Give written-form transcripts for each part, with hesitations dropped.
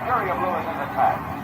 Fury of Blue is his attack.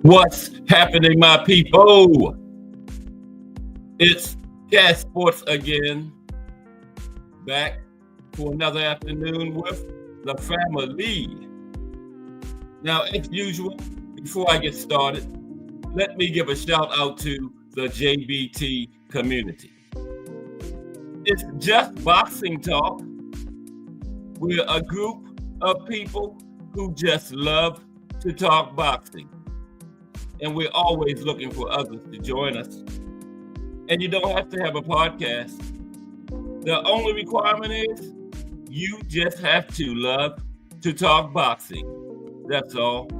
What's happening, my people? It's Cat Sports again, back for another afternoon with the family. Now, as usual, before I get started, let me give a shout out to the JBT community. It's just boxing talk. We're a group of people who just love to talk boxing. And we're always looking for others to join us. And you don't have to have a podcast. The only requirement is you just have to love to talk boxing. That's all.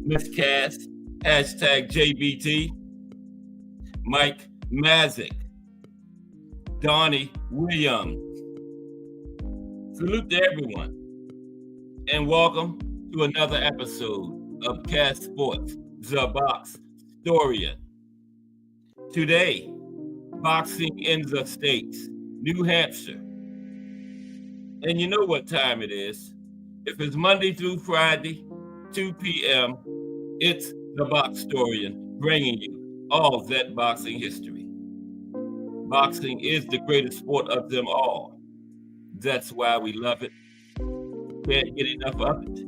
Miss Cass, hashtag JBT, Mike Mazik, Donnie Williams. Salute to everyone. And welcome to another episode of Cat Sports, the Box Historian. Today, boxing in the States, New Hampshire. And you know what time it is. If it's Monday through Friday, 2 p.m., it's the Box Historian bringing you all that boxing history. Boxing is the greatest sport of them all. That's why we love it. Can't get enough of it.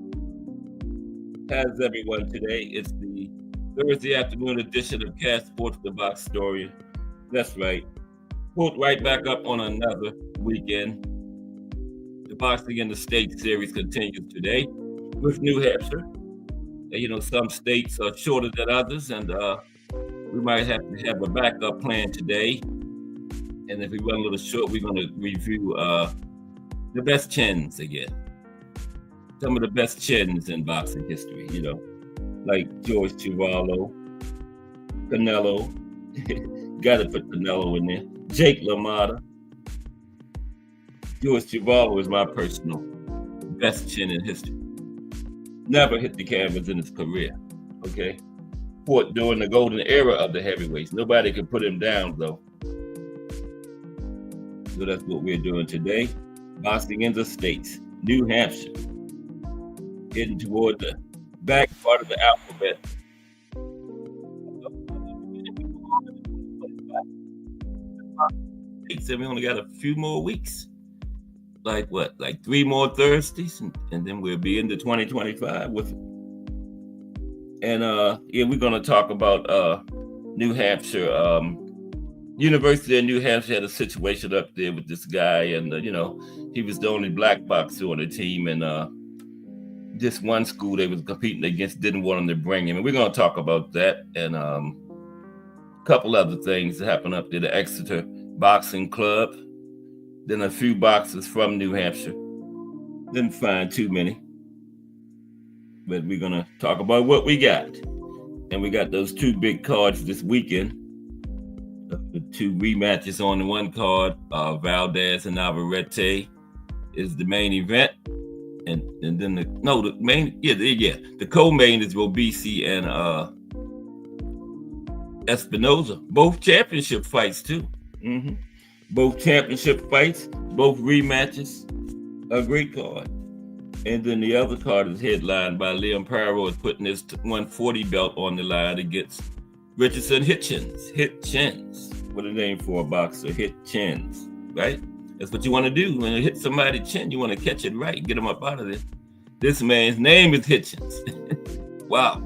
How's everyone today? It's the Thursday afternoon edition of Cat Sports, the Box Historian. That's right. Pulled right back up on another weekend. The Boxing in the States series continues today with New Hampshire. You know, some states are shorter than others, and we might have to have a backup plan today. And if we run a little short, we're going to review the best chins again. Some of the best chins in boxing history, you know, like George Chuvalo, Canelo, Got to put Canelo in there. Jake LaMotta. George Chuvalo is my personal best chin in history. Never hit the canvas in his career. Okay. Fought during the golden era of the heavyweights. Nobody could put him down, though. So that's what we're doing today. Boxing in the States, New Hampshire. Getting toward the back part of the alphabet. We only got a few more weeks. Like what? Like 3 more Thursdays, and then we'll be into 2025 with it. And yeah, we're gonna talk about New Hampshire. University of New Hampshire had a situation up there with this guy, and he was the only black boxer on the team, and this one school they was competing against didn't want him to bring him. And we're gonna talk about that and a couple other things that happened up there. The Exeter Boxing Club. Then a few boxers from New Hampshire. Didn't find too many. But we're going to talk about what we got. And we got those 2 big cards this weekend. The 2 rematches on the one card. Valdez and Navarrete is the main event. And then the co-main is Robisi and Espinoza. Both championship fights too. Mm-hmm. Both championship fights, both rematches, a great card. And then the other card is headlined by Liam Paro, is putting his 140 belt on the line against Richardson Hitchens. Hitchens. What a name for a boxer, Hitchens, right? That's what you want to do. When you hit somebody's chin, you want to catch it right, get him up out of there. This man's name is Hitchens. Wow.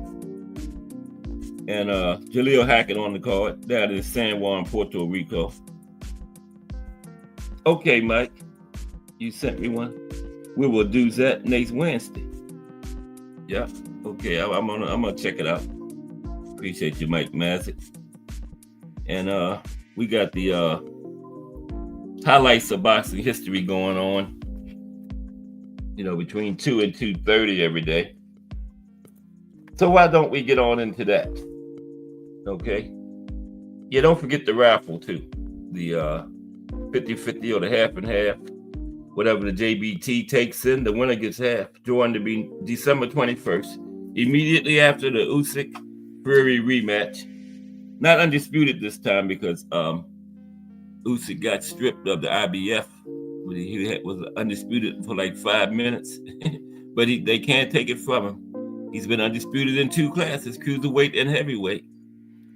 And Jaleel Hackett on the card, down in San Juan, Puerto Rico. Okay, Mike, you sent me one. We will do that next Wednesday. Yeah. Okay, I'm gonna check it out. Appreciate you, Mike Massett. And we got the highlights of boxing history going on. Between 2 and 2:30 every day. So why don't we get on into that? Okay. Yeah, don't forget the raffle too. The 50-50 or the half and half. Whatever the JBT takes in, the winner gets half. Drawing to be December 21st, immediately after the Usyk Fury rematch. Not undisputed this time because Usyk got stripped of the IBF. He was undisputed for like 5 minutes, but they can't take it from him. He's been undisputed in 2 classes, cruiserweight and heavyweight.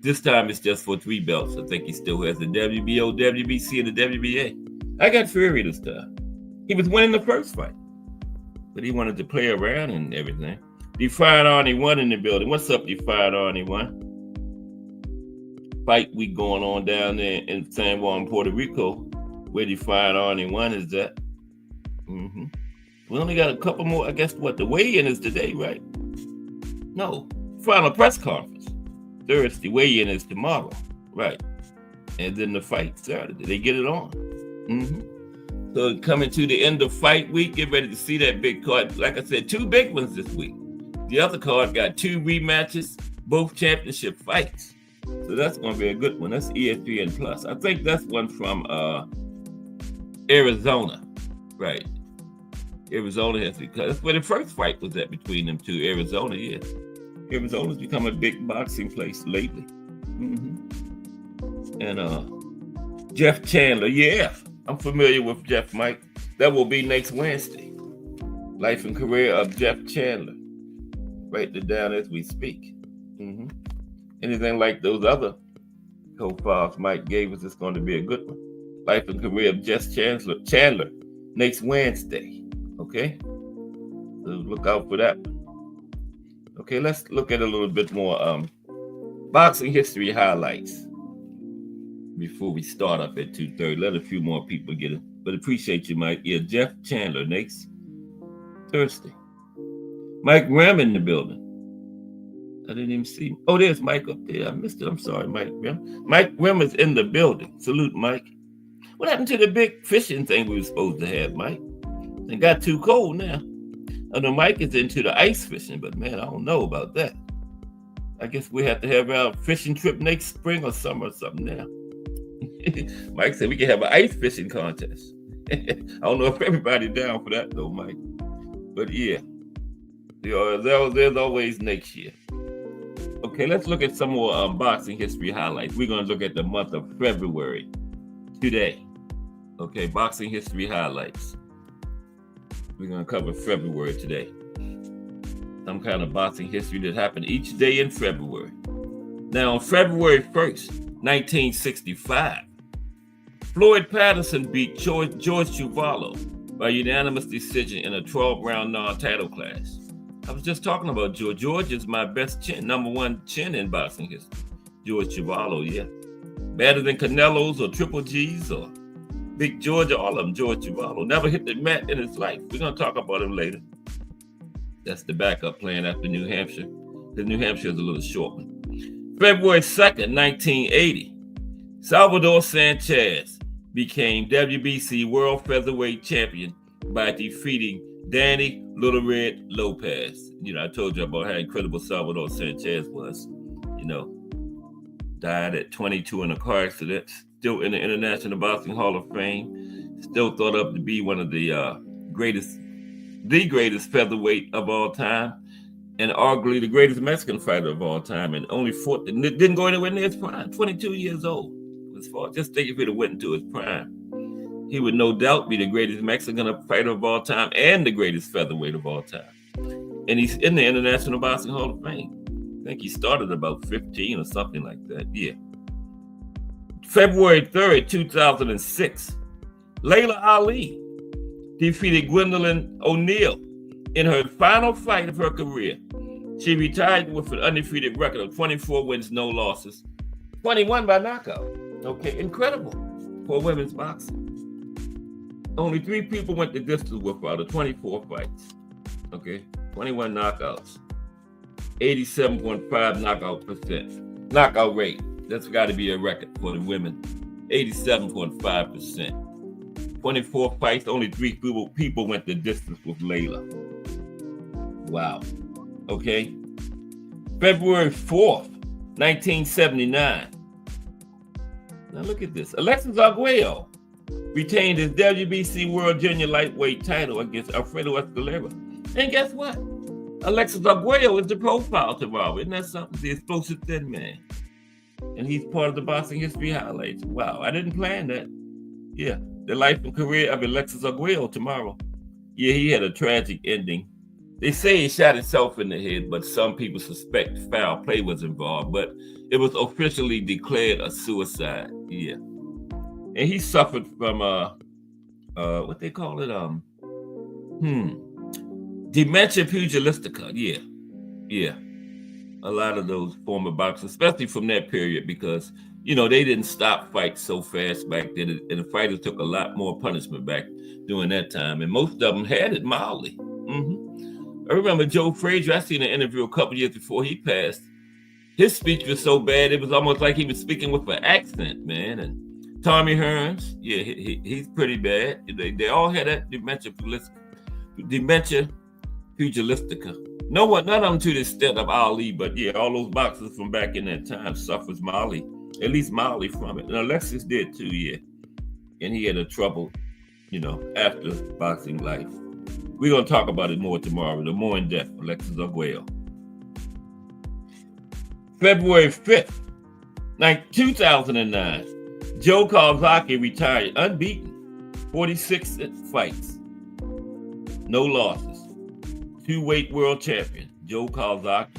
This time it's just for 3 belts. I think he still has the WBO, WBC, and the WBA. I got Fury this time. He was winning the first fight, but he wanted to play around and everything. Defiant Arnie 1 in the building. What's up, Defiant Arnie 1? Fight week going on down there in San Juan, Puerto Rico, where Defiant Arnie 1 is at. Mm-hmm. We only got a couple more. I guess the weigh-in is today, right? No, final press conference. Thursday, weigh-in is tomorrow, right? And then the fight Saturday. They get it on. Mm-hmm. So coming to the end of fight week, get ready to see that big card. Like I said, 2 big ones this week. The other card got 2 rematches, both championship fights. So that's going to be a good one. That's ESPN Plus. I think that's one from Arizona, right? Arizona has because that's where the first fight was at between them 2. Arizona, yeah. Arizona's become a big boxing place lately. Mm-hmm. And Jeff Chandler, yeah, I'm familiar with Jeff, Mike. That will be next Wednesday. Life and career of Jeff Chandler. Write it down as we speak. Mm-hmm. Anything like those other profiles Mike gave us, it's going to be a good one. Life and career of Jeff Chandler next Wednesday. Okay? So look out for that one. Okay, let's look at a little bit more boxing history highlights before we start up at 2:30. Let a few more people get it. But appreciate you, Mike. Yeah, Jeff Chandler next Thursday. Mike Ram in the building. I didn't even see him. Oh, there's Mike up there. I missed it. I'm sorry, Mike Ram. Mike Ram is in the building. Salute, Mike. What happened to the big fishing thing we were supposed to have, Mike? It got too cold now. I know Mike is into the ice fishing, but man, I don't know about that. I guess we have to have our fishing trip next spring or summer or something now. Mike said we can have an ice fishing contest. I don't know if everybody's down for that though, Mike. But yeah, there's always next year. Okay, let's look at some more boxing history highlights. We're going to look at the month of February today. Okay, boxing history highlights. We're going to cover February today. Some kind of boxing history that happened each day in February. Now, on February 1st, 1965, Floyd Patterson beat George Chuvalo by unanimous decision in a 12-round non-title clash. I was just talking about George. George is my best chin, number one chin in boxing history. George Chuvalo, yeah. Better than Canelo's or Triple G's or Big George, all of them, George Chuvalo. Never hit the mat in his life. We're going to talk about him later. That's the backup plan after New Hampshire, because New Hampshire is a little short one. February 2nd, 1980, Salvador Sanchez became WBC World Featherweight Champion by defeating Danny Little Red Lopez. You know, I told you about how incredible Salvador Sanchez was. You know, died at 22 in a car accident, still in the International Boxing Hall of Fame, still thought up to be one of the greatest featherweight of all time, and arguably the greatest Mexican fighter of all time, and only didn't go anywhere near his prime. 22 years old. Just think if he'd have went into his prime, he would no doubt be the greatest Mexican fighter of all time and the greatest featherweight of all time. And he's in the International Boxing Hall of Fame. I think he started about 15 or something like that. Yeah. February 3rd, 2006, Layla Ali defeated Gwendolyn O'Neill in her final fight of her career. She retired with an undefeated record of 24 wins, no losses, 21 by knockout. Okay, incredible for women's boxing. Only 3 people went the distance with her out of 24 fights. Okay, 21 knockouts, 87.5 knockout rate. That's got to be a record for the women. 87.5%. 24 fights, only 3 people went the distance with Layla. Wow. Okay. February 4th, 1979. Now look at this. Alexis Arguello retained his WBC World Junior Lightweight title against Alfredo Escalera. And guess what? Alexis Arguello is the profile tomorrow. Isn't that something? The explosive thin man. And he's part of the boxing history highlights. Wow, I didn't plan that. Yeah, the life and career of Alexis Arguello tomorrow. Yeah, he had a tragic ending. They say he shot himself in the head, but some people suspect foul play was involved. But it was officially declared a suicide. Yeah, and he suffered from what they call it, dementia pugilistica. Yeah. A lot of those former boxers, especially from that period, because you know they didn't stop fights so fast back then, and the fighters took a lot more punishment back during that time, and most of them had it mildly. I remember Joe Frazier. I seen an interview a couple years before he passed. His speech was so bad it was almost like he was speaking with an accent, man. And Tommy Hearns, yeah, he's pretty bad. They all had that dementia pugilistica. None of them to the extent of Ali, but yeah, all those boxers from back in that time suffers mildly, at least mildly from it. And Alexis did too, yeah. And he had a trouble, after boxing life. We're going to talk about it more tomorrow, the more in depth, Alexis Arguello. February 5th, 2009, Joe Kawasaki retired unbeaten, 46 fights, no losses. 2-weight world champion, Joe Kawasaki.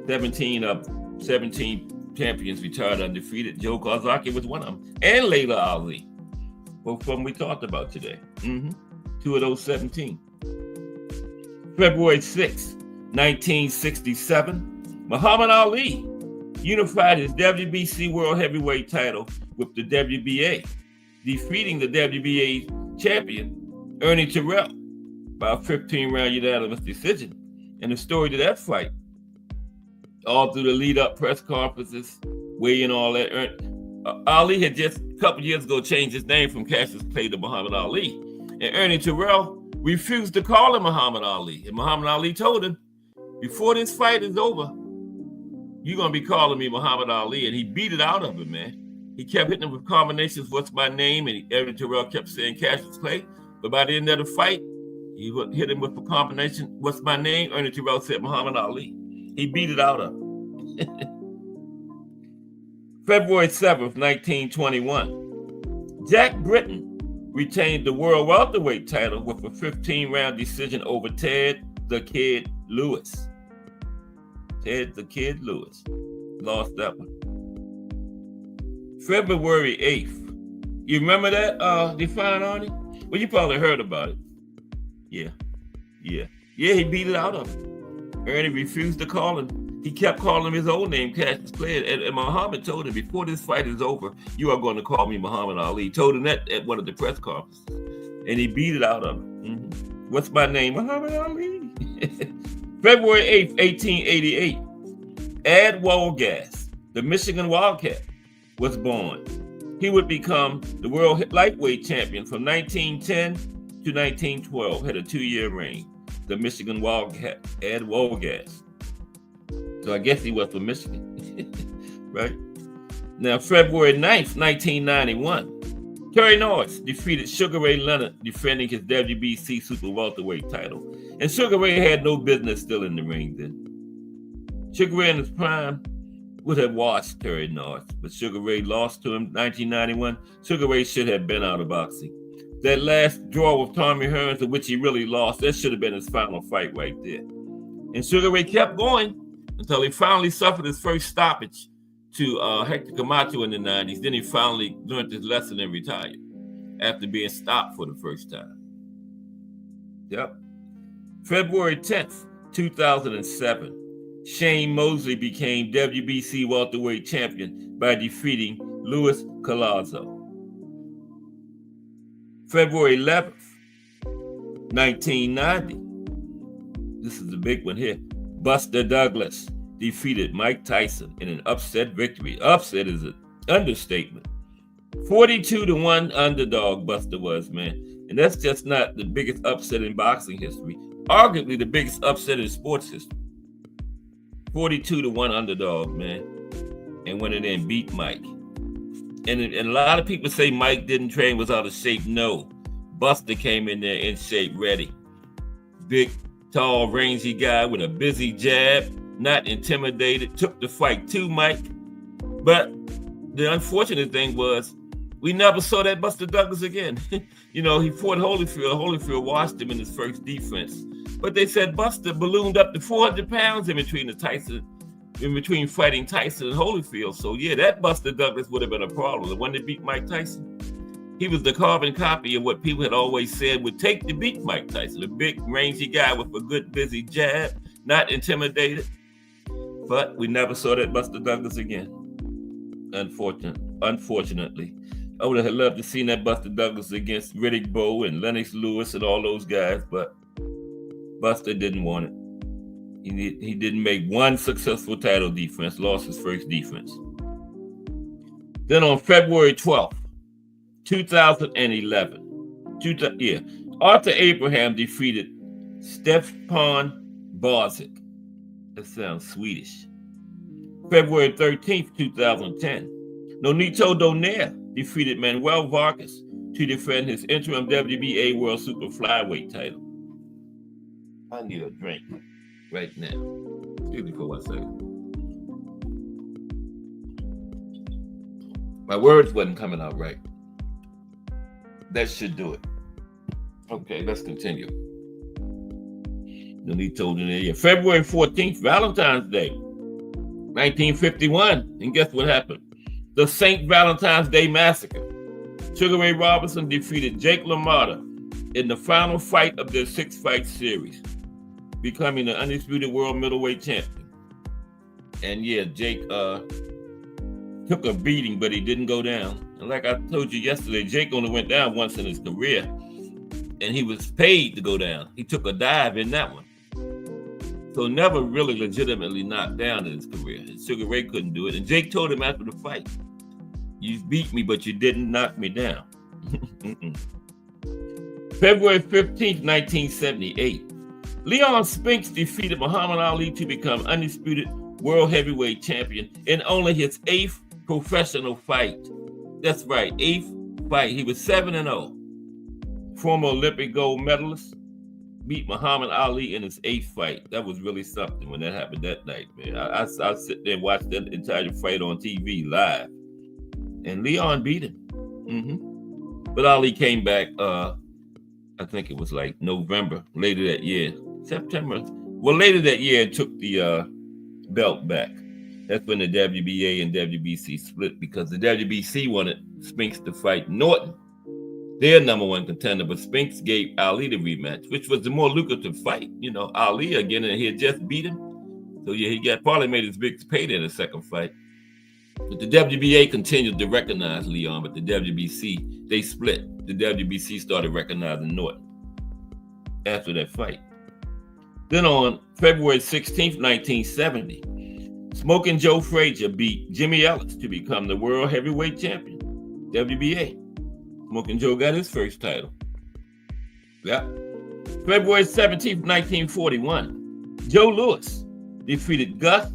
17 of 17 champions retired undefeated. Joe Kawasaki was one of them. And Layla Ali, both of them we talked about today. 2 of those 17. February 6, 1967, Muhammad Ali unified his WBC World Heavyweight title with the WBA, defeating the WBA champion, Ernie Terrell, by a 15-round unanimous decision. And the story to that fight, all through the lead-up press conferences, weighing all that, Ali had just a couple years ago changed his name from Cassius Clay to Muhammad Ali. And Ernie Terrell refused to call him Muhammad Ali. And Muhammad Ali told him, before this fight is over, you're going to be calling me Muhammad Ali. And he beat it out of him, man. He kept hitting him with combinations, what's my name? And Eddie Terrell kept saying Cassius Clay. But by the end of the fight, he hit him with a combination, what's my name? Ernie Terrell said Muhammad Ali. He beat it out of him. February 7th, 1921. Jack Britton retained the world welterweight title with a 15-round decision over Ted the Kid Lewis. Ted the Kid Lewis lost that one. February 8th. You remember that, Define Arnie? Well, you probably heard about it. Yeah, he beat it out of him. Ernie refused to call him. He kept calling him his old name, Cassius Clay. And Muhammad told him, before this fight is over, you are going to call me Muhammad Ali. He told him that at one of the press conferences. And he beat it out of him. Mm-hmm. What's my name? Muhammad Ali. February 8th, 1888. Ad Wolgast, the Michigan Wildcat, was born. He would become the world lightweight champion from 1910 to 1912, had a 2-year reign. The Michigan Wildcat, Ad Wolgast. So I guess he was from Michigan, right? Now, February 9th, 1991, Terry Norris defeated Sugar Ray Leonard, defending his WBC super welterweight title. And Sugar Ray had no business still in the ring then. Sugar Ray in his prime would have watched Terry Norris, but Sugar Ray lost to him in 1991. Sugar Ray should have been out of boxing. That last draw with Tommy Hearns, in which he really lost, that should have been his final fight right there. And Sugar Ray kept going until he finally suffered his first stoppage to Hector Camacho in the 90s. Then he finally learned his lesson and retired after being stopped for the first time. Yep. February 10th, 2007. Shane Mosley became WBC welterweight champion by defeating Luis Collazo. February 11th, 1990. This is the big one here. Buster Douglas defeated Mike Tyson in an upset victory. Upset is an understatement. 42-1 underdog Buster was, man. And that's just not the biggest upset in boxing history. Arguably the biggest upset in sports history. 42-1 underdog, man. And went in there and beat Mike. And a lot of people say Mike didn't train, was out of shape. No. Buster came in there in shape, ready. Big, tall, rangy guy with a busy jab, not intimidated, took the fight to Mike. But the unfortunate thing was, we never saw that Buster Douglas again. You know, he fought Holyfield. Holyfield washed him in his first defense. But they said Buster ballooned up to 400 pounds in between fighting Tyson and Holyfield. So yeah, that Buster Douglas would have been a problem. The one that beat Mike Tyson. He was the carbon copy of what people had always said would take to beat Mike Tyson. A big, rangy guy with a good, busy jab, not intimidated. But we never saw that Buster Douglas again. Unfortunately. I would have loved to see that Buster Douglas against Riddick Bowe and Lennox Lewis and all those guys, but Buster didn't want it. He didn't make one successful title defense, lost his first defense. Then on February 12th, 2011, Arthur Abraham defeated Stepan Barzik. That sounds Swedish. February 13th, 2010, Nonito Donaire defeated Manuel Vargas to defend his interim WBA World Super Flyweight title. I need a drink right now. Excuse me for 1 second. My words wasn't coming out right. That should do it. Okay, let's continue. Nonito Donaire. February 14th, Valentine's Day, 1951. And guess what happened? The St. Valentine's Day Massacre. Sugar Ray Robinson defeated Jake LaMotta in the final fight of their 6-fight series, becoming the undisputed world middleweight champion. And yeah, Jake took a beating, but he didn't go down. And like I told you yesterday, Jake only went down once in his career, and he was paid to go down. He took a dive in that one. So never really legitimately knocked down in his career. And Sugar Ray couldn't do it. And Jake told him after the fight, "You beat me, but you didn't knock me down." February 15th, 1978. Leon Spinks defeated Muhammad Ali to become undisputed world heavyweight champion in only his 8th professional fight. That's right, 8th fight. He was 7-0. Former Olympic gold medalist beat Muhammad Ali in his 8th fight. That was really something when that happened that night, man. I sit there and watch that entire fight on TV live. And Leon beat him. But Ali came back, I think it was like November, later that year. September. Well, later that year, and took the belt back. That's when the WBA and WBC split, because the WBC wanted Spinks to fight Norton, their number one contender, but Spinks gave Ali the rematch, which was the more lucrative fight. You know, Ali again, and he had just beat him. So yeah, he probably made his biggest payday in the second fight. But the WBA continued to recognize Leon, but the WBC, they split. The WBC started recognizing Norton after that fight. Then on February 16th, 1970, Smoking Joe Frazier beat Jimmy Ellis to become the world heavyweight champion, WBA. Smoking Joe got his first title. Yeah. February 17th, 1941, Joe Louis defeated Gus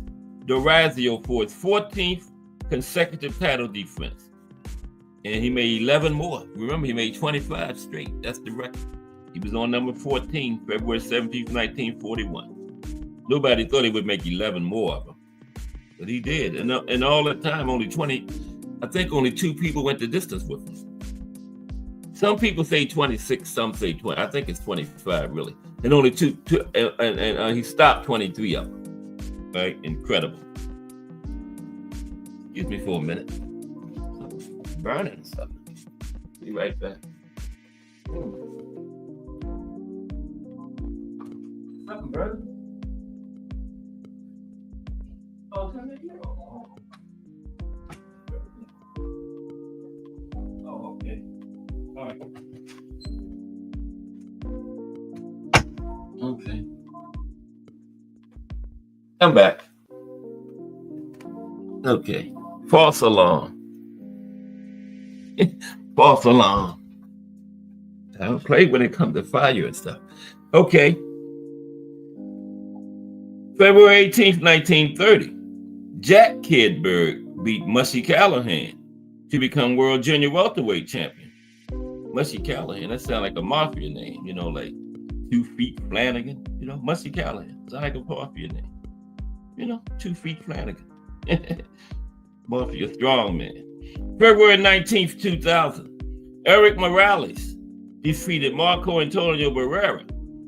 D'Orazio for his 14th consecutive title defense. And he made 11 more. Remember, he made 25 straight. That's the record. He was on number 14, February 17th, 1941. Nobody thought he would make 11 more of them, but he did. And all the time, only 2 people went the distance with him. Some people say 26, some say 20. I think it's 25, really. And only two and he stopped 23 of them. Right? Incredible. Excuse me for a minute. Something's burning something. Be right back. Something burning? Oh, come in here. Oh, okay. All right. Okay. I'm back. Okay. False alarm. False alarm. I don't play when it comes to fire and stuff. Okay. February 18th, 1930, Jack Kidberg beat Mushy Callahan to become world junior welterweight champion. Mushy Callahan, that sounds like a mafia name, you know, like 2 Feet Flanagan, you know, Mushy Callahan, sounds like a mafia name. You know, 2 Feet Flanagan. Mafia strongman. February 19th, 2000, Eric Morales defeated Marco Antonio Barrera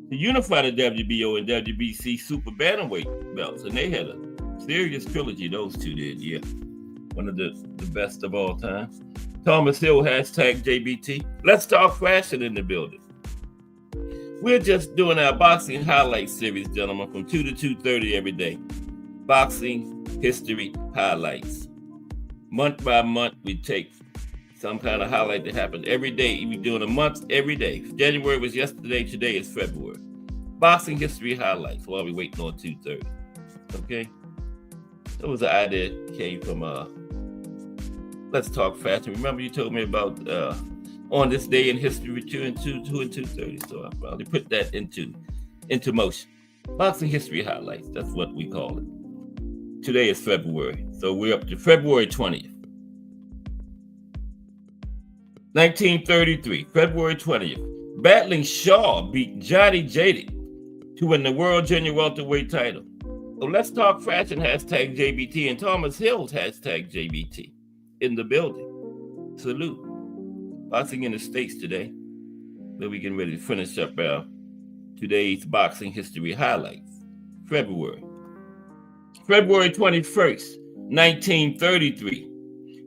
to unify the WBO and WBC super bantamweight belts. And they had a serious trilogy, those two did, yeah. One of the best of all time. Thomas Hill, hashtag JBT. Let's talk fashion in the building. We're just doing our boxing highlight series, gentlemen, from 2 to 2:30 every day. Boxing history highlights. Month by month, we take some kind of highlight that happened every day. We're doing a month every day. January was yesterday, today is February. Boxing history highlights while we're waiting on 2:30. Okay? That was the idea that came from Let's Talk Fashion. Remember you told me about on this day in history 2 and 2:30. So I probably put that into motion. Boxing history highlights, that's what we call it. Today is February, so we're up to February 20th. 1933, February 20th, Battling Shaw beat Johnny Jadek to win the world junior welterweight title. So Let's Talk Fashion, hashtag JBT, and Thomas Hills, hashtag JBT, in the building. Salute. Boxing in the States today. But we're getting ready to finish up our today's boxing history highlights. February 21st, 1933.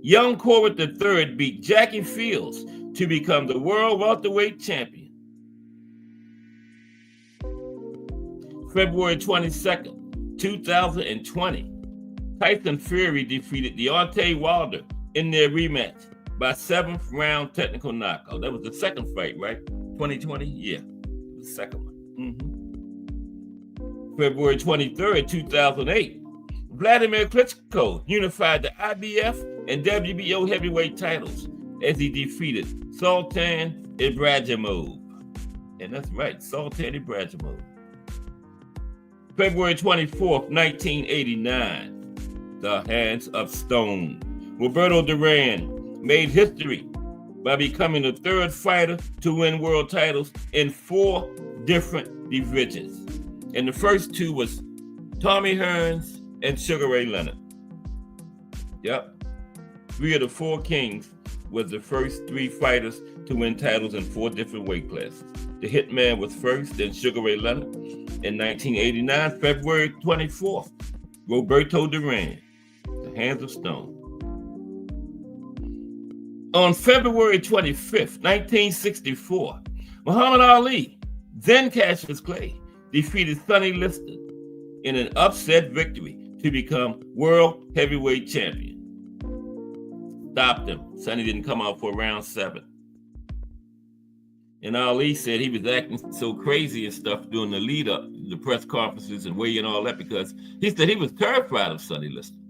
Young Corbett III beat Jackie Fields to become the world welterweight champion. February 22nd, 2020. Tyson Fury defeated Deontay Wilder in their rematch by 7th round technical knockout. That was the second fight, right? 2020? Yeah, the second one. February 23rd, 2008. Vladimir Klitschko unified the IBF and WBO heavyweight titles as he defeated Sultan Ibragimov. And that's right, Sultan Ibragimov. February 24th, 1989, the Hands of Stone. Roberto Duran made history by becoming the third fighter to win world titles in 4 different divisions. And the first 2 was Tommy Hearns and Sugar Ray Leonard. Yep. 3 of the 4 Kings was the first 3 fighters to win titles in 4 different weight classes. The Hitman was first, then Sugar Ray Leonard. In 1989, February 24th, Roberto Duran, the Hands of Stone. On February 25th, 1964, Muhammad Ali, then Cassius Clay, defeated Sonny Liston in an upset victory to become world heavyweight champion. Stopped him. Sonny didn't come out for round 7. And Ali said he was acting so crazy and stuff during the lead up, the press conferences and weigh and all that, because he said he was terrified of Sonny Liston.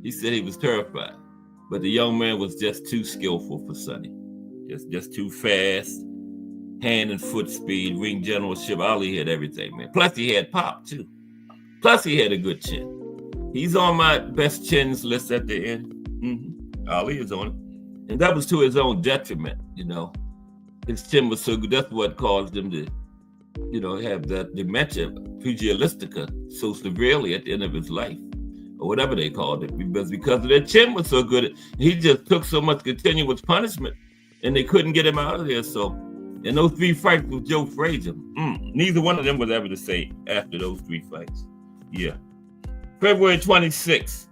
He said he was terrified. But the young man was just too skillful for Sonny. Just too fast. Hand and foot speed, ring generalship. Ali had everything, man. Plus he had pop too. Plus he had a good chin. He's on my best chins list at the end. Ali is on it. And that was to his own detriment, you know. His chin was so good. That's what caused him to, you know, have that dementia pugilistica so severely at the end of his life, or whatever they called it, because of their chin was so good. He just took so much continuous punishment, and they couldn't get him out of there. So, in those 3 fights with Joe Frazier, neither one of them was ever the same after those 3 fights. Yeah. February 26,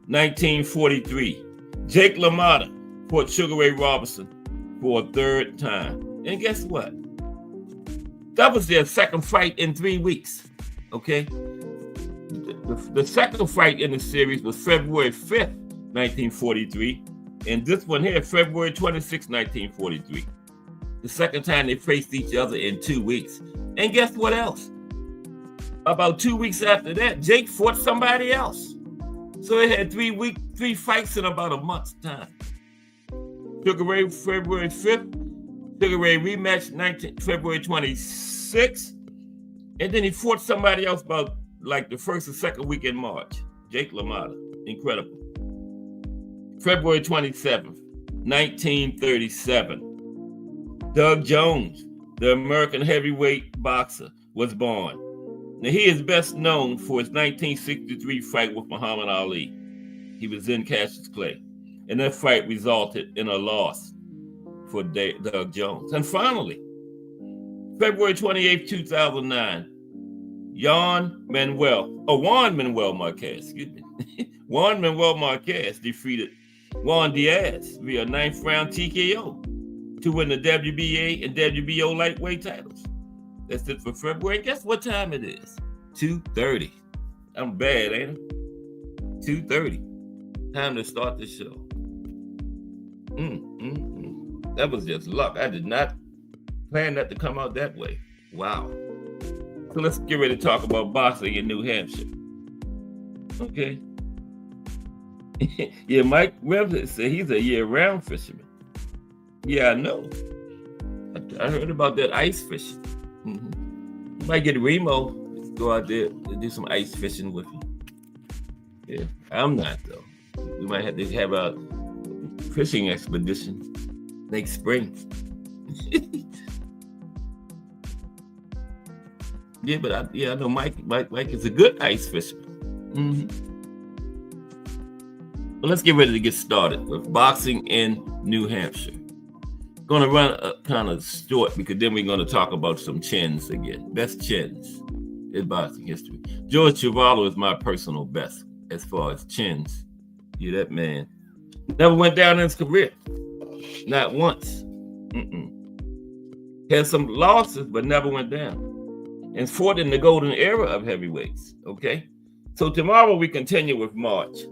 1943, Jake LaMotta fought Sugar Ray Robinson for a 3rd time. And guess what? That was their 2nd fight in 3 weeks. Okay? The 2nd fight in the series was February 5th, 1943. And this one here, February 26, 1943. The 2nd time they faced each other in 2 weeks. And guess what else? About 2 weeks after that, Jake fought somebody else. So it had 3 fights in about a month's time. Sugar Ray, February 5th. Sugar Ray rematch, February 26th. And then he fought somebody else about like the 1st or 2nd week in March. Jake LaMotta. Incredible. February 27th, 1937. Doug Jones, the American heavyweight boxer, was born. Now, he is best known for his 1963 fight with Muhammad Ali. He was in Cassius Clay. And that fight resulted in a loss for Doug Jones. And finally, February 28, 2009, Juan Manuel Marquez, Juan Manuel Marquez defeated Juan Diaz via 9th round TKO to win the WBA and WBO lightweight titles. That's it for February. Guess what time it is? 2:30. I'm bad, ain't I? 2:30. Time to start the show. That was just luck. I did not plan that to come out that way. Wow. So let's get ready to talk about boxing in New Hampshire. Okay. Yeah, Mike Webster said he's a year-round fisherman. Yeah, I know. I heard about that ice fishing. You might get Remo to go out there and do some ice fishing with him. Yeah, I'm not though. We might have to have a fishing expedition next spring. Yeah, but I know Mike is a good ice fisherman. Well, let's get ready to get started with boxing in New Hampshire. Going to run kind of short because then we're going to talk about some chins again. Best chins in boxing history. George Chuvalo is my personal best as far as chins. Yeah, that man never went down in his career. Not once. Had some losses, but never went down. And fought in the golden era of heavyweights. Okay? So tomorrow we continue with March.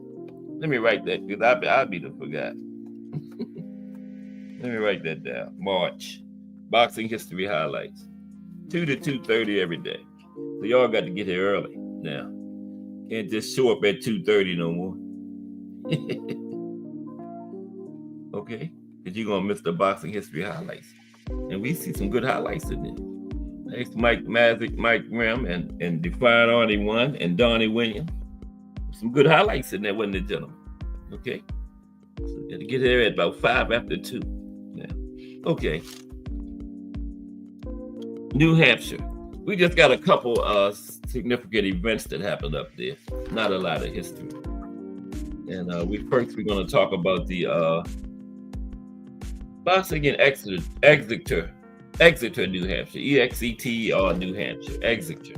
Let me write that because I'll be the forgot. Let me write that down. March. Boxing history highlights. 2 to 2:30 every day. So y'all got to get here early now. Can't just show up at 2:30 no more. Okay? Because you're going to miss the boxing history highlights. And we see some good highlights in there. Mike Mazick, Mike Grimm, and Define Arnie won, and Donnie Williams. Some good highlights in there, wasn't it, gentlemen? Okay. So gotta get there at about 5 after 2. Yeah. Okay. New Hampshire. We just got a couple significant events that happened up there. Not a lot of history. And we're going to talk about the boxing in Exeter, New Hampshire. EXETER, New Hampshire. Exeter.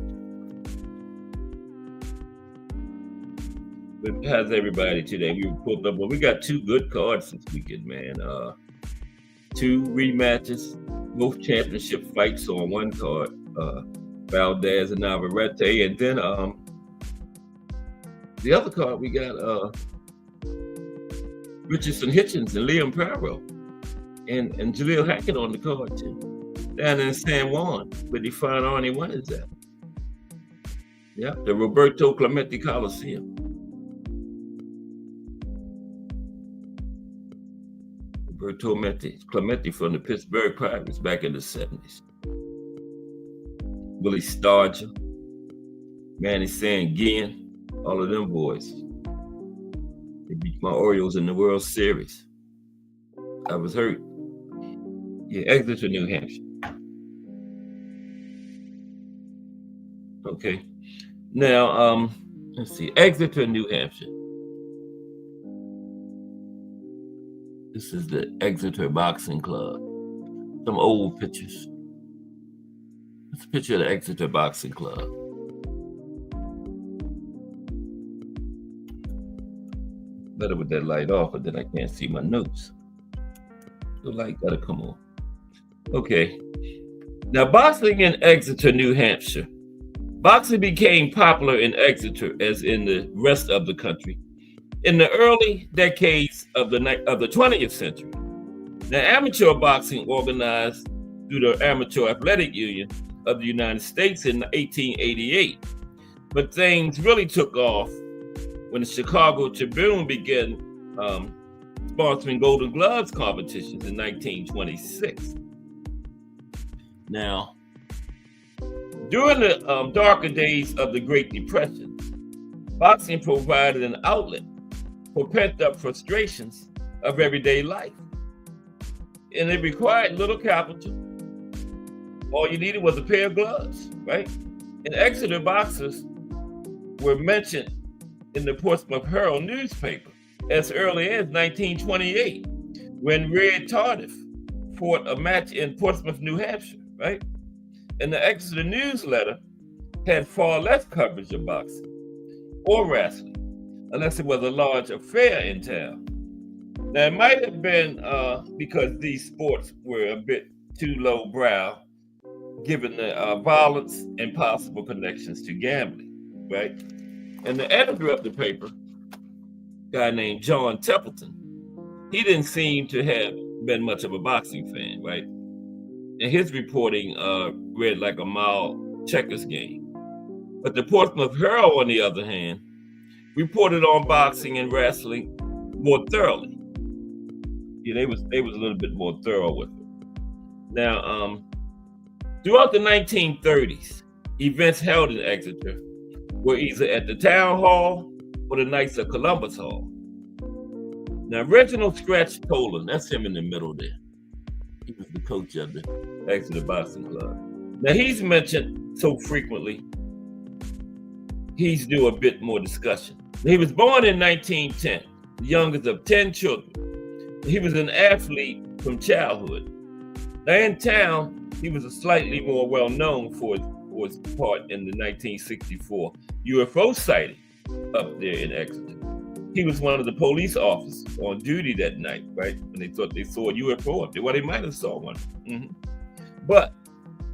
How's everybody today? We pulled up. Well, we got 2 good cards this weekend, man. 2 rematches, both championship fights on one card. Valdez and Navarrete, and then the other card we got Richardson Hitchens and Liam Parrow and Jaleel Hackett on the card too. Down in San Juan, where Define Arnie one is at. Yeah, the Roberto Clemente Coliseum. Roberto Clemente from the Pittsburgh Pirates back in the 70s. Willie Starger, Manny Sanguin, all of them boys. They beat my Orioles in the World Series. I was hurt. Yeah, Exeter, New Hampshire. Okay. Now, let's see. Exeter, New Hampshire. This is the Exeter Boxing Club. Some old pictures. It's a picture of the Exeter Boxing Club. Better with that light off, but then I can't see my notes. The light gotta come on. Okay. Now, boxing in Exeter, New Hampshire. Boxing became popular in Exeter, as in the rest of the country, in the early decades of the 20th century. Now, amateur boxing organized through the Amateur Athletic Union of the United States in 1888. But things really took off when the Chicago Tribune began sponsoring Golden Gloves competitions in 1926. Now, during the darker days of the Great Depression, boxing provided an outlet for pent-up frustrations of everyday life. And it required little capital. All you needed was a pair of gloves, right? And Exeter boxers were mentioned in the Portsmouth Herald newspaper as early as 1928, when Red Tardif fought a match in Portsmouth, New Hampshire, right? And the Exeter newsletter had far less coverage of boxing or wrestling, unless it was a large affair in town. Now, it might have been because these sports were a bit too lowbrow, given the violence and possible connections to gambling, right? And the editor of the paper, a guy named John Templeton, he didn't seem to have been much of a boxing fan, right? And his reporting read like a mild checkers game. But the Portsmouth Herald, on the other hand, reported on boxing and wrestling more thoroughly. Yeah, they was a little bit more thorough with it. Now, throughout the 1930s, events held in Exeter were either at the Town Hall or the Knights of Columbus Hall. Now, Reginald Scratch Tolan, that's him in the middle there. He was the coach of the Exeter Boxing Club. Now, he's mentioned so frequently, he's due a bit more discussion. He was born in 1910, the youngest of 10 children. He was an athlete from childhood. Now, in town, he was slightly more well-known for his part in the 1964 UFO sighting up there in Exeter. He was one of the police officers on duty that night, right? When they thought they saw a UFO up there. Well, they might have saw one. Mm-hmm. But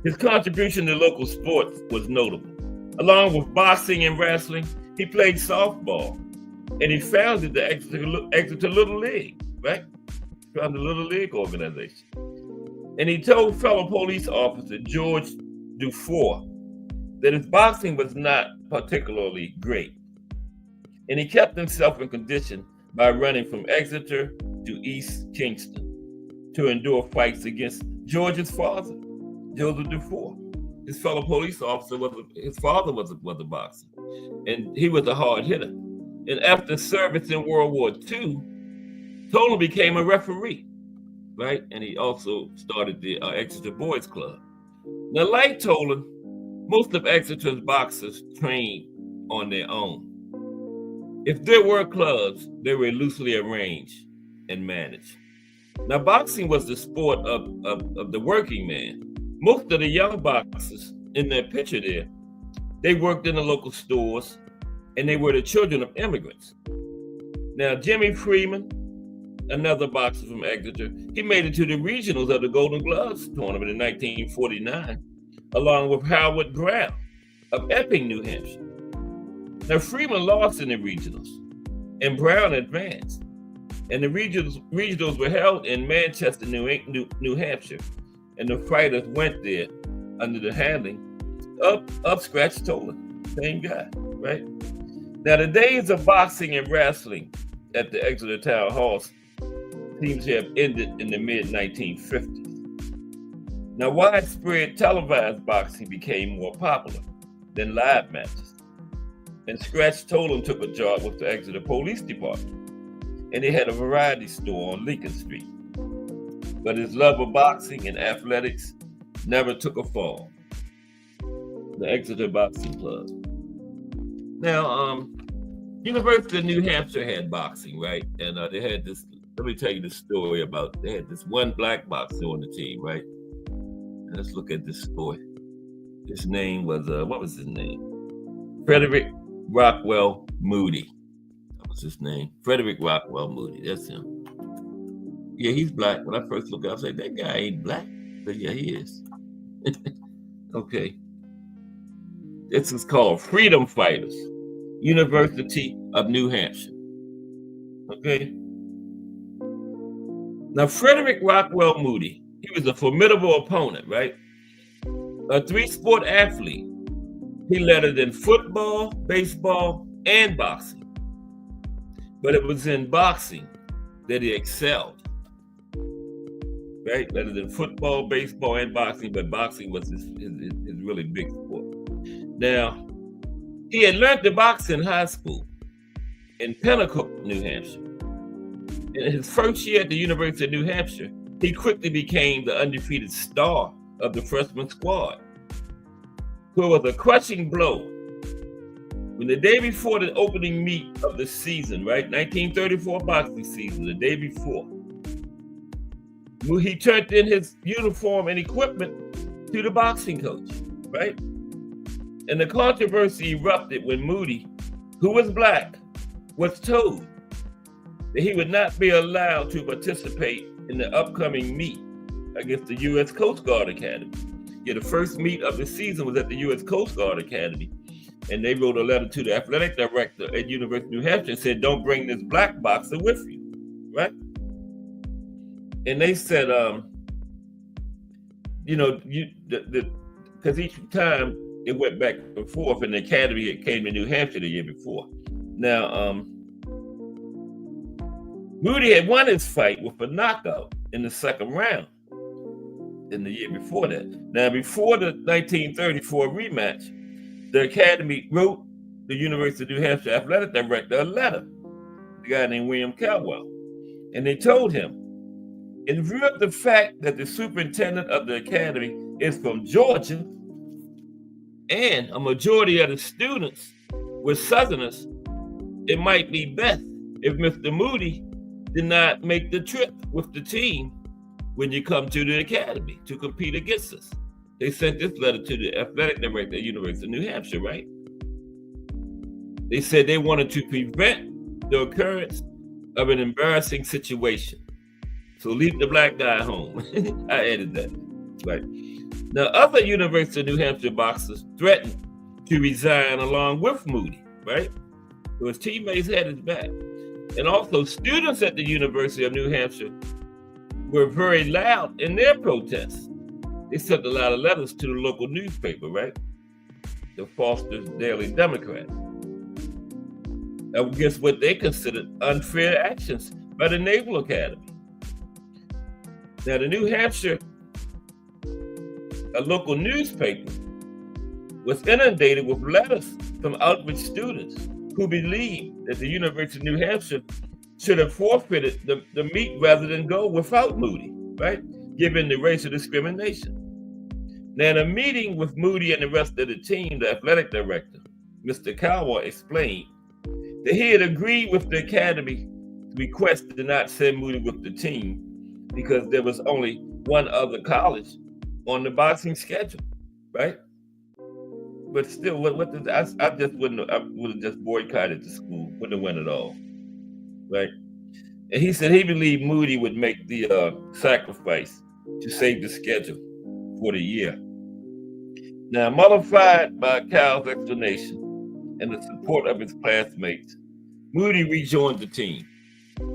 his contribution to local sports was notable. Along with boxing and wrestling, he played softball, and he founded the Exeter Little League, right? Founded the Little League organization. And he told fellow police officer George Dufour that his boxing was not particularly great. And he kept himself in condition by running from Exeter to East Kingston to endure fights against George's father, Joseph Dufour, his fellow police officer his father was a boxer, and he was a hard hitter. And after service in World War II, Tolan became a referee, right? And he also started the Exeter Boys Club. Now, like Tolan, most of Exeter's boxers trained on their own. If there were clubs, they were loosely arranged and managed. Now, boxing was the sport of the working man. Most of the young boxers in that picture there, they worked in the local stores, and they were the children of immigrants. Now, Jimmy Freeman, another boxer from Exeter, he made it to the regionals of the Golden Gloves tournament in 1949, along with Howard Brown of Epping, New Hampshire. Now, Freeman lost in the regionals, and Brown advanced. And the regionals were held in Manchester, New Hampshire, and the fighters went there under the handling of Scratch Tolan, same guy, right? Now, the days of boxing and wrestling at the Exeter Town Hall seems to have ended in the mid-1950s. Now, widespread televised boxing became more popular than live matches. And Scratch Tolan took a job with the Exeter Police Department, and they had a variety store on Lincoln Street. But his love of boxing and athletics never took a fall. The Exeter Boxing Club. Now, University of New Hampshire had boxing, right? And they had this, let me tell you the story about, they had this one black boxer on the team, right? And let's look at this story. His name was, what was his name? Frederick Rockwell Moody. That was his name. Frederick Rockwell Moody, that's him. Yeah, he's black. When I first looked at him, I said, that guy ain't black. But yeah, he is. Okay. This is called Freedom Fighters, University of New Hampshire. Okay. Now, Frederick Rockwell Moody, he was a formidable opponent, right? A three-sport athlete. He lettered in football, baseball, and boxing. But it was in boxing that he excelled. Right? Lettered in football, baseball, and boxing, but boxing was his really big sport. Now, he had learned to box in high school in Pennacook, New Hampshire. In his first year at the University of New Hampshire, he quickly became the undefeated star of the freshman squad. So it was a crushing blow when the day before the opening meet of the season, right, 1934 boxing season, the day before, he turned in his uniform and equipment to the boxing coach, right? And the controversy erupted when Moody, who was black, was told that he would not be allowed to participate in the upcoming meet against the U.S. Coast Guard Academy. Yeah, the first meet of the season was at the U.S. Coast Guard Academy. And they wrote a letter to the athletic director at University of New Hampshire and said, don't bring this black boxer with you, right? And they said, because each time it went back and forth, and the academy came to New Hampshire the year before. Now, Moody had won his fight with a knockout in the second round in the year before that. Now, before the 1934 rematch, the academy wrote the University of New Hampshire athletic director a letter, a guy named William Caldwell, and they told him, in view of the fact that the superintendent of the academy is from Georgia, and a majority of the students were Southerners, it might be best if Mr. Moody did not make the trip with the team when you come to the academy to compete against us. They sent this letter to the athletic director at University of New Hampshire, right? They said they wanted to prevent the occurrence of an embarrassing situation. So leave the black guy home. I added that, right? Now, other University of New Hampshire boxers threatened to resign along with Moody, right? So his teammates had his back. And also students at the University of New Hampshire were very loud in their protests. They sent a lot of letters to the local newspaper, right? The Foster's Daily Democrat. Against what they considered unfair actions by the Naval Academy. Now, the New Hampshire, a local newspaper, was inundated with letters from outreach students who believed that the University of New Hampshire should have forfeited the meet rather than go without Moody, right? Given the racial discrimination. Now, in a meeting with Moody and the rest of the team, the athletic director, Mr. Cowell, explained that he had agreed with the academy request to not send Moody with the team because there was only one other college on the boxing schedule, right? But still, what did I just wouldn't I would have just boycotted the school, wouldn't have went at all, right? And he said he believed Moody would make the sacrifice to save the schedule for the year. Now, mollified by Cal's explanation and the support of his classmates, Moody rejoined the team.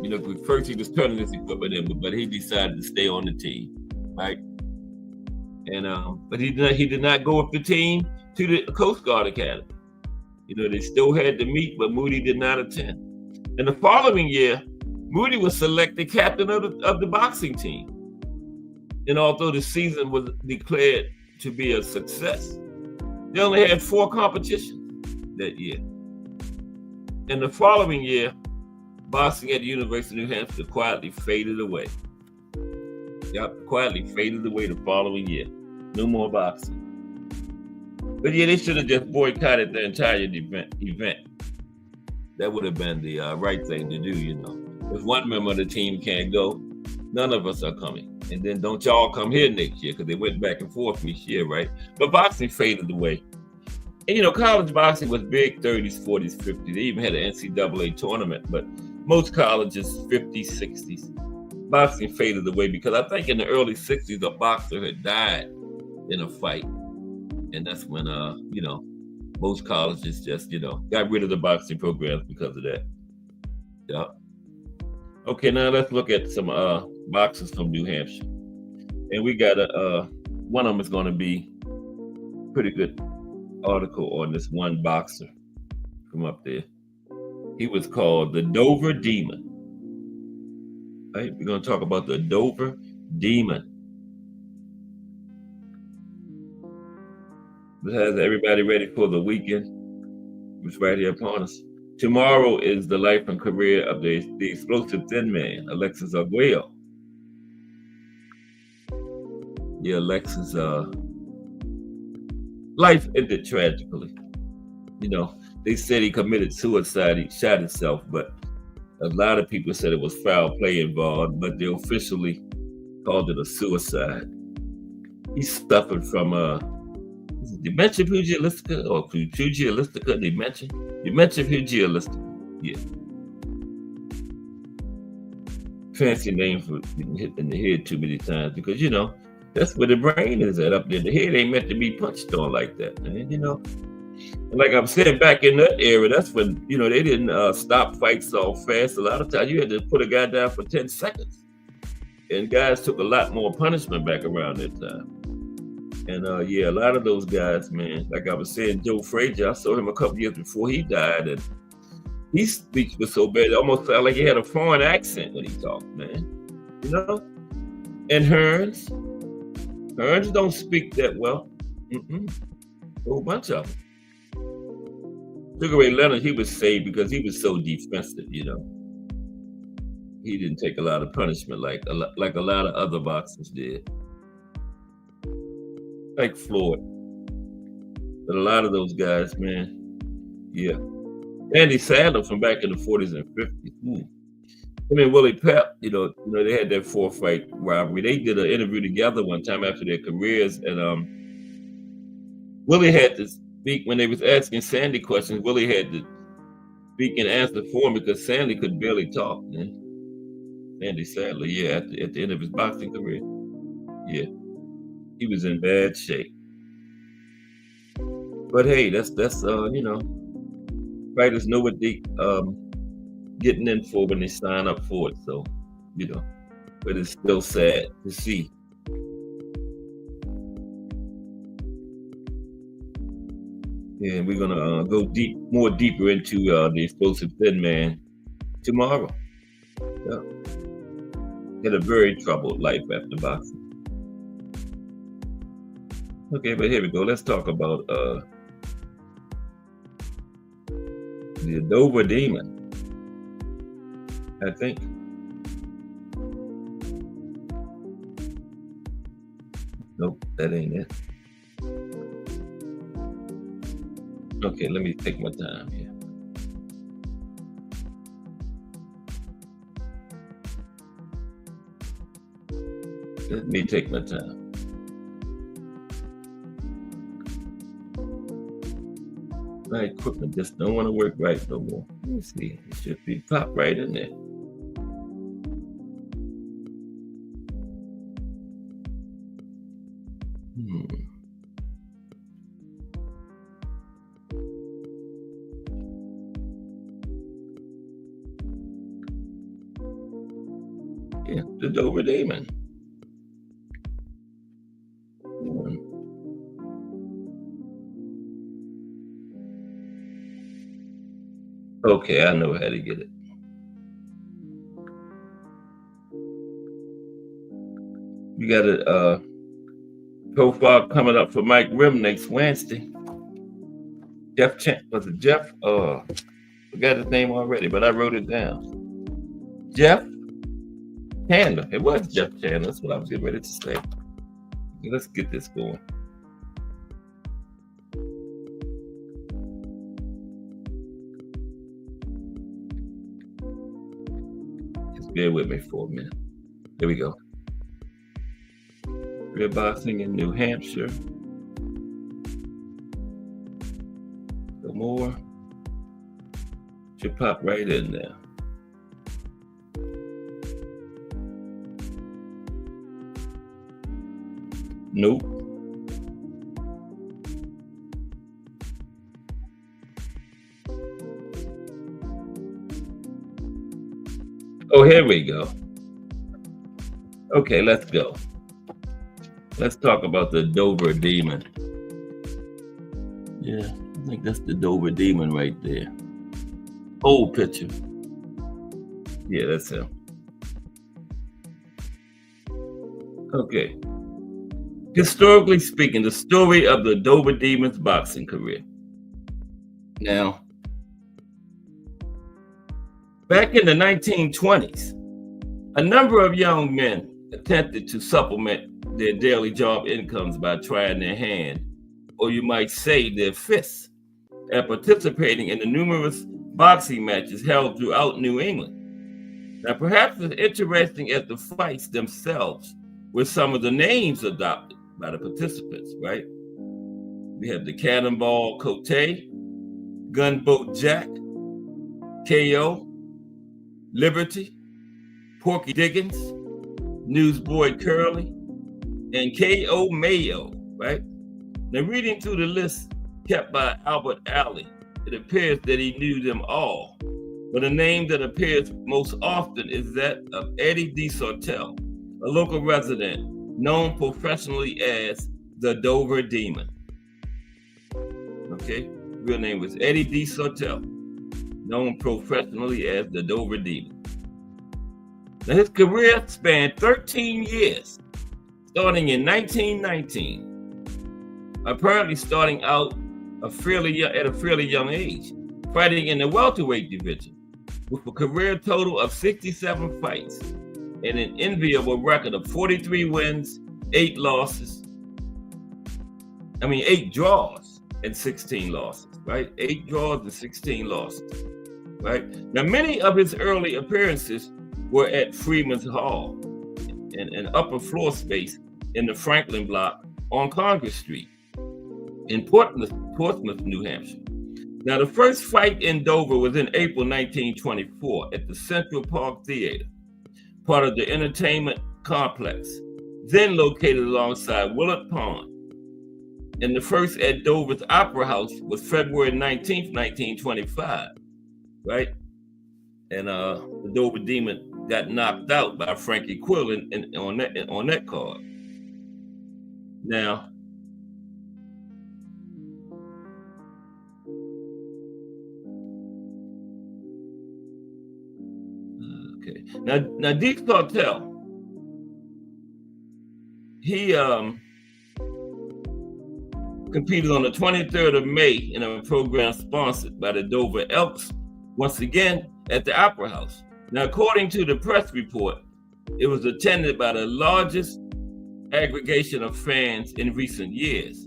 You know, first he was turning his equipment in, but he decided to stay on the team, right? And but he did not go with the team to the Coast Guard Academy. You know, they still had to meet, but Moody did not attend. And the following year, Moody was selected captain of the boxing team. And although the season was declared to be a success, they only had 4 competitions that year. And the following year, boxing at the University of New Hampshire quietly faded away. Yep, quietly faded away the following year. No more boxing. But yeah, they should have just boycotted the entire event. That would have been the right thing to do, you know. If one member of the team can't go, none of us are coming. And then don't y'all come here next year, because they went back and forth each year, right? But boxing faded away. And, you know, college boxing was big 30s, 40s, 50s. They even had an NCAA tournament, but most colleges, 50s, 60s. Boxing faded away because I think in the early 60s, a boxer had died in a fight. And that's when, you know, most colleges just, you know, got rid of the boxing programs because of that. Yeah. Okay, now let's look at some boxers from New Hampshire. And we got one of them is going to be pretty good article on this one boxer from up there. He was called the Dover Demon. Right? We're going to talk about the Dover Demon. This has everybody ready for the weekend. It's right here upon us. Tomorrow is the life and career of the explosive thin man, Alexis Arguello. Yeah, Alexis' life ended tragically. You know, they said he committed suicide. He shot himself, but a lot of people said it was foul play involved, but they officially called it a suicide. He suffered from dementia pugilistica or pugilistica dementia. Dementia pugilistica. Yeah. Fancy name for getting hit in the head too many times because, you know, that's where the brain is at up there. The head ain't meant to be punched on like that, man, you know. And like I'm saying, back in that era, that's when, you know, they didn't stop fights so fast. A lot of times you had to put a guy down for 10 seconds. And guys took a lot more punishment back around that time. And yeah, a lot of those guys, man, like I was saying, Joe Frazier, I saw him a couple years before he died, and his speech was so bad, it almost felt like he had a foreign accent when he talked, man. You know? And Hearns don't speak that well. A whole bunch of them. Sugar Ray Leonard, he was saved because he was so defensive, you know. He didn't take a lot of punishment like a lot of other boxers did. Like Floyd. But a lot of those guys, man, yeah. Andy Sadler from back in the 40s and 50s. I mean, Willie Pep, you know, they had that 4-fight rivalry. They did an interview together one time after their careers, and Willie had to speak when they was asking Sandy questions. Willie had to speak and answer for him because Sandy could barely talk, man. Andy Sadler, yeah, at the end of his boxing career. Yeah. He was in bad shape. But hey, that's you know, fighters know what they getting in for when they sign up for it. So, you know, but it's still sad to see. And we're gonna go more deeper into the explosive thin man tomorrow. Yeah. Had a very troubled life after boxing. Okay, but here we go. Let's talk about The Dover Demon, I think. Nope, that ain't it. Okay, let me take my time here. Let me take my time. My equipment just don't want to work right no more. Let me see. It should be pop right in there. Yeah, the Dover Demon. Okay, I know how to get it. We got a profile coming up for Mike Rim next Wednesday. Was it Jeff? Forgot his name already, but I wrote it down. Jeff Chandler. It was Jeff Chandler. That's what I was getting ready to say. Let's get this going. Just bear with me for a minute. Here we go. Career boxing in New Hampshire. Some more. Should pop right in there. Nope. Oh, here we go. Okay, let's go. Let's talk about the Dover Demon. Yeah, I think that's the Dover Demon right there. Old picture. Yeah, that's him. Okay. Historically speaking, the story of the Dover Demon's boxing career. Now, back in the 1920s, a number of young men attempted to supplement their daily job incomes by trying their hand, or you might say their fists, at participating in the numerous boxing matches held throughout New England. Now, perhaps as interesting as the fights themselves were some of the names adopted by the participants, right? We have the Cannonball Cote, Gunboat Jack, KO, Liberty, Porky Diggins, Newsboy Curly, and K.O. Mayo, right? Now, reading through the list kept by Albert Alley, it appears that he knew them all, but a name that appears most often is that of Eddie DeSautel, a local resident known professionally as the Dover Demon. Okay, real name was Eddie DeSautel, known professionally as the Dover Demon. Now, his career spanned 13 years, starting in 1919, apparently starting out at a fairly young age, fighting in the welterweight division, with a career total of 67 fights and an enviable record of 43 wins, 8 draws and 16 losses, right? 8 draws and 16 losses, right? Now, many of his early appearances were at Freeman's Hall, an upper floor space in the Franklin block on Congress Street in Portsmouth, New Hampshire. Now, the first fight in Dover was in April 1924 at the Central Park Theater, part of the entertainment complex, then located alongside Willard Pond. And the first at Dover's Opera House was February 19th, 1925, right? And the Dover Demon got knocked out by Frankie Quill on that card. Now, okay. Now Deke Cartel, he competed on the 23rd of May in a program sponsored by the Dover Elks, once again at the Opera House. Now, according to the press report, it was attended by the largest aggregation of fans in recent years.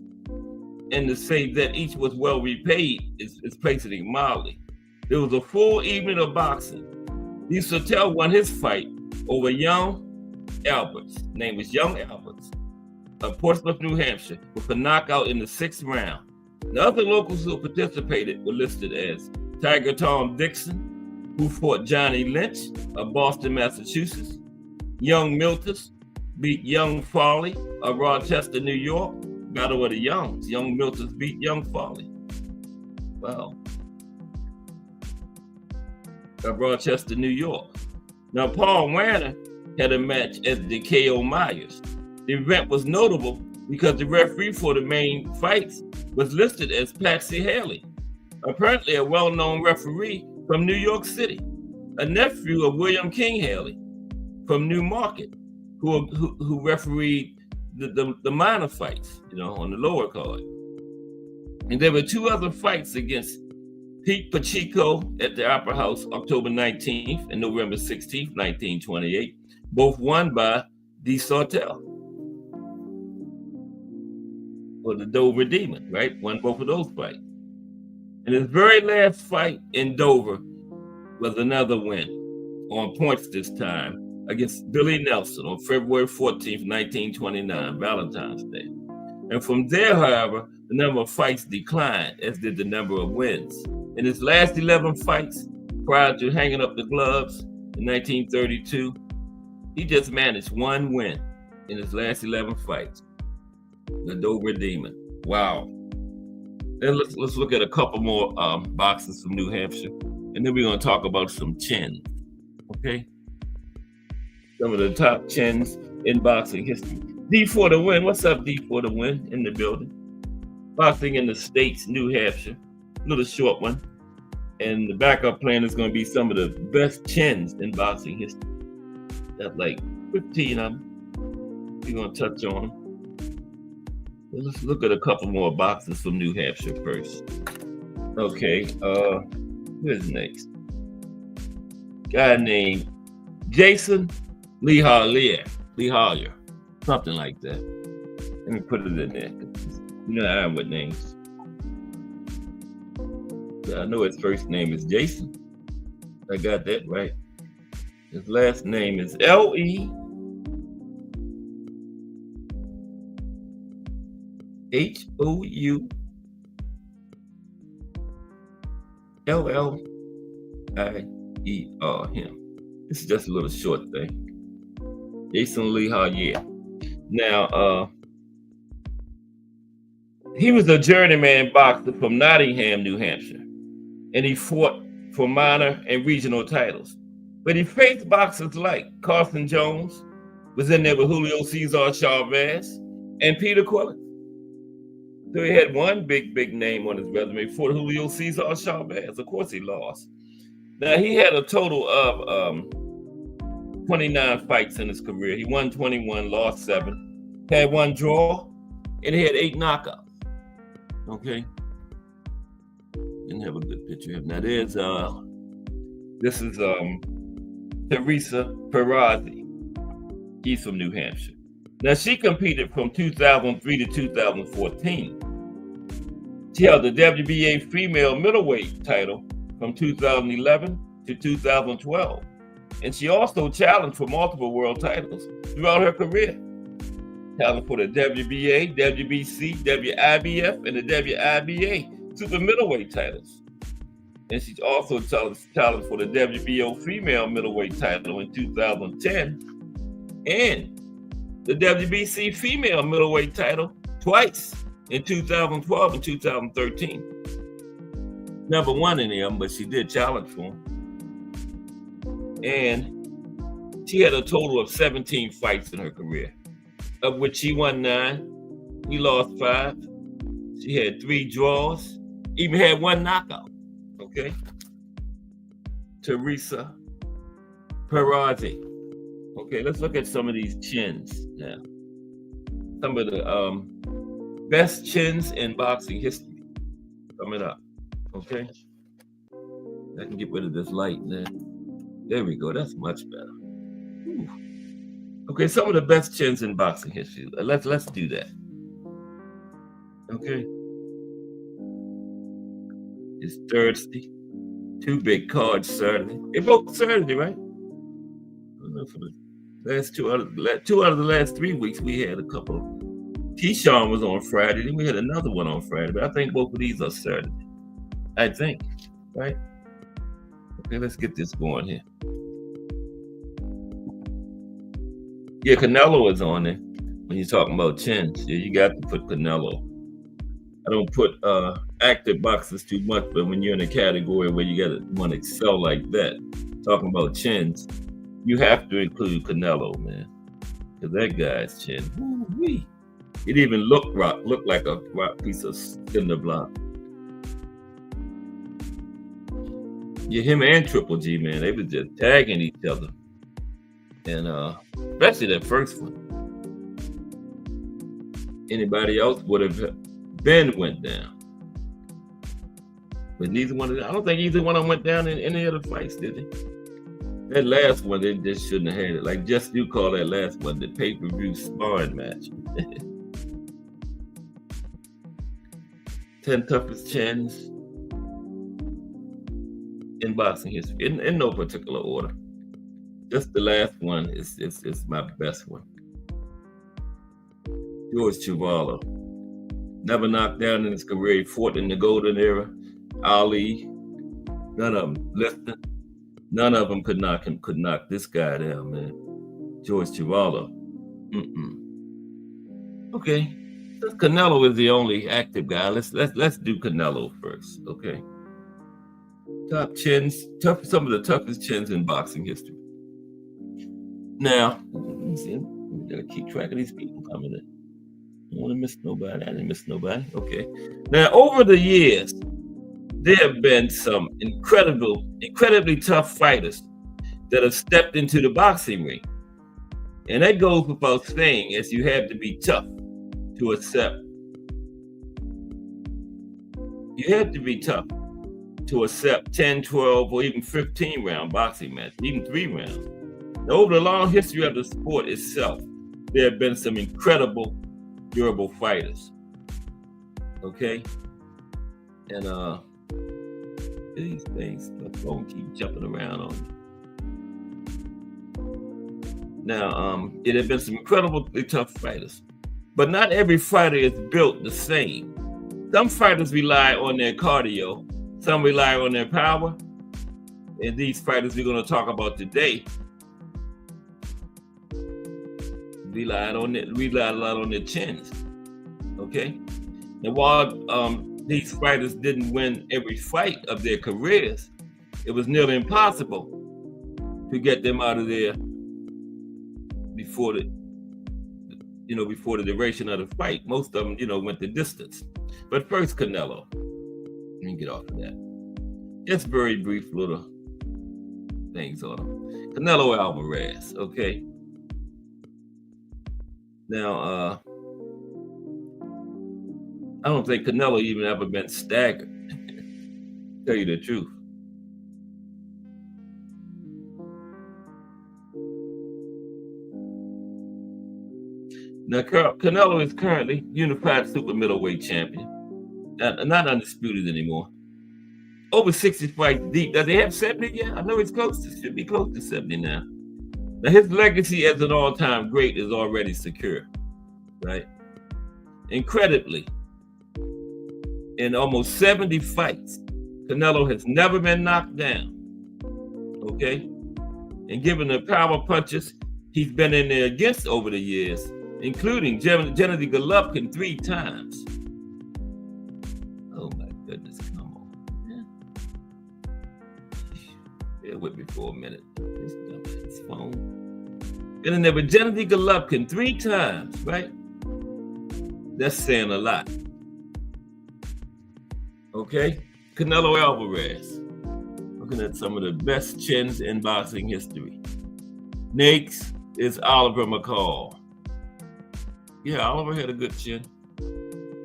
And to say that each was well repaid is placing it mildly. There was a full evening of boxing. Lee Sortel won his fight over Young Alberts, name was Young Alberts, of Portsmouth, New Hampshire, with a knockout in the 6th round. The other locals who participated were listed as Tiger Tom Dixon, who fought Johnny Lynch of Boston, Massachusetts. Young Miltus beat Young Farley of Rochester, New York. Battle of the Youngs. Young Miltus beat Young Farley. Wow. Of Rochester, New York. Now, Paul Warner had a match at the K.O. Myers. The event was notable because the referee for the main fights was listed as Patsy Haley, apparently a well-known referee from New York City, a nephew of William King Haley from Newmarket, who refereed the minor fights, on the lower card. And there were 2 other fights against Pete Pacheco at the Opera House October 19th and November 16th, 1928, both won by Lee Sortel. Or the Dover Demon, right? Won both of those fights. And his very last fight in Dover was another win, on points this time, against Billy Nelson on February 14th, 1929, Valentine's Day. And from there, however, the number of fights declined, as did the number of wins. In his last 11 fights, prior to hanging up the gloves in 1932, he just managed 1 win in his last 11 fights. The Dover Demon. Wow. Then let's look at a couple more boxers from New Hampshire, and then we're going to talk about some chins. Okay? Some of the top chins in boxing history. D for the win. What's up, D for the win in the building? Boxing in the States, New Hampshire. Little short one. And the backup plan is going to be some of the best chins in boxing history. That's like 15 of them. We're going to touch on them. Let's look at a couple more boxers from New Hampshire first. Okay, who's next? Guy named Jason Lee Hollier, something like that. Let me put it in there. I am with names. I know his first name is Jason. I got that right. His last name is L-E-H-O-U-L-L-I-E-R, him. This is just a little short thing. Jason Lee Hollier. Now, he was a journeyman boxer from Nottingham, New Hampshire, and he fought for minor and regional titles. But he faced boxers like Carson Jones, was in there with Julio Cesar Chavez, and Peter Quillen. So he had one big name on his resume for Julio Cesar Chavez. Of course, he lost. Now, he had a total of 29 fights in his career. He won 21, lost 7, had 1 draw, and he had 8 knockouts. Okay? Didn't have a good picture of him. Now, this is Teresa Perazzi. She's from New Hampshire. Now, she competed from 2003 to 2014. She held the WBA female middleweight title from 2011 to 2012. And she also challenged for multiple world titles throughout her career. Challenged for the WBA, WBC, WIBF, and the WIBA super middleweight titles. And she also challenged for the WBO female middleweight title in 2010 and the WBC female middleweight title twice in 2012 and 2013. Never won any of them, but she did challenge for them. And she had a total of 17 fights in her career, of which she won 9, we lost 5. She had 3 draws, even had 1 knockout. Okay. Teresa Perazzi. Okay, let's look at some of these chins now. Some of the Best chins in boxing history coming up. Okay. I can get rid of this light now. There we go. That's much better. Ooh. Okay, some of the best chins in boxing history. Let's do that. Okay. It's Thursday. 2 big cards Saturday. They both Saturday, right? For the last two out of the last 3 weeks, we had a couple. Keyshawn was on Friday, then we had another one on Friday. But I think both of these are Saturday. I think, right? Okay, let's get this going here. Yeah, Canelo is on there. When you're talking about chins, yeah, you got to put Canelo. I don't put active boxers too much, but when you're in a category where you got to want to excel like that, talking about chins, you have to include Canelo, man, because that guy's chin, woo-wee. It even looked like a rock piece of cinder block. Yeah, him and Triple G, man, they was just tagging each other, and especially that first one. Anybody else would have been went down, but neither one of them. I don't think either one of them went down in any of the fights, did they? That last one, they just shouldn't have had it. Like, just you call that last one the pay-per-view sparring match. 10 toughest chins in boxing history, in no particular order. Just the last one is my best one. George Chuvalo. Never knocked down in his career. He fought in the golden era. Ali, none of them. Lifton, none of them could knock this guy down, man. George Chuvalo. Okay. Since Canelo is the only active guy, let's do Canelo first, okay? Top chins, some of the toughest chins in boxing history. Now, let me see. We gotta keep track of these people coming in. I don't want to miss nobody. I didn't miss nobody. Okay. Now, over the years, there have been some incredibly tough fighters that have stepped into the boxing ring. And that goes without saying, as you have to be tough to accept. You have to be tough to accept 10, 12, or even 15 round boxing matches, even 3 rounds. Now, over the long history of the sport itself, there have been some incredible durable fighters. Okay? And these things, the phone keep jumping around on me. Now, it has been some incredibly tough fighters. But not every fighter is built the same. Some fighters rely on their cardio, some rely on their power. And these fighters we're going to talk about today rely a lot on their chins. Okay? And while these fighters didn't win every fight of their careers, it was nearly impossible to get them out of there before the duration of the fight. Most of them, went the distance. But first, Canelo. Let me get off of that. Just very brief little things on him. Canelo Alvarez, okay? Now, I don't think Canelo even ever been staggered. Tell you the truth. Now, Canelo is currently unified super middleweight champion, not undisputed anymore. Over 60 fights deep. Does he have 70 yet? I know should be close to 70 now. Now, his legacy as an all-time great is already secure, right? Incredibly, in almost 70 fights, Canelo has never been knocked down, okay? And given the power punches he's been in there against over the years, including Gennady Golovkin 3 times. Oh my goodness, come on. Bear with me for a minute. This phone. Been in there with Gennady Golovkin 3 times, right? That's saying a lot. Okay? Canelo Alvarez. Looking at some of the best chins in boxing history. Next is Oliver McCall. Yeah, Oliver had a good chin.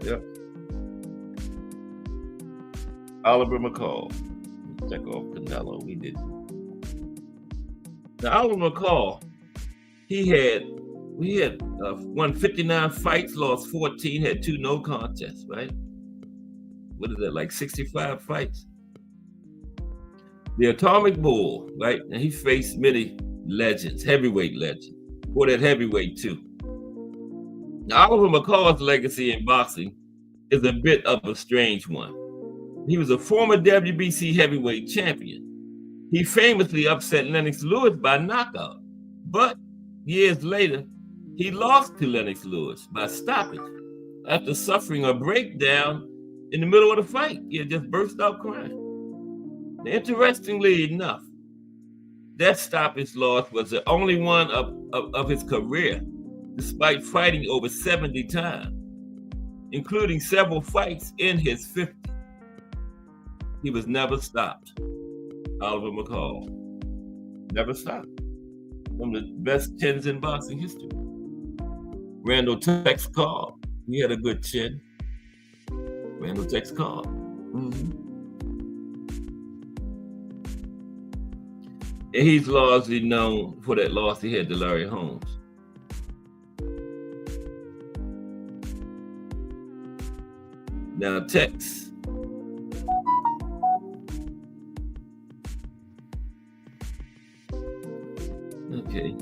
Yep. Oliver McCall. Check off Canelo. We did. Now, Oliver McCall, he had won 59 fights, lost 14, had 2 no contests, right? What is that, like 65 fights? The Atomic Bull, right? And he faced many legends, heavyweight legends, or that heavyweight too. Now, Oliver McCall's legacy in boxing is a bit of a strange one. He was a former WBC heavyweight champion. He famously upset Lennox Lewis by knockout, but years later, he lost to Lennox Lewis by stoppage after suffering a breakdown in the middle of the fight. He had just burst out crying. Now, interestingly enough, that stoppage loss was the only one of his career, despite fighting over 70 times, including several fights in his 50s. He was never stopped. Oliver McCall. Never stopped. One of the best chins in boxing history. Randall Tex Cobb. He had a good chin. Randall Tex Cobb. Mm-hmm. And he's largely known for that loss he had to Larry Holmes. Now, Tex. Okay,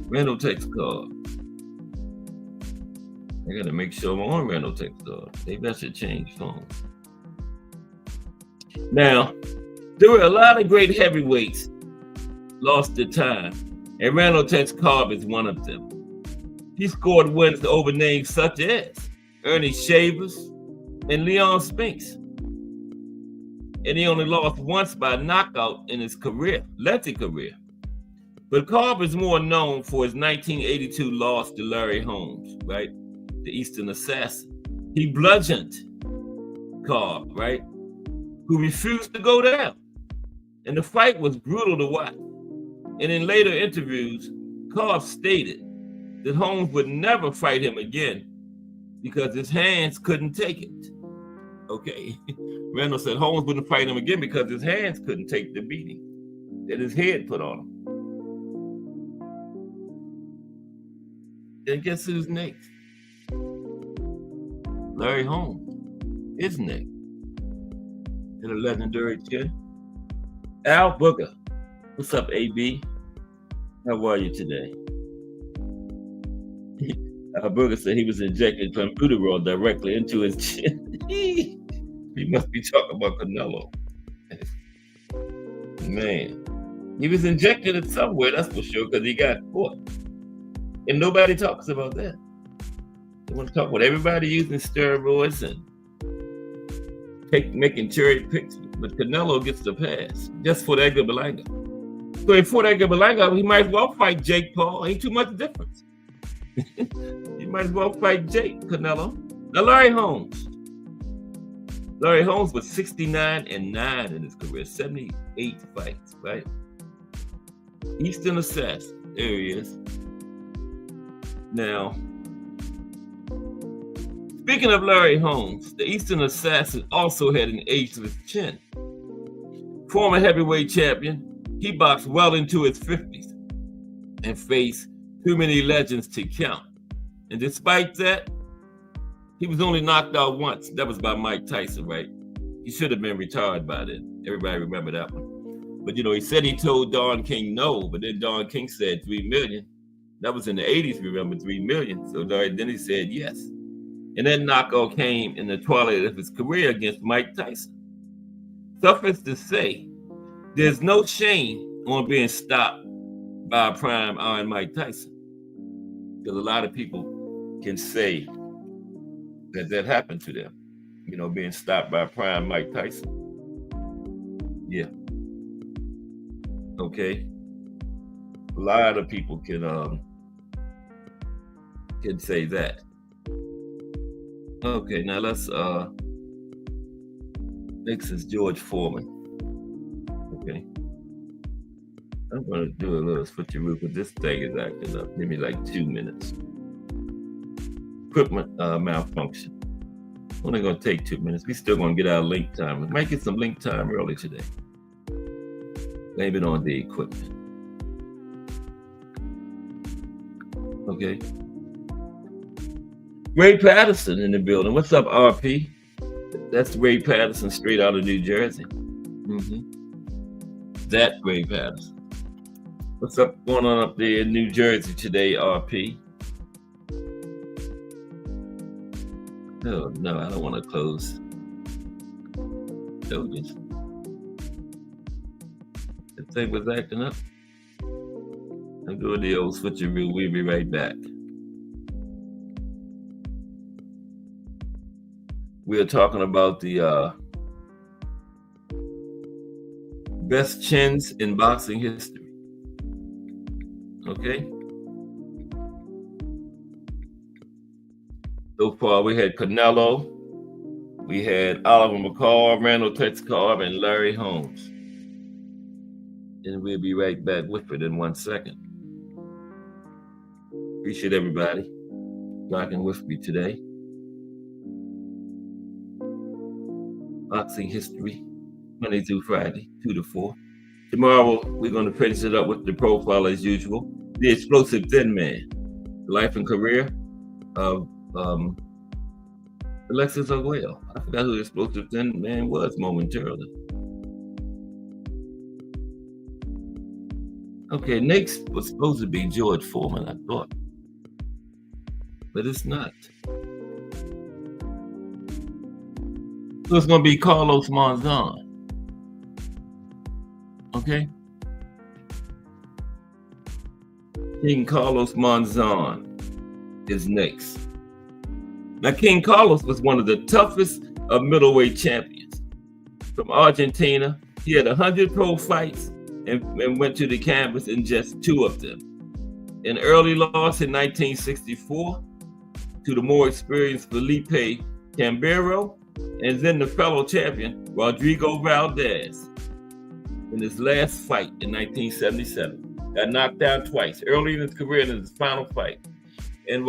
Randall Tex Cobb. I gotta make sure I'm on Randall Tex Cobb. Maybe I should change phones. Now, there were a lot of great heavyweights lost to time, and Randall Tex Cobb is one of them. He scored wins over names such as Ernie Shavers and Leon Spinks. And he only lost once by knockout in his career, lengthy career. But Cobb is more known for his 1982 loss to Larry Holmes, right? The Eastern Assassin. He bludgeoned Cobb, right? Who refused to go down. And the fight was brutal to watch. And in later interviews, Cobb stated that Holmes would never fight him again because his hands couldn't take it. Okay. Randall said Holmes wouldn't fight him again because his hands couldn't take the beating that his head put on him. And guess who's next? Larry Holmes is next. And a legendary chin. Al Booker. What's up, AB? How are you today? Al Booker said he was injected clenbuterol directly into his chin. He must be talking about Canelo. Man, he was injected it somewhere, that's for sure, because he got caught. And nobody talks about that. They want to talk about everybody using steroids and making cherry picks, but Canelo gets the pass just for that good Belanga. So for that good Belanga, he might as well fight Jake Paul. Ain't too much difference. He might as well fight Jake Canelo. Now Larry Holmes. Larry Holmes was 69-9 in his career, 78 fights, right? Eastern Assassin. There he is. Now, speaking of Larry Holmes, the Eastern Assassin also had an ageless chin. Former heavyweight champion, he boxed well into his 50s and faced too many legends to count. And despite that, he was only knocked out once. That was by Mike Tyson, right? He should have been retired by then. Everybody remember that one. But, he said he told Don King no, but then Don King said 3 million. That was in the 80s, remember, 3 million. So then he said yes. And that knockout came in the twilight of his career against Mike Tyson. Suffice to say, there's no shame on being stopped by a prime Iron Mike Tyson. Because a lot of people can say that happened to them, being stopped by prime Mike Tyson. Yeah. Okay. A lot of people can say that. Okay, now let's next is George Foreman. Okay. I'm gonna do a little switcheroo because this thing is acting up. Give me like 2 minutes. Equipment malfunction. Only going to take 2 minutes. We still going to get our link time. We might get some link time early today. Blame it on the equipment. Okay. Ray Patterson in the building. What's up, RP? That's Ray Patterson straight out of New Jersey. That Ray Patterson. What's up going on up there in New Jersey today, RP? Oh, no, I don't want to close. Notice. The thing was acting up. I'm doing the old switcheroo. We'll be right back. We are talking about the best chins in boxing history. Okay? So far, we had Canelo, we had Oliver McCall, Randall Texacar, and Larry Holmes. And we'll be right back with it in 1 second. Appreciate everybody rocking with me today. Boxing history, Monday through Friday, 2 to 4. Tomorrow, we're going to finish it up with the profile as usual. The Explosive Thin Man, the life and career of Alexis Arguello. I forgot who the Explosive Thin Man was momentarily. Okay, next was supposed to be George Foreman, I thought. But it's not. So it's going to be Carlos Monzon. Okay? King Carlos Monzon is next. Now, King Carlos was one of the toughest of middleweight champions. From Argentina, he had 100 pro fights and went to the canvas in just 2 of them. An early loss in 1964 to the more experienced Felipe Cambero, and then the fellow champion, Rodrigo Valdez, in his last fight in 1977. Got knocked down twice, early in his career and in his final fight. And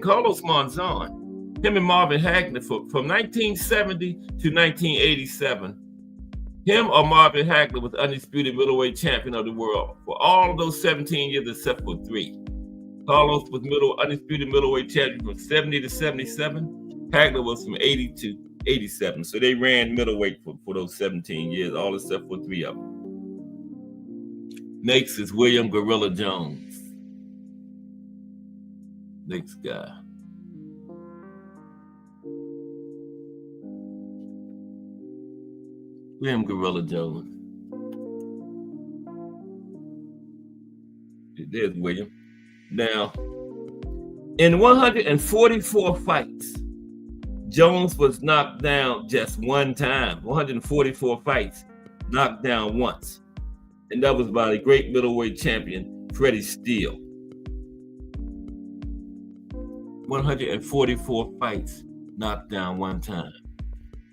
Carlos Monzon, him and Marvin Hagler, from 1970 to 1987, him or Marvin Hagler was undisputed middleweight champion of the world for all of those 17 years except for 3. Carlos was undisputed middleweight champion from 70 to 77. Hagler was from 80 to 87. So they ran middleweight for those 17 years, all except for 3 of them. Next is William Gorilla Jones. Next guy. William Gorilla Jones. There's William. Now, in 144 fights, Jones was knocked down just 1 time. 144 fights, knocked down once. And that was by the great middleweight champion, Freddie Steele. 144 fights, knocked down 1 time.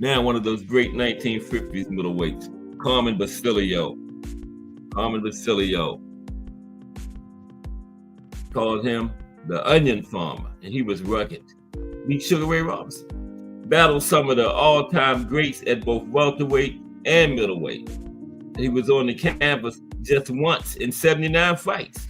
Now one of those great 1950s middleweights, Carmen Basilio. Carmen Basilio. Called him the Onion Farmer, and he was rugged. Beat Sugar Ray Robinson. Battled some of the all-time greats at both welterweight and middleweight. He was on the canvas just once in 79 fights.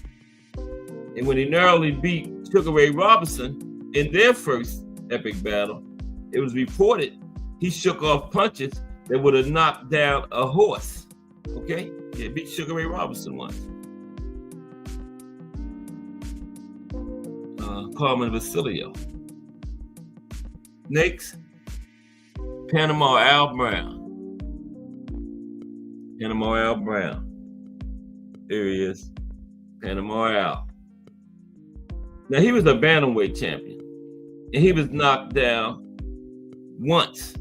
And when he narrowly beat Sugar Ray Robinson in their first epic battle, it was reported he shook off punches that would have knocked down a horse. Okay? He beat Sugar Ray Robinson once. Carmen Basilio. Next, Panama Al Brown. Panama Al Brown. There he is. Panama Al. Now, he was a bantamweight champion, and he was knocked down once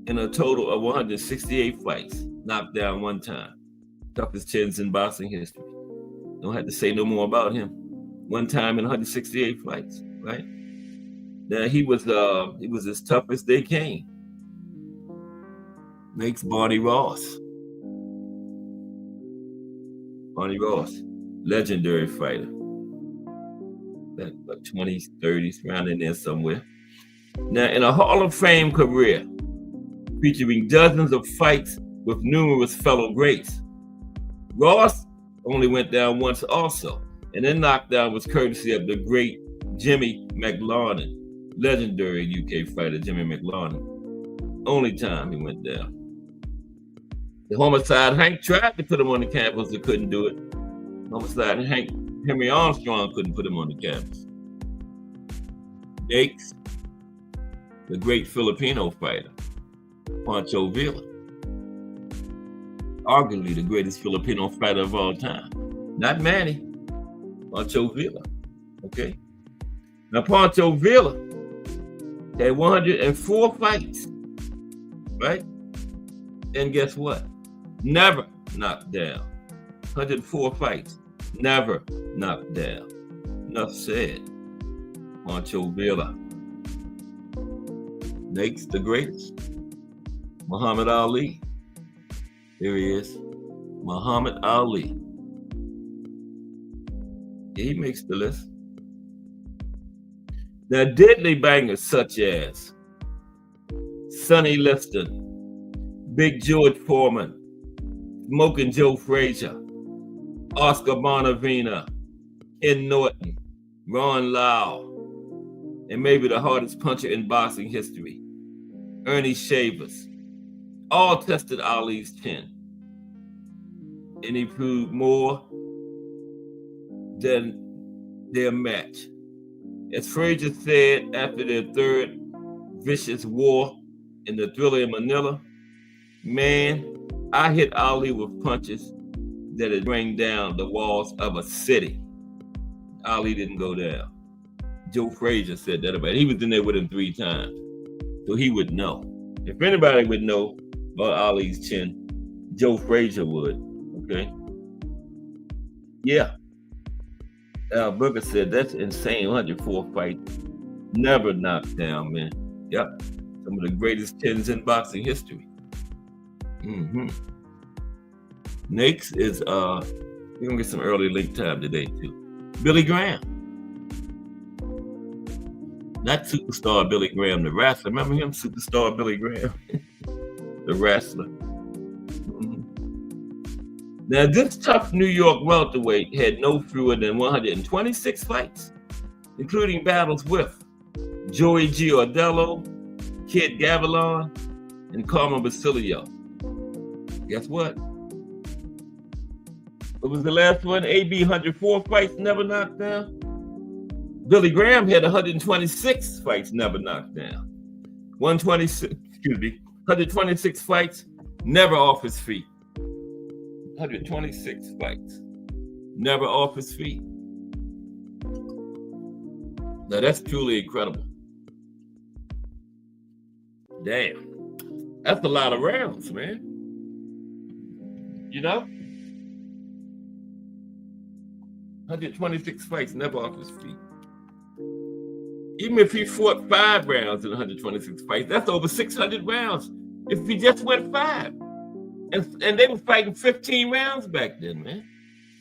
in a total of 168 fights. Knocked down 1 time. Toughest chins in boxing history. Don't have to say no more about him. 1 time in 168 fights, right? Now, he was as tough as they came. Makes Barney Ross. Barney Ross, legendary fighter. That 20s, 30s, around in there somewhere. Now, in a Hall of Fame career, featuring dozens of fights with numerous fellow greats, Ross only went down once also, and then knockdown was courtesy of the great Jimmy McLaurin, legendary UK fighter Jimmy McLaurin. Only time he went down. The homicide Hank tried to put him on the canvas, but couldn't do it. Homicide Henry Armstrong couldn't put him on the canvas. Next, the great Filipino fighter, Pancho Villa. Arguably the greatest Filipino fighter of all time. Not Manny, Pancho Villa. Okay? Now, Pancho Villa had 104 fights, right? And guess what? Never knocked down. 104 fights, never knocked down. Enough said. Pancho Villa. Next, the greatest, Muhammad Ali. Here he is, Muhammad Ali. He makes the list. Now, deadly bangers such as Sonny Liston, Big George Foreman, Smoking Joe Frazier, Oscar Bonavena, Ken Norton, Ron Lau, and maybe the hardest puncher in boxing history, Ernie Shavers, all tested Ali's chin. And he proved more than their match. As Frazier said after their third vicious war in the Thriller in Manila, man, I hit Ali with punches that had bring down the walls of a city. Ali didn't go down. Joe Frazier said that about it. He was in there with him 3 times. So he would know. If anybody would know about Ali's chin, Joe Frazier would. Okay? Yeah. Al Booker said that's insane. 104 fights. Never knocked down, man. Yep. Some of the greatest chins in boxing history. Next is we're gonna get some early link time today too. Billy Graham. Not superstar Billy Graham, the wrestler. Remember him, superstar Billy Graham? The wrestler. Now, this tough New York welterweight had no fewer than 126 fights, including battles with Joey Giardello, Kid Gavilan, and Carmen Basilio. Guess what? What was the last one? AB, 104 fights, never knocked down. Billy Graham had 126 fights, never knocked down. 126 fights, never off his feet. 126 fights, never off his feet. Now that's truly incredible. Damn, that's a lot of rounds, man. You know? 126 fights, never off his feet. Even if he fought 5 rounds in 126 fights, that's over 600 rounds. If he just went 5. And they were fighting 15 rounds back then, man.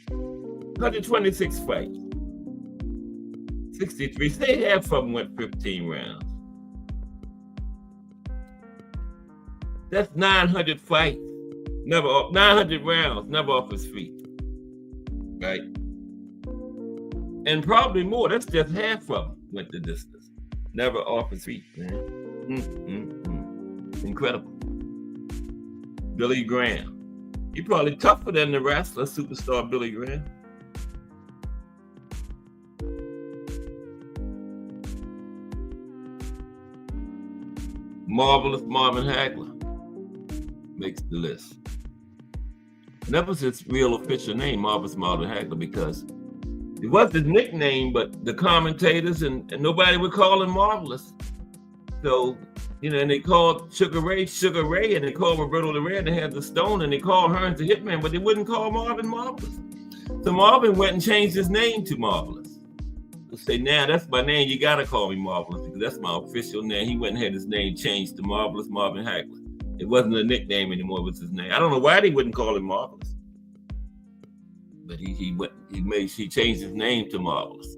126 fights. 63. Say half of them went 15 rounds. That's 900 fights. 900 rounds, never off his feet. Right? And probably more. That's just half of them went the distance. Never off his feet, man. Incredible. Billy Graham. He probably tougher than the wrestler, superstar Billy Graham. Marvelous Marvin Hagler makes the list. And that was his real official name, Marvelous Marvin Hagler, because it was his nickname, but the commentators and nobody would call him Marvelous. So, you know, and they called Sugar Ray, and they called Roberto the Red, and they had the Stone, and they called Hearns the Hitman, but they wouldn't call Marvin Marvelous. So Marvin went and changed his name to Marvelous. He'll say, now that's my name, you gotta call me Marvelous, because that's my official name. He went and had his name changed to Marvelous Marvin Hagler. It wasn't a nickname anymore, it was his name. I don't know why they wouldn't call him Marvelous. But he changed his name to Marvelous.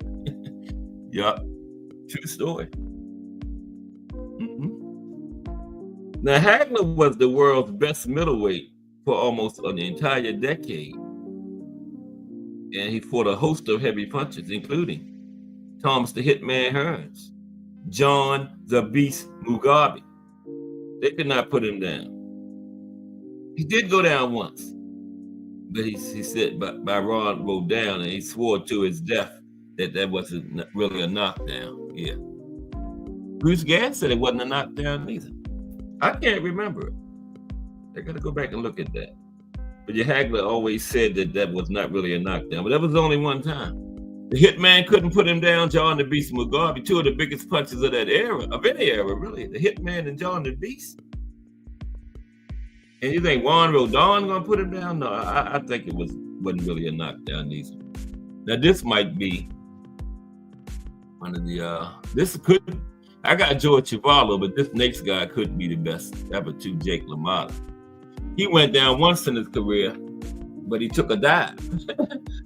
Yup, true story. Now, Hagler was the world's best middleweight for almost an entire decade. And he fought a host of heavy punchers, including Thomas the Hitman Hearns, John the Beast Mugabe. They could not put him down. He did go down once, but he said by Ron rode down, and he swore to his death that wasn't really a knockdown. Yeah. Bruce Gass said it wasn't a knockdown either. I can't remember it. I got to go back and look at that. But your Hagler always said that was not really a knockdown, but that was only one time. The Hitman couldn't put him down. John the Beast Mugabe, two of the biggest punches of that era, of any era, really. The Hitman and John the Beast. And you think Juan Rodon gonna put him down? No, I think it wasn't really a knockdown either. Now this might be one of the I got George Chuvalo, but this next guy could be the best ever too, Jake LaMotta. He went down once in his career, but he took a dive.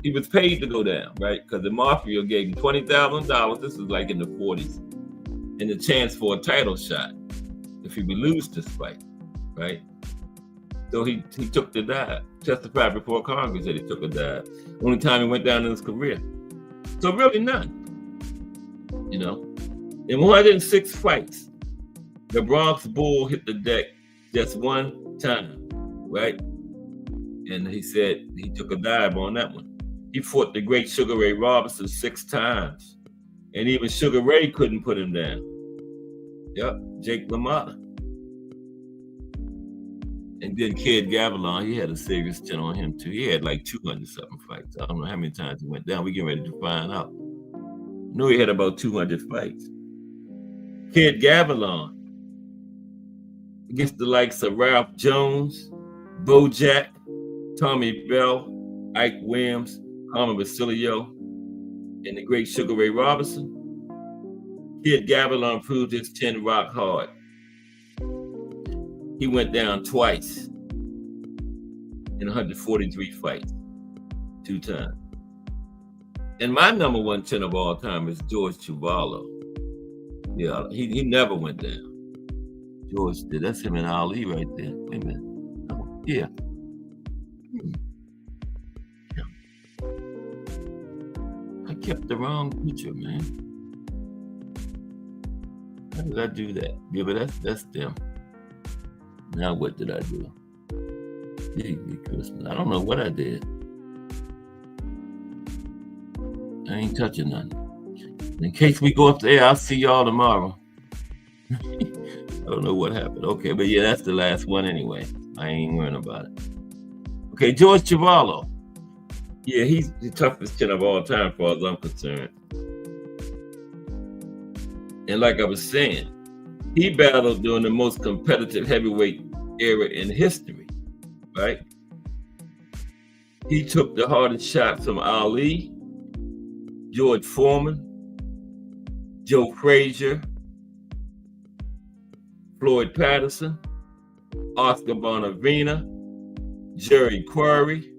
He was paid to go down, right? Because the Mafia gave him $20,000. This was like in the 40s. And a chance for a title shot if he would lose this fight, right? So he took the dive. Testified before Congress that he took a dive. Only time he went down in his career. So really none. You know? In 106 fights, the Bronx Bull hit the deck just one time, right? And he said he took a dive on that one. He fought the great Sugar Ray Robinson 6 times. And even Sugar Ray couldn't put him down. Yep, Jake LaMotta. And then Kid Gavilan, he had a serious chin on him too. He had like 200-something fights. I don't know how many times he went down. We get ready to find out. I know he had about 200 fights. Kid Gavilan against the likes of Ralph Jones, Bojack, Tommy Bell, Ike Williams, Carmen Basilio, and the great Sugar Ray Robinson. Kid Gavilan proved his chin rock hard. He went down twice in 143 fights, 2 times. And my number one chin of all time is George Chuvalo. Yeah, he never went down. George did. That's him and Ali right there. Wait a minute. Oh, yeah. I kept the wrong picture, man. How did I do that? Yeah, but that's them. Now what did I do? I don't know what I did. I ain't touching nothing. In case we go up there, I'll see y'all tomorrow. I don't know what happened. Okay, but yeah, that's the last one anyway. I ain't worrying about it. Okay, George Chuvalo. Yeah, he's the toughest chin of all time, as far as I'm concerned. And like I was saying, he battled during the most competitive heavyweight era in history, right? He took the hardest shots from Ali, George Foreman, Joe Frazier, Floyd Patterson, Oscar Bonavena, Jerry Quarry,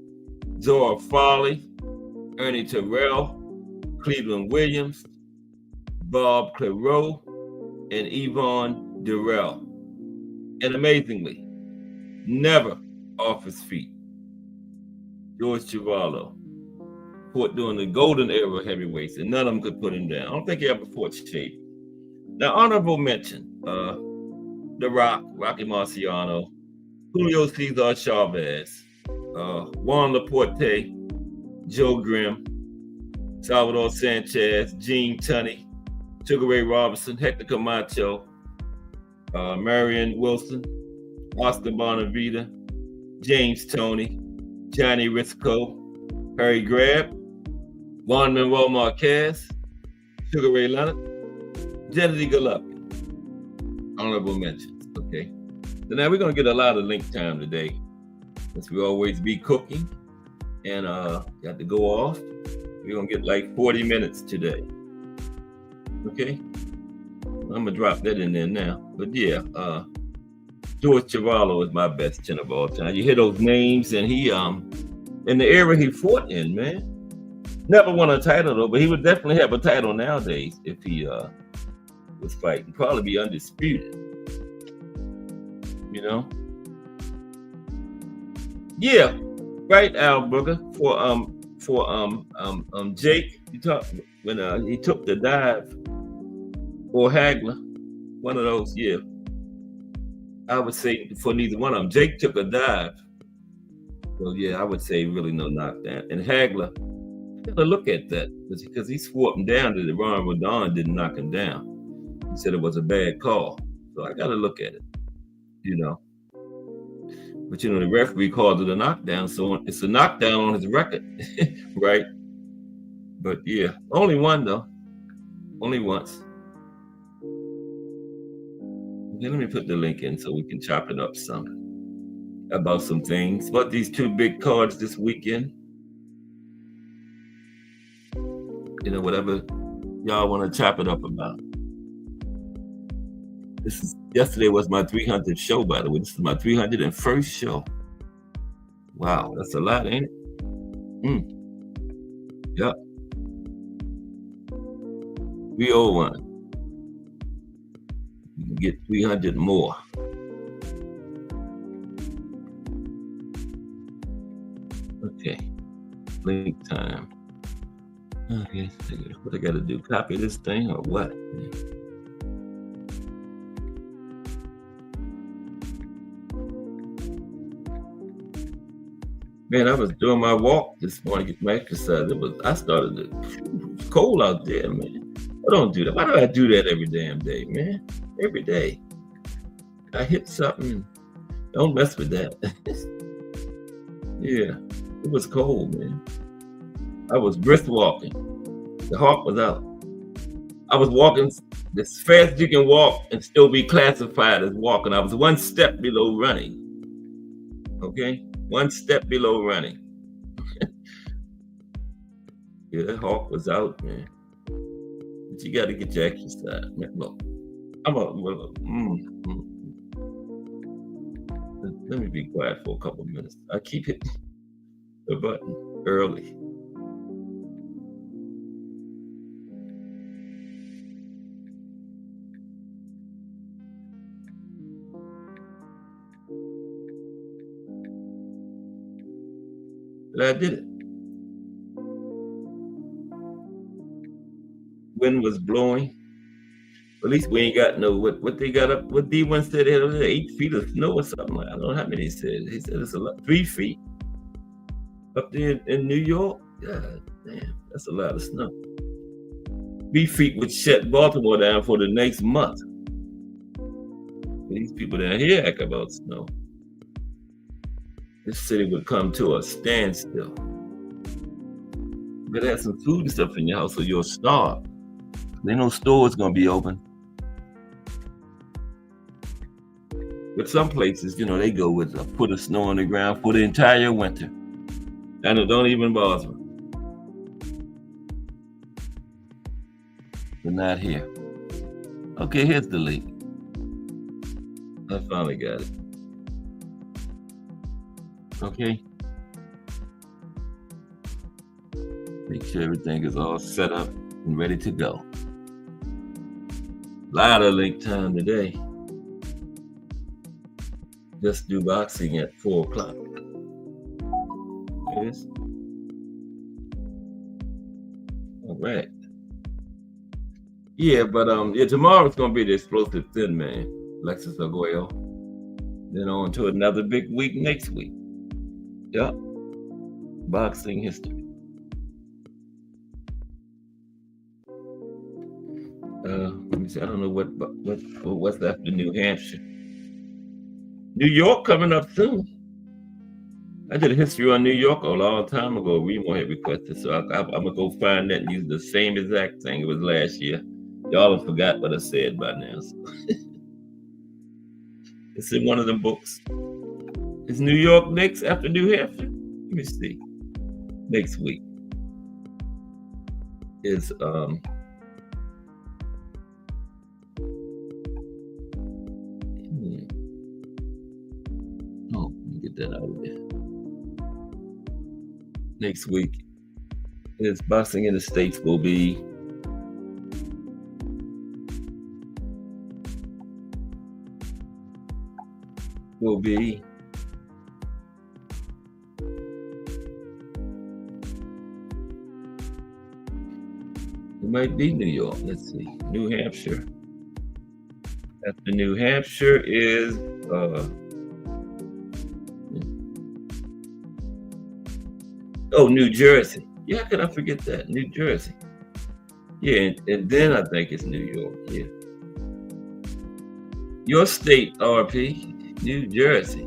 Zora Farley, Ernie Terrell, Cleveland Williams, Bob Clairot, and Yvonne Durrell. And amazingly, never off his feet. George Chuvalo fought during the golden era of heavyweights, and none of them could put him down. I don't think he ever fought Shape. Now, honorable mention, The Rock, Rocky Marciano, Julio Cesar Chavez, Juan Laporte, Joe Grimm, Salvador Sanchez, Gene Tunney, Sugar Ray Robinson, Hector Camacho, Marion Wilson, Oscar Bonavita, James Toney, Johnny Risco, Harry Grab, Juan Manuel Marquez, Sugar Ray Leonard, Gennady Golovkin. Honorable mentions, okay? So now we're going to get a lot of link time today, since we always be cooking, and got to go off. We're going to get like 40 minutes today, okay? I'm going to drop that in there now. But yeah, George Chuvalo is my best chin of all time. You hear those names, and he, in the era he fought in, man, never won a title though, but he would definitely have a title nowadays if he was fighting. Probably be undisputed. You know? Yeah, right, Al Booker. For Jake, you talked when he took the dive, or Hagler, one of those, yeah. I would say for neither one of them. Jake took a dive. So yeah, I would say really no knockdown. And Hagler, I gotta look at that because he swore up and down that Ron Rodon didn't knock him down. He said it was a bad call. So I gotta look at it, you know. But you know, the referee called it a knockdown, so it's a knockdown on his record, right? But yeah, only one though. Only once. Okay, let me put the link in so we can chop it up some about some things. But these two big cards this weekend. You know, whatever y'all want to chop it up about. Yesterday was my 300th show, by the way. This is my 301st show. Wow, that's a lot, ain't it? Yep. 301. You can get 300 more. Okay. Link time. Okay, what I got to do? Copy this thing or what? Man, I was doing my walk this morning, get my exercise. It was cold out there, man. I don't do that. Why do I do that every damn day, man? Every day. I hit something. Don't mess with that. Yeah, it was cold, man. I was brisk walking. The hawk was out. I was walking as fast as you can walk and still be classified as walking. I was one step below running. Okay? One step below running. Yeah, that hawk was out, man. But you got to get your exercise, man. Look, let me be quiet for a couple minutes. I keep hitting the button early. But I did it. Wind was blowing. At least we ain't got no what they got up. What D1 said they had 8 feet of snow or something. I don't know how many he said. He said it's a lot, 3 feet up there in New York. God damn, that's a lot of snow. 3 feet would shut Baltimore down for the next month. These people down here act about snow. This city would come to a standstill. You better have some food and stuff in your house or you'll starve. There ain't no stores gonna be open. But some places, you know, they go with a foot of snow on the ground for the entire winter. And it don't even bother them. But not here. Okay, here's the link. I finally got it. Okay. Make sure everything is all set up and ready to go. Lot of link time today. Just do boxing at 4 o'clock. Yes. All right. Yeah, but tomorrow's gonna be the explosive thin man, Lexus Arguello. Then on to another big week next week. Yep. Boxing history. Let me see. I don't know what's left in New Hampshire. New York coming up soon. I did a history on New York a long time ago. Remo had requested, so I'm gonna go find that and use the same exact thing. It was last year. Y'all have forgot what I said by now. So. It's in one of them books. Is New York next after New Hampshire? Let me see. Next week is oh, let me get that out of there. Next week is Boxing in the States will be will be it might be New York. Let's see. New Hampshire. After New Hampshire is New Jersey. Yeah, how could I forget that? New Jersey. Yeah, and then I think it's New York. Yeah. Your state, RP, New Jersey.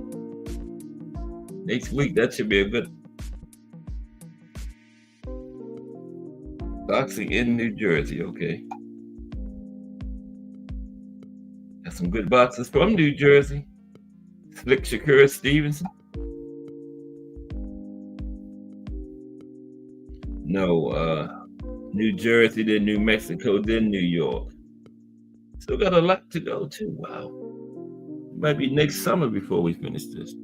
Next week, that should be a good boxing in New Jersey. Okay. Got some good boxers from New Jersey. Slick Shakur Stevenson. No, New Jersey, then New Mexico, then New York. Still got a lot to go too. Wow. It might be next summer before we finish this.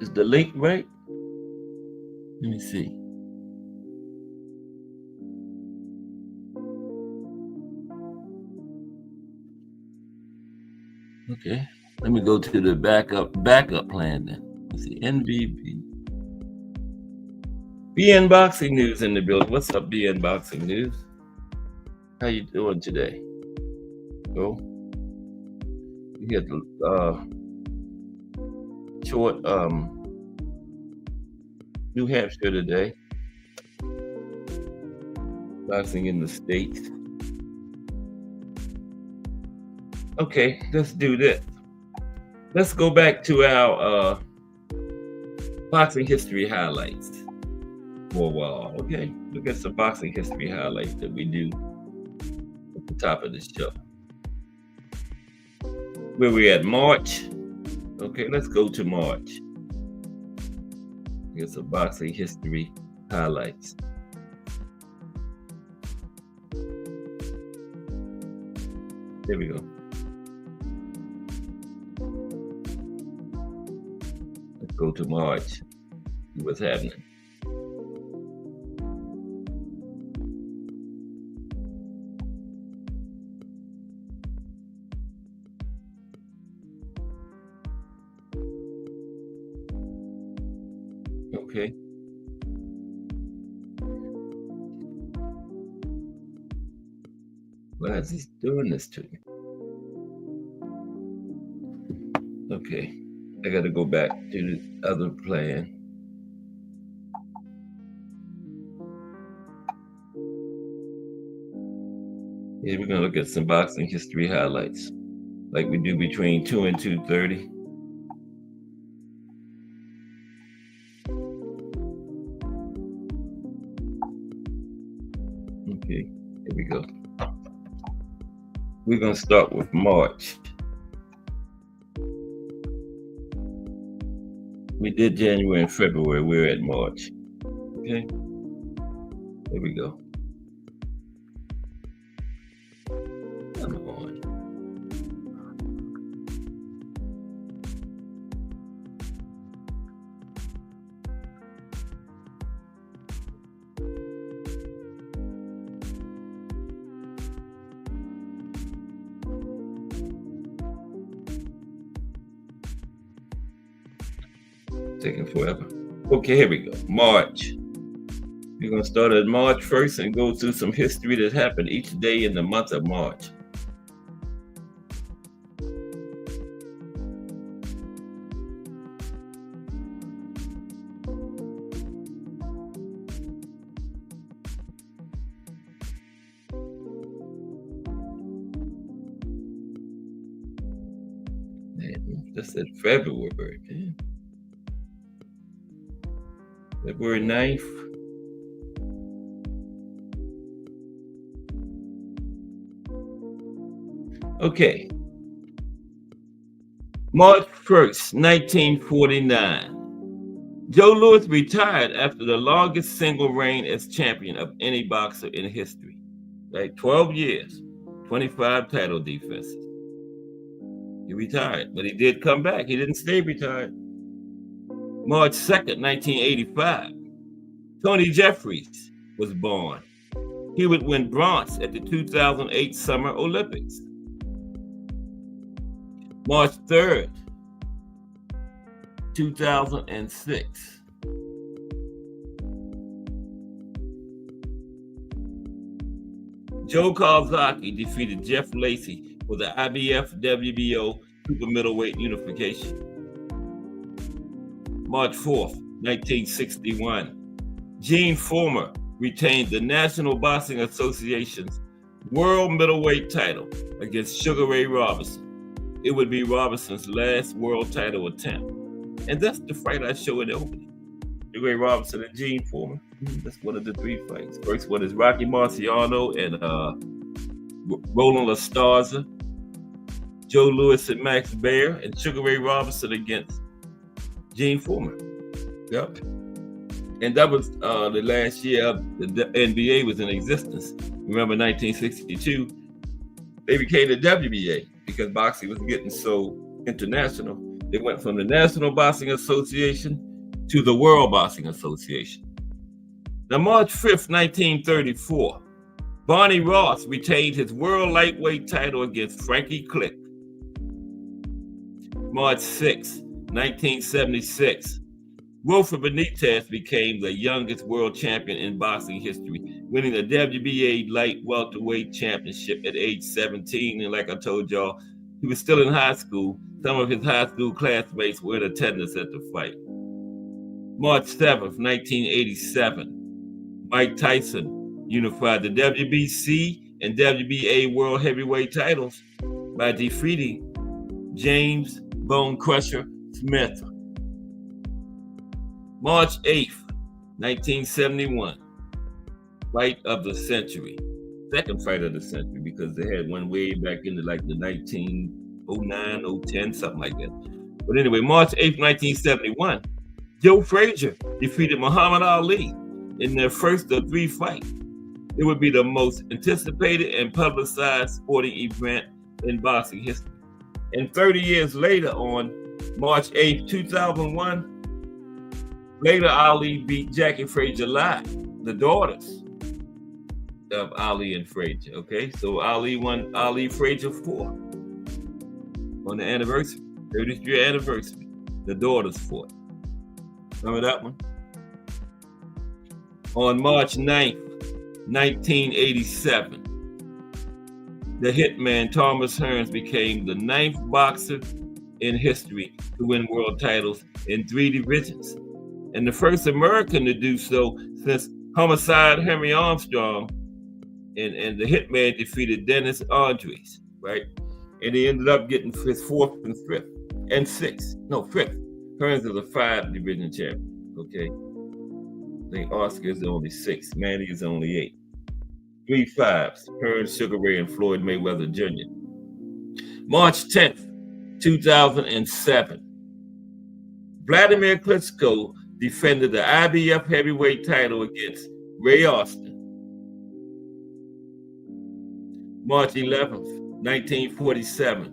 Is the link right? Let me see. Okay. Let me go to the backup plan then. Let's see. NBB. BN Boxing News in the building. What's up, BN Boxing News? How you doing today? Oh, we had the short New Hampshire today. Boxing in the States. Okay, let's do this. Let's go back to our boxing history highlights for a while. Okay, look at some boxing history highlights that we do at the top of the show. Where we at? March. Okay, let's go to March. Get some boxing history highlights. There we go. Let's go to March. See what's happening. Okay. Why is he doing this to me? Okay, I got to go back to the other plan. Yeah, we're going to look at some boxing history highlights like we do between 2 and 2:30. Okay, here we go. We're going to start with March. We did January and February. We're at March. Okay, here we go. Come on. Taking forever. Okay, here we go. March. We're going to start at March 1st and go through some history that happened each day in the month of March. That's at February, man. February 9th. Okay. March 1st, 1949. Joe Louis retired after the longest single reign as champion of any boxer in history. Like 12 years, 25 title defenses. He retired, but he did come back. He didn't stay retired. March 2nd, 1985, Tony Jeffries was born. he would win bronze at the 2008 Summer Olympics. March 3rd, 2006. Joe Kawasaki defeated Jeff Lacey for the IBF WBO super middleweight unification. March 4th, 1961. Gene Fullmer retained the National Boxing Association's world middleweight title against Sugar Ray Robinson. It would be Robinson's last world title attempt. And that's the fight I show in the opening. Sugar Ray Robinson and Gene Fullmer. That's one of the three fights. First one is Rocky Marciano and Roland LaStarza, Joe Louis and Max Baer, and Sugar Ray Robinson against Gene Fullmer. Yep. And that was the last year the NBA was in existence. Remember 1962, they became the WBA because boxing was getting so international. They went from the National Boxing Association to the World Boxing Association. Now, March 5th, 1934, Barney Ross retained his world lightweight title against Frankie Click. March 6th, 1976, Wilfred Benitez became the youngest world champion in boxing history, winning the WBA light welterweight championship at age 17. And like I told y'all, he was still in high school. Some of his high school classmates were in attendance at the fight. March 7th, 1987, Mike Tyson unified the WBC and WBA world heavyweight titles by defeating James Bone Crusher Smith. March 8th, 1971, fight of the century. Second fight of the century because they had one way back into like the 1909, 010, something like that. But anyway, March 8th, 1971, Joe Frazier defeated Muhammad Ali in their first of three fights. It would be the most anticipated and publicized sporting event in boxing history. And 30 years later, on March 8th, 2001, later Ali beat Jackie Frazier live, the daughters of Ali and Frazier. Okay, so Ali won Ali Frazier 4 on the anniversary, 30th year anniversary. The daughters fought. Remember that one? On March 9th, 1987, the hitman Thomas Hearns became the 9th boxer in history to win world titles in 3 divisions, and the first American to do so since Homicide Henry Armstrong and the hitman defeated Dennis Andres, right? And he ended up getting his 4th and 5th and 6th. No, 5th. Hearns is a 5 division champion, okay? I think Oscar is only 6. Manny is only 8. 3 5s. Hearns, Sugar Ray, and Floyd Mayweather Jr. March 10th, 2007. Vladimir Klitschko defended the IBF heavyweight title against Ray Austin. March 11th, 1947.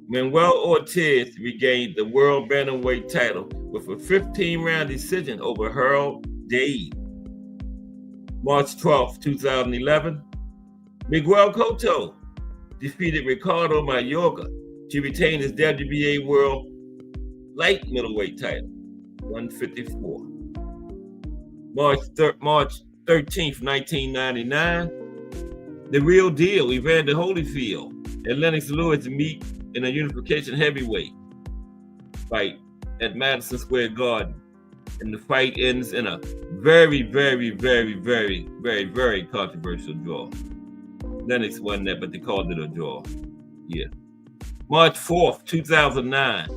Manuel Ortiz regained the world bantamweight title with a 15-round decision over Harold Dade. March 12th, 2011, Miguel Cotto defeated Ricardo Mayorga to retain his WBA world light middleweight title, 154. March 13th, 1999, The Real Deal, Evander Holyfield and Lennox Lewis meet in a unification heavyweight fight at Madison Square Garden. And the fight ends in a very, very, very, very, very, very controversial draw. Lennox won that, but they called it a draw. Yeah. March 4th, 2009.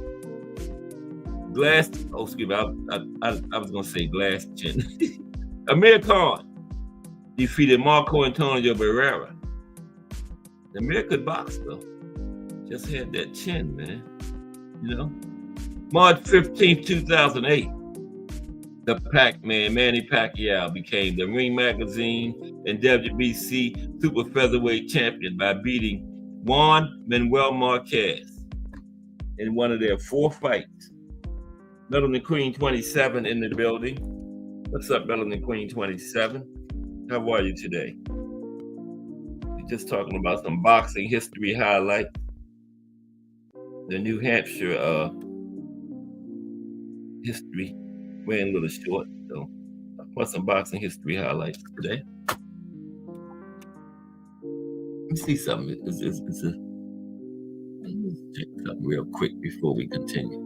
I was going to say glass chin. Amir Khan defeated Marco Antonio Barrera. Amir could box, though. Just had that chin, man. You know? March 15th, 2008. The Pac-Man, Manny Pacquiao, became the Ring Magazine and WBC Super Featherweight champion by beating Juan Manuel Marquez in one of their 4 fights. Melanie Queen 27 in the building. What's up, Melanie Queen 27? How are you today? just talking about some boxing history highlights. The New Hampshire history ran a little short, so I want some boxing history highlights today. Let me see something. Let's check something real quick before we continue.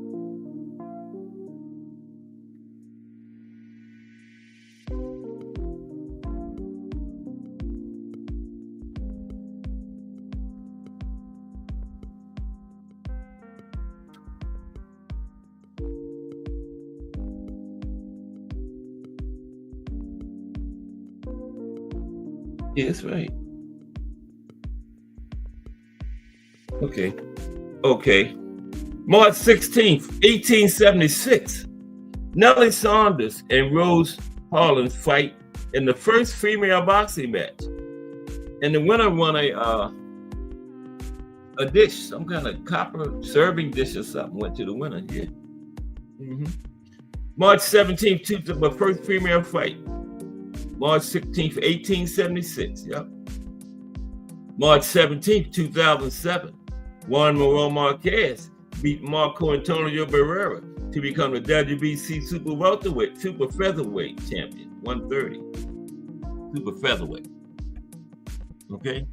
Yeah, that's right. Okay. March 16th, 1876. Nellie Saunders and Rose Harlan fight in the first female boxing match. And the winner won a dish, some kind of copper serving dish or something, went to the winner. Yeah. March 17th, the first female fight. March 16th, 1876. Yep. March 17th, 2007. Juan Manuel Marquez beat Marco Antonio Barrera to become the WBC super featherweight champion, 130. Super featherweight. Okay.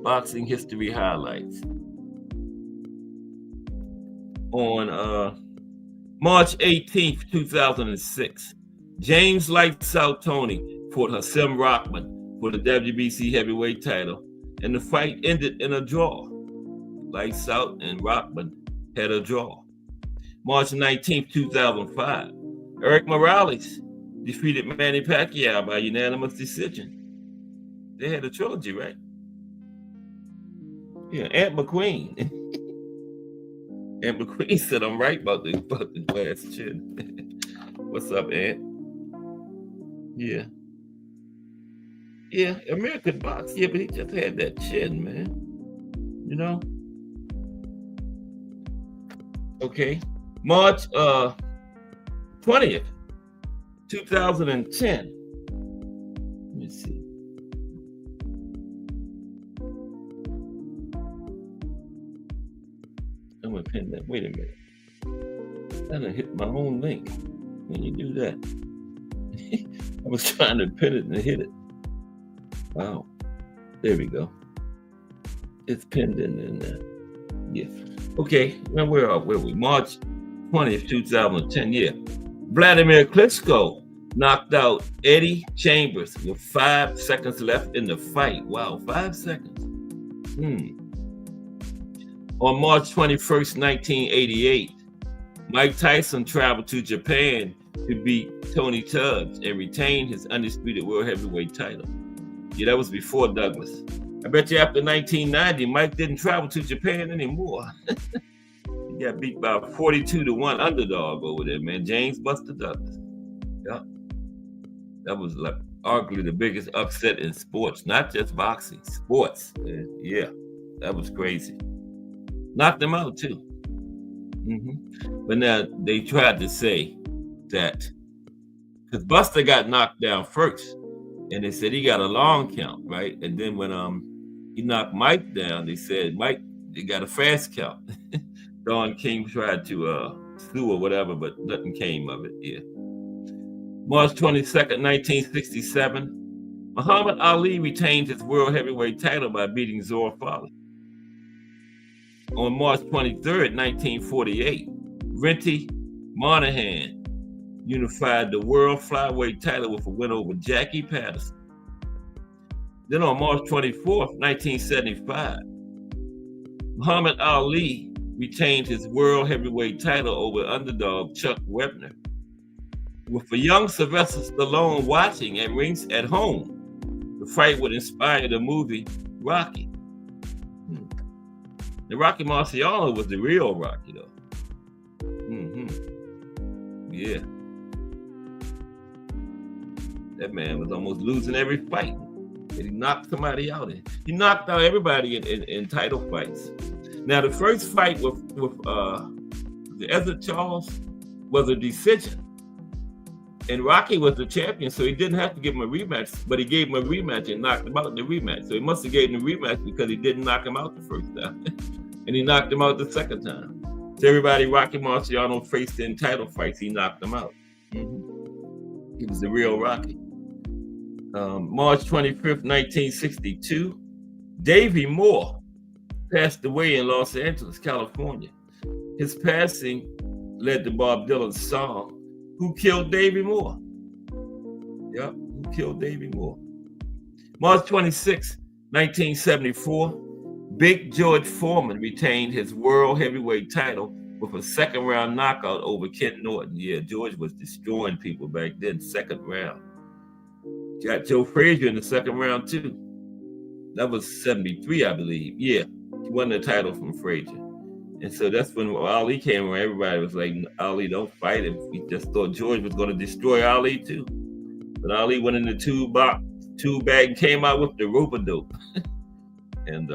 Boxing history highlights. On March 18th, 2006, James Lights Out Tony fought Hasim Rahman for the WBC heavyweight title, and the fight ended in a draw. Lights Out and Rahman had a draw. March 19th, 2005, Eric Morales defeated Manny Pacquiao by unanimous decision. They had a trilogy, right? Yeah, Aunt McQueen. Aunt McQueen said I'm right about the glass chin. What's up, Aunt? Yeah, American box. Yeah, but he just had that chin, man. You know? Okay. March 20th, 2010. Let me see. I'm gonna pin that. Wait a minute. I done hit my own link when you do that. I was trying to pin it and hit it. Wow. There we go. It's pinned in there. Yeah. Okay. Now where are we? March 20th, 2010. Yeah. Vladimir Klitschko knocked out Eddie Chambers with 5 seconds left in the fight. Wow, 5 seconds. On March 21st, 1988, Mike Tyson traveled to Japan to beat Tony Tubbs and retain his undisputed world heavyweight title. Yeah, that was before Douglas. I bet you after 1990, Mike didn't travel to Japan anymore. He got beat by a 42-1 underdog over there, man. James Buster Douglas. Yeah. That was like arguably the biggest upset in sports, not just boxing, sports. Man. Yeah, that was crazy. Knocked him out too. But now they tried to say that because Buster got knocked down first, and they said he got a long count, right? And then when he knocked Mike down, they said Mike, they got a fast count. Don King tried to sue or whatever, but nothing came of it. Yeah. March 22nd, 1967, Muhammad Ali retained his world heavyweight title by beating Zor Fowler. On March 23rd, 1948, Renty Monahan unified the world flyweight title with a win over Jackie Patterson. Then on March 24th, 1975, Muhammad Ali retained his world heavyweight title over underdog Chuck Webner. With a young Sylvester Stallone watching at rings at home, the fight would inspire the movie Rocky. The Rocky Marciano was the real Rocky, though. Yeah. That man was almost losing every fight. And he knocked somebody out. He knocked out everybody in title fights. Now, the first fight with the Ezzard Charles was a decision. And Rocky was the champion, so he didn't have to give him a rematch, but he gave him a rematch and knocked him out in the rematch. So he must have gave him a rematch because he didn't knock him out the first time. And he knocked him out the second time. So everybody Rocky Marciano faced in title fights, he knocked him out. He was the real Rocky. March 25th, 1962, Davey Moore passed away in Los Angeles, California. His passing led to Bob Dylan's song, Who Killed Davey Moore? Yep, Who Killed Davey Moore? March 26, 1974, Big George Foreman retained his world heavyweight title with a second round knockout over Ken Norton. Yeah, George was destroying people back then, second round. Got Joe Frazier in the second round too. That was 73, I believe. Yeah, he won the title from Frazier. And so that's when Ali came around. Everybody was like, Ali, don't fight him. We just thought George was going to destroy Ali too. But Ali went in the tube bag and came out with the rope-a-dope. And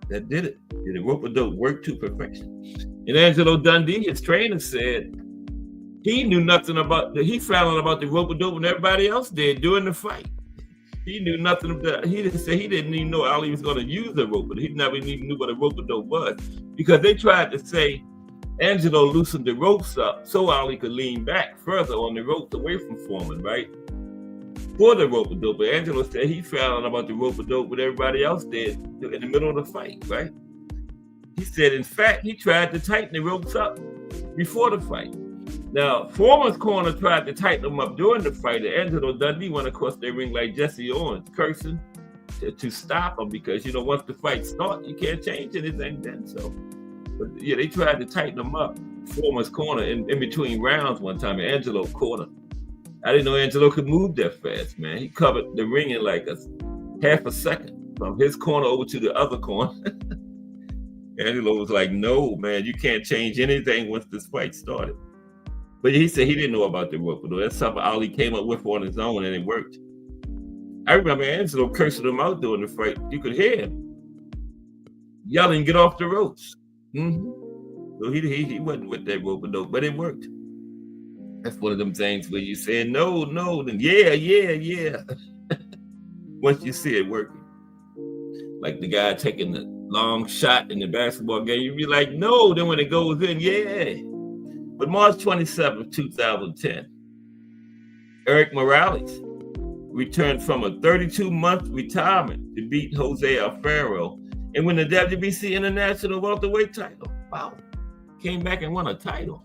that did it. The rope-a-dope worked to perfection. And Angelo Dundee, his trainer, said he knew nothing about he found out about the rope-a-dope when everybody else did during the fight. He knew nothing about. He didn't even know Ali was going to use the rope. He never even knew what a rope-a-dope was because they tried to say Angelo loosened the ropes up so Ali could lean back further on the ropes away from Foreman, right? For the rope-a-dope. But Angelo said he found out about the rope-a-dope when everybody else did in the middle of the fight, right? He said, in fact, he tried to tighten the ropes up before the fight. Now, Foreman's corner tried to tighten them up during the fight, and Angelo Dundee went across the ring like Jesse Owens, cursing to stop him because, once the fight starts, you can't change anything then. So, but yeah, they tried to tighten them up. Foreman's corner in between rounds one time, and Angelo caught him. I didn't know Angelo could move that fast, man. He covered the ring in like a half a second from his corner over to the other corner. Angelo was like, no, man, you can't change anything once this fight started. But he said he didn't know about the rope-a-dope. That's something Ali came up with on his own, and it worked. I remember Angelo cursing him out during the fight. You could hear him yelling, "Get off the ropes!" So he wasn't with that rope-a-dope, but it worked. That's one of them things where you say no, then yeah. Once you see it working, like the guy taking the long shot in the basketball game, you be like, no. Then when it goes in, yeah. But March 27th, 2010, Eric Morales returned from a 32-month retirement to beat Jose Alfaro and win the WBC International Welterweight title. Wow. Came back and won a title.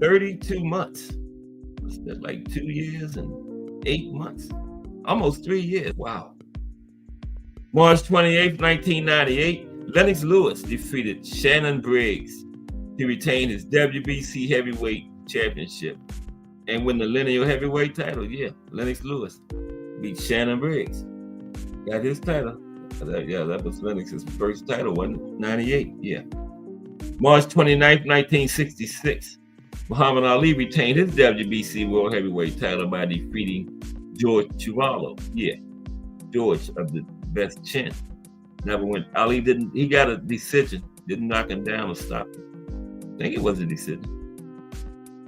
32 months. That's like 2 years and 8 months. Almost 3 years. Wow. March 28th, 1998, Lennox Lewis defeated Shannon Briggs to retain his WBC heavyweight championship and win the lineal heavyweight title. Yeah, Lennox Lewis beat Shannon Briggs. Got his title. Yeah, that was Lennox's first title, wasn't it? 98, yeah. March 29th, 1966, Muhammad Ali retained his WBC World Heavyweight title by defeating George Chuvalo. Yeah, George of the best chin. Never went. Ali didn't, he got a decision, didn't knock him down or stop him. I think it was a decision.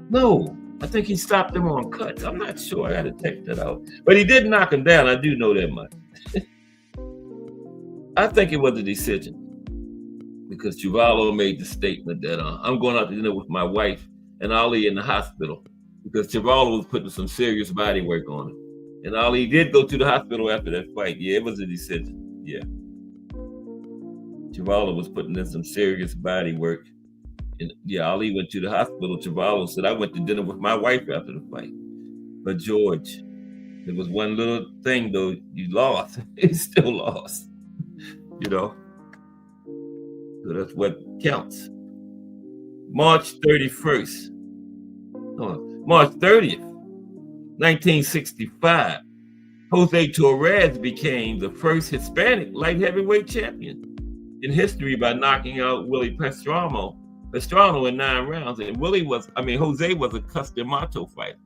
No, I think he stopped him on cuts. I'm not sure. I got to check that out. But he did knock him down. I do know that much. I think it was a decision because Chuvalo made the statement that I'm going out to dinner with my wife and Ali in the hospital because Chuvalo was putting some serious body work on him. And Ali did go to the hospital after that fight. Yeah, it was a decision. Yeah. Chuvalo was putting in some serious body work. And yeah, Ali went to the hospital. Chuvalo said, I went to dinner with my wife after the fight. But George, there was one little thing though, you lost. You still lost. So that's what counts. March 30th, 1965, Jose Torres became the first Hispanic light heavyweight champion in history by knocking out Willie Pastrana in 9 rounds. And Jose was a Customato fighter.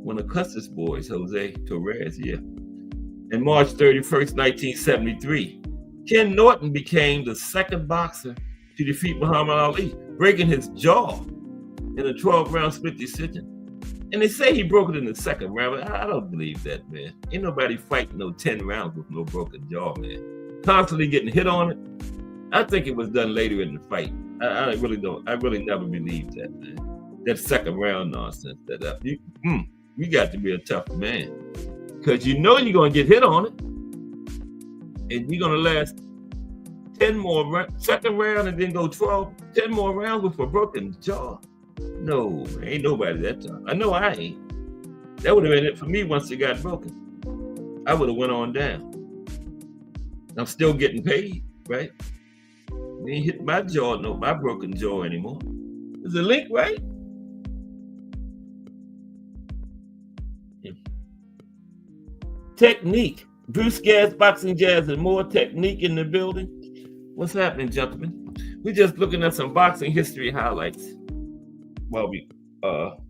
One of Custis boys, Jose Torres, yeah. And March 31st, 1973, Ken Norton became the second boxer to defeat Muhammad Ali. breaking his jaw in a 12-round split decision. And they say he broke it in the second round, but I don't believe that, man. Ain't nobody fighting no 10 rounds with no broken jaw, man. Constantly getting hit on it. I think it was done later in the fight. I really don't. I really never believed that, man. That second round nonsense. You got to be a tough man, because you know you're going to get hit on it, and you're going to last 10 more second round and then go 10 more rounds with a broken jaw. No, man, ain't nobody that tough. I know I ain't. That would have been it for me once it got broken. I would have went on down. I'm still getting paid, right? They ain't hit my jaw, my broken jaw anymore. There's a link, right? Technique. Bruce Gas, Boxing Jazz, and more technique in the building. What's happening, gentlemen? We're just looking at some boxing history highlights while we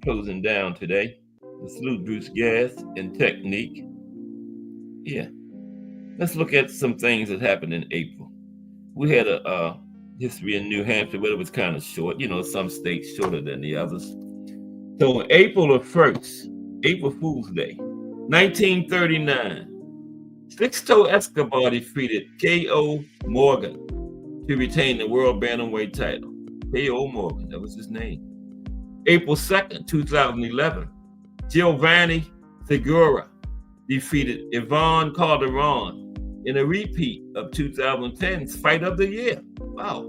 closing down today. Salute Bruce Gas and technique. Yeah. Let's look at some things that happened in April. We had a history in New Hampshire, but it was kind of short. You know, some states shorter than the others. So April 1st, April Fool's Day, 1939, Sixto Escobar defeated K.O. Morgan to retain the world bantamweight title. K.O. Morgan, that was his name. April 2nd, 2011, Giovanni Segura defeated Ivan Calderon in a repeat of 2010's Fight of the Year. Wow.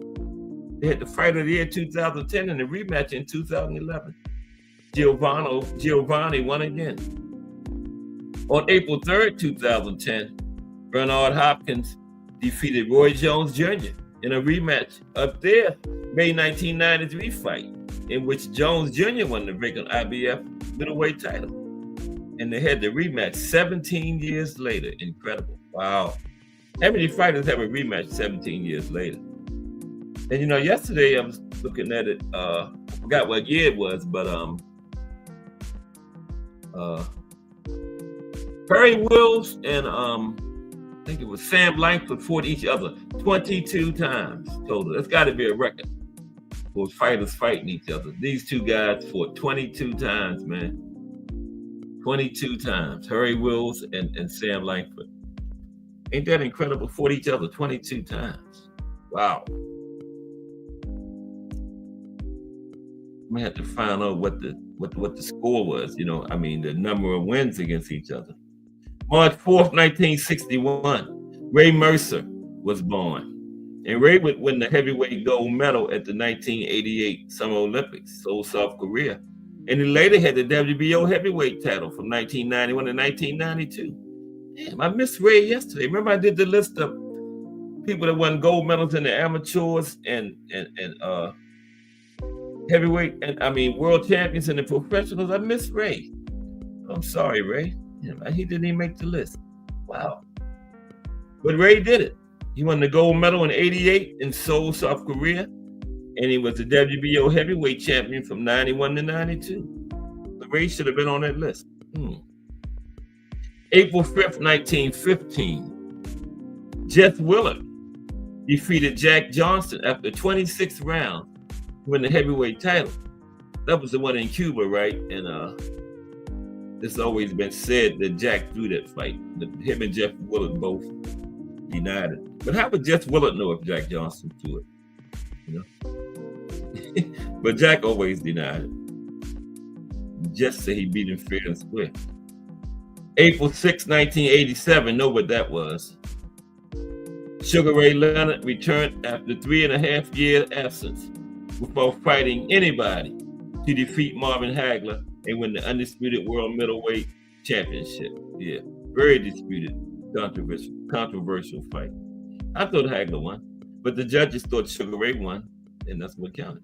They had the Fight of the Year 2010 and the rematch in 2011. Giovanni won again. On April 3rd, 2010, Bernard Hopkins defeated Roy Jones Jr. in a rematch of their May 1993 fight, in which Jones Jr. won the vacant IBF middleweight title. And they had the rematch 17 years later. Incredible. Wow. How many fighters have a rematch 17 years later? And you know, yesterday I was looking at it, I forgot what year it was, but Perry Wills and I think it was Sam Langford fought each other 22 times total. That's got to be a record for fighters fighting each other. These two guys fought 22 times, man. 22 times. Perry Wills and Sam Langford. Ain't that incredible? Fought each other 22 times. Wow. I'm gonna have to find out what the score was. You know, I mean, the number of wins against each other. March 4th, 1961, Ray Mercer was born. And Ray would win the heavyweight gold medal at the 1988 Summer Olympics, Seoul, South Korea. And he later had the WBO heavyweight title from 1991 to 1992. Damn, I missed Ray yesterday. Remember I did the list of people that won gold medals in the amateurs and heavyweight, and I mean world champions and the professionals. I missed Ray. I'm sorry, Ray. He didn't even make the list. Wow. But Ray did it. He won the gold medal in 88 in Seoul, South Korea. And he was the WBO heavyweight champion from 91 to 92. So Ray should have been on that list. April 5th, 1915, Jeff Willard defeated Jack Johnson after 26 rounds to win the heavyweight title. That was the one in Cuba, right? And it's always been said that Jack threw that fight. Him and Jeff Willard both denied it. But how would Jeff Willard know if Jack Johnson threw it? You know? But Jack always denied it. Just say he beat him fair and square. April 6, 1987, know what that was. Sugar Ray Leonard returned after 3.5 year absence without fighting anybody to defeat Marvin Hagler and win the undisputed world middleweight championship. Yeah, very disputed, controversial fight. I thought Hagler won, but the judges thought Sugar Ray won, and that's what counted.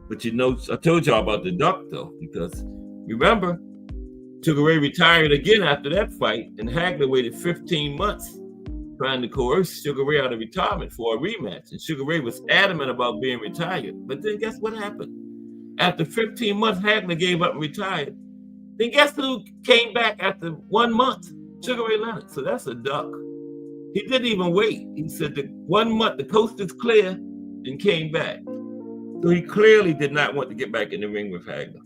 But you know, I told y'all about the duck though, because remember, Sugar Ray retired again after that fight, and Hagler waited 15 months trying to coerce Sugar Ray out of retirement for a rematch. And Sugar Ray was adamant about being retired. But then guess what happened? After 15 months, Hagler gave up and retired. Then guess who came back after 1 month? Sugar Ray Leonard. So that's a duck. He didn't even wait. He said that 1 month, the coast is clear, and came back. So he clearly did not want to get back in the ring with Hagler.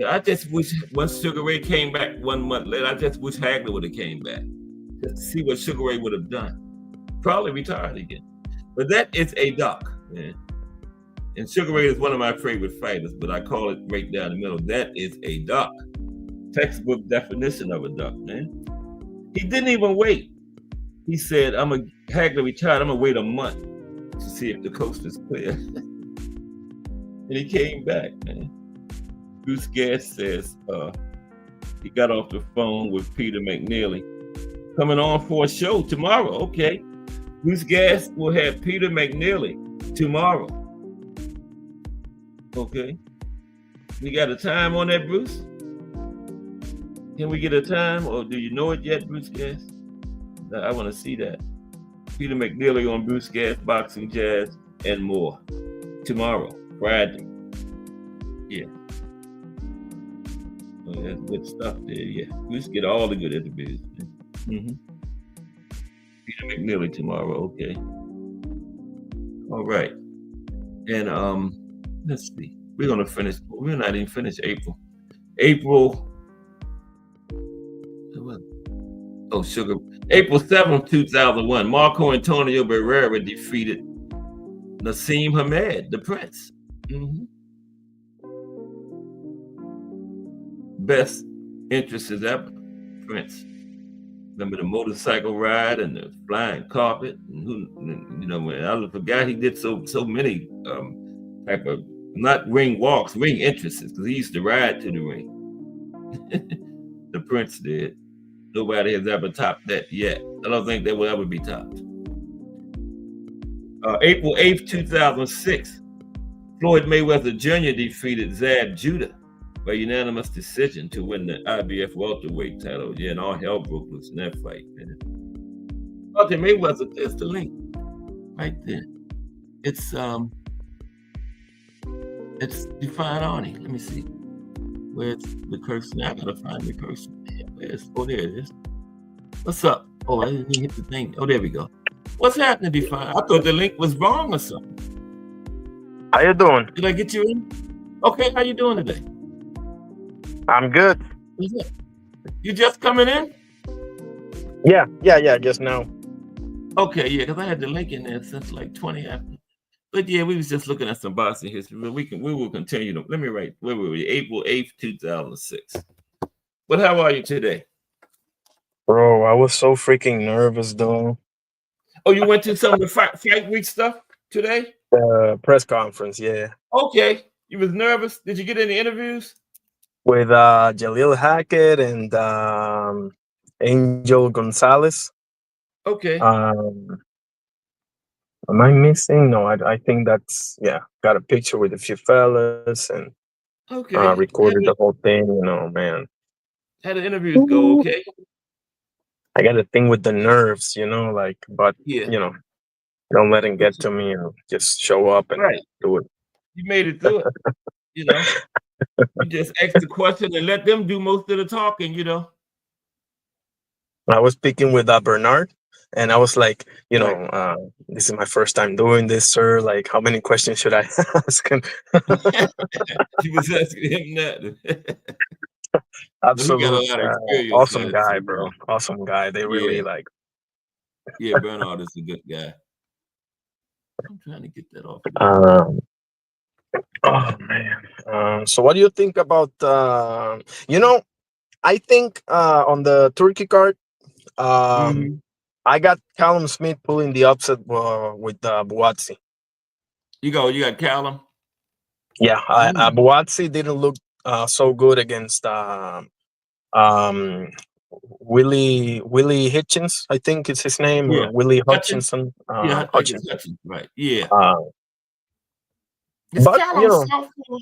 I just wish once Sugar Ray came back 1 month later, I just wish Hagler would have came back just to see what Sugar Ray would have done. Probably retired again. But that is a duck, man. And Sugar Ray is one of my favorite fighters, but I call it right down the middle. That is a duck. Textbook definition of a duck, man. He didn't even wait. He said, Hagler retired, I'm going to wait a month to see if the coast is clear. And he came back, man. Bruce Gass says he got off the phone with Peter McNeely. Coming on for a show tomorrow. Okay. Bruce Gass will have Peter McNeely tomorrow. Okay. We got a time on that, Bruce? Can we get a time, or do you know it yet, Bruce Gass? I want to see that. Peter McNeely on Bruce Gass, Boxing, Jazz, and more. Tomorrow, Friday. Yeah. Oh, that's good stuff there, yeah. Bruce get all the good interviews. Mm-hmm. Peter McNeely tomorrow, okay. All right. And let's see. We're gonna finish. We're not even finished April. Sugar. April 7th, 2001. Marco Antonio Barrera defeated Nassim Hamed, the Prince. Mm-hmm. Best entrances ever, Prince. Remember the motorcycle ride and the flying carpet? And I forgot he did so many type of, not ring walks, ring entrances, because he used to ride to the ring. The Prince did. Nobody has ever topped that yet. I don't think that will ever be topped. April 8th, 2006, Floyd Mayweather Jr. defeated Zab Judah by unanimous decision to win the IBF welterweight title. Yeah, and all hell broke loose in that fight, man. Floyd Mayweather, there's the link right there. It's Define Arnie. Let me see. Where's the cursor? I gotta find the cursor. Oh, there it is. What's up? Oh, I didn't even hit the thing. Oh, there we go. What's happening, Define? I thought the link was wrong or something. How you doing? Did I get you in? Okay, how you doing today? I'm good. You just coming in? Yeah, just now. Okay, yeah, because I had the link in there since like 20 after. But yeah, we was just looking at some boxing history. But we will continue to. Let me write. Where were we? April 8th, 2006. But how are you today? Bro, I was so freaking nervous, though. Oh, you went to some of the fight week stuff today? Press conference, yeah. Okay. You was nervous? Did you get any interviews? With Jalil Hackett and Angel Gonzalez. Okay. Am I missing? No, I think that's, got a picture with a few fellas and recorded the whole thing, man. How the interviews go, okay? I got a thing with the nerves, but, don't let it get to me, just show up and do it. You made it through it, You just ask the question and let them do most of the talking, I was speaking with Bernard, and I was like, this is my first time doing this, sir. Like, how many questions should I ask? He was asking him that. Absolutely. Awesome guy, bro. Awesome guy. They really like. Yeah, Bernard is a good guy. I'm trying to get that off. Oh, man. So what do you think about, I think on the Turkey card, I got Callum Smith pulling the upset with Buatsi. You got Callum? Yeah, Buatsi didn't look so good against Willie Hitchens, I think it's his name. Yeah. Willie Hutchinson. Hutchinson, right. Yeah. Is Callum southpaw?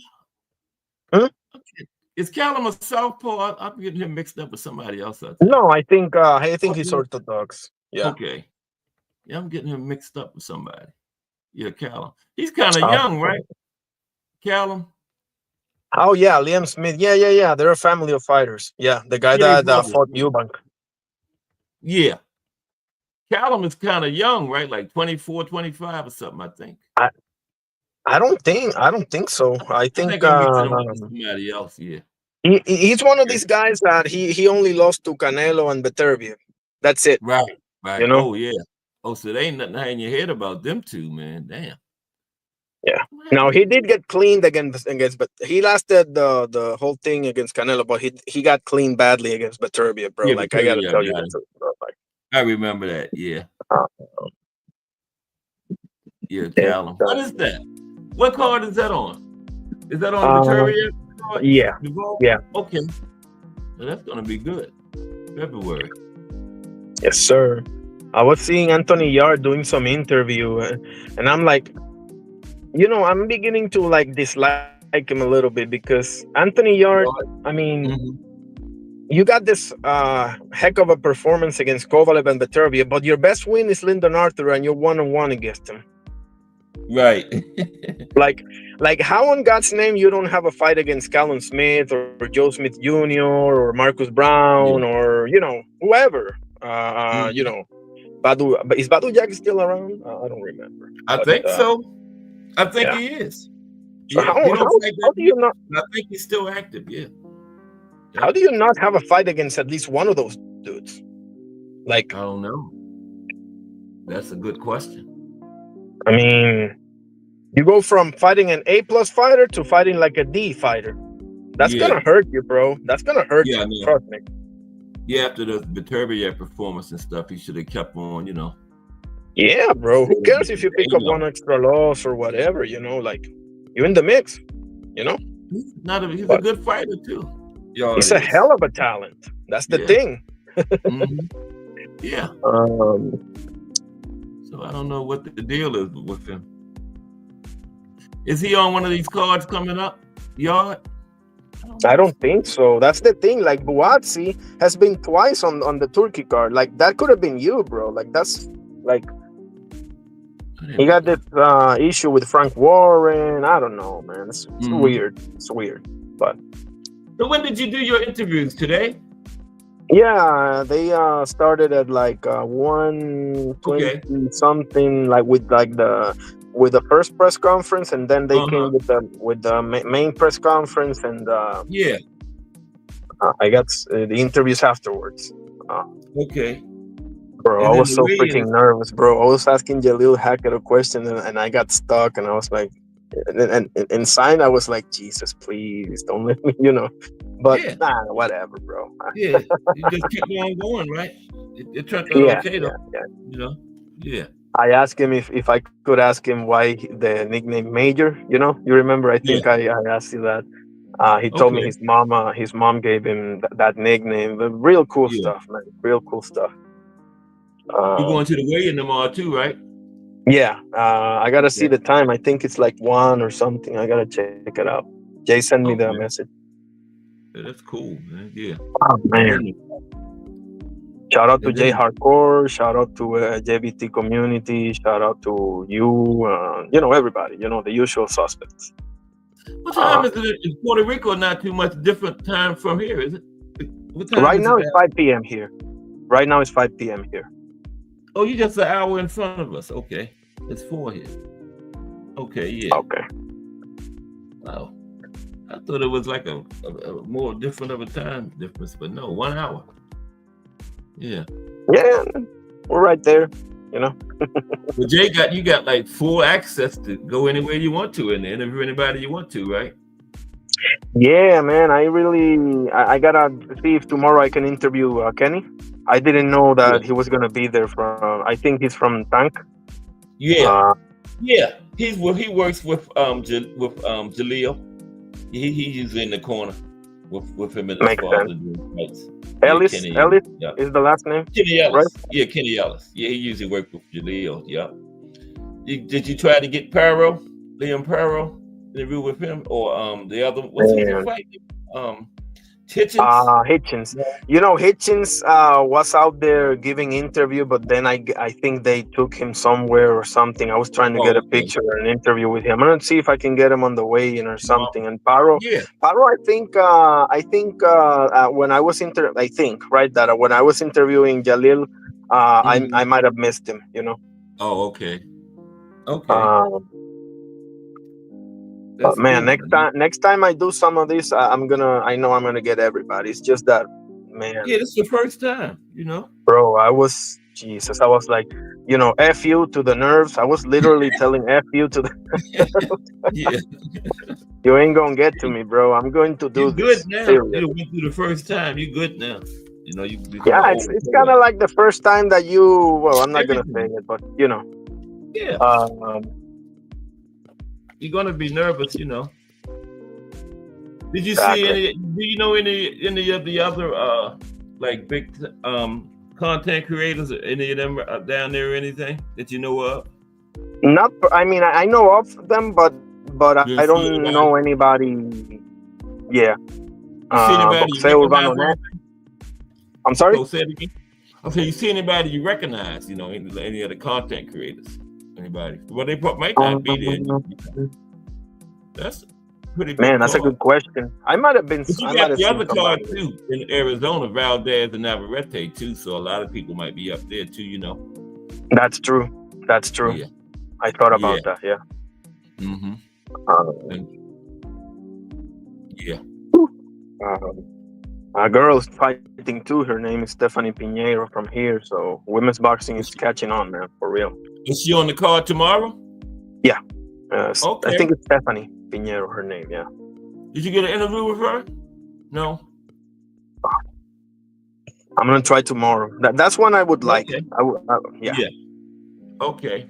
Is Callum a southpaw? I'm getting him mixed up with somebody else. No, I think he's Orthodox. Yeah. Okay. Yeah, I'm getting him mixed up with somebody. Yeah, Callum. He's kind of young, right? Callum. Oh yeah, Liam Smith. Yeah. They're a family of fighters. Yeah, the guy that fought Eubank. Yeah. Callum is kind of young, right? Like 24, 25 or something, I think. I don't think so. I I think think I'm mixing him up with somebody else. Yeah. he's one of Yeah. these guys that he only lost to Canelo and Beterbiev. That's it. Right. You Right. know. Oh yeah. Oh, so there ain't nothing hanging your head about them two, man. Damn. Yeah. Now Man. he did get cleaned against, but he lasted the whole thing against Canelo, but he got cleaned badly against Beterbiev, bro. Yeah, Like I gotta Victoria tell you got the him. truth, bro. Like, I remember that. Yeah. uh, Yeah, it's, Callum. What is that? What card is that on? Is that on the um, Victoria card? yeah, yeah, Okay. So that's gonna be good. February. yes, sir. I was seeing Anthony Yard doing some interview, and I'm like, I'm beginning to like dislike him a little bit because Anthony Yard. Right. I mean, Mhm. you got this heck of a performance against Kovalev and Beterbiev, but your best win is Lyndon Arthur, and you're 1-1 against him. Right. Like, how on God's name you don't have a fight against Callum Smith or Joe Smith Jr. or Marcus Brown Yeah. or whoever. Mhm. Badu. But is Badu Jack still around? I don't remember. I But think so. I think yeah. he is. So Yeah. He don't fight how that do you much, not but I think he's still active. Yeah. how Yep. do you not have a fight against at least one of those dudes? Like, I don't know. That's a good question. I mean, you go from fighting an A+ fighter to fighting like a D fighter. That's Yeah. gonna hurt you, bro. That's gonna hurt Yeah, I you. know. Trust me. Yeah, after the Viterbier performance and stuff, he should have kept on, Yeah, bro. Who staying cares with if the you pick up one A-Lo. extra loss or whatever? Like you're in the mix. You know, He's a but good fighter too. Yard he's a is. hell of a talent. That's the Yeah. thing. Hmm. Yeah. Um, So I don't know what the deal is with him. Is he on one of these cards coming up? Yard? I don't think so. That's the thing. Like Buatsi has been twice on the Turkey card. Like that could have been you, bro. Like that's like he got this issue with Frank Warren. I don't know, man. It's weird. It's weird. But so when did you do your interviews today? yeah, they started at like 1:20 Okay. something, like with the first press conference, and then they came with the main press conference, and Yeah. I got the interviews afterwards. Okay. Bro, I And then was the so freaking weigh-ins. nervous, bro. I was asking Jalil Hackett a question, and I got stuck, and I was like, and inside I was like, Jesus, please don't let me, But Yeah. whatever, bro. Yeah. You just keep on going, right? It turned out Yeah, okay though. yeah, yeah. You know? Yeah. I asked him if I could ask him why the nickname Major. You remember? I Yeah. think I asked you that. He told me Okay. his mom gave him that nickname. But real cool Yeah. stuff, man. Real cool stuff. You Um, going to the weigh-in tomorrow too, right? yeah, I gotta see Okay. the time. I think it's like 1 or something. I gotta check it out. Jay sent me the Okay. message. Yeah, that's cool, man. Yeah. Oh And man! then Shout out to and J then Hardcore. Shout out to JBT community. Shout out to you. Everybody. The usual suspects. what Uh, time is it in Puerto Rico? Not too much different time from here, is it? What time right is now it it's now? 5 p.m. here. Right now it's 5 p.m. here. Oh, you're just an hour in front of us. Okay. It's 4 here. Okay, yeah. Okay. Wow. I thought it was like a more different of a time difference, but no, 1 hour. Yeah. Yeah, we're right there. Well, Jay you got like full access to go anywhere you want to and interview anybody you want to, right? Yeah, man. I gotta see if tomorrow I can interview Kenny. I didn't know Yeah. that he was gonna be there from. I think he's from Tank. Yeah. Uh, Yeah. He works with Jaleel. He's usually in the corner with him as Makes far as sense. the doing fights. Yeah, Ellis. Kenny. Ellis Yeah. is the last name, Kenny right? Ellis. Yeah, Kenny Ellis. Yeah, he usually worked with Jaleel. Yeah. Did you try to get Liam Perro, interview with him, or the other? What's his Man. fight? Hitchens. Hitchens. Yeah. Hitchens was out there giving interview, but then I think they took him somewhere or something. I was trying to get Oh, a okay. picture or an interview with him. I'm gonna see if I can get him on the way in or something. And Yeah. Paro, I think when I was I think right that when I was interviewing Jalil, I might have missed him. Oh, okay. Okay. Um, That's Man, good, man. next time I do some of this, I know I'm gonna get everybody. It's just that, man, Yeah, this is the first time, you know. bro, Jesus, I was like, F you to the nerves. I was literally telling F you to the, Yeah, you ain't gonna get to me, bro. I'm going to do you good this. now. Serious. You went through the first time. You good now. You know, you become an Yeah, old it's pro kind at of like the first time that well, I'm not gonna say everything. it, but Yeah, um, you're gonna be nervous, you know. Did you see exactly. any? Do you know any of the other like big content creators? Or any of them down there or anything that you know of? Not, I mean, I know of them, but I You didn't see don't know anybody? anybody. Yeah, You see anybody you Boxeo recognize Urbano or Net. anything? I'm sorry. So say it again. Okay, you see anybody you recognize? You know, any of the content creators? Anybody? Well, they might not be there. Um, That's a pretty big Man, that's a card. good question. I might have been. But you I got might have the seen other card somebody there. too in Arizona, Valdez and Navarrete too. So a lot of people might be up there too. You know. That's true. That's true. Yeah. I thought Yeah. about that. Yeah. Mm-hmm. Um, Yeah. a girl is fighting too. Her name is Stephanie Pinheiro from here. So women's boxing is catching on, man, for real. Is she on the card tomorrow? Yeah. I Okay. think it's Stephanie Pinheiro, her name. Yeah. Did you get an interview with her? No. I'm gonna try tomorrow. That's one I would like. Okay. Yeah. Yeah. Okay.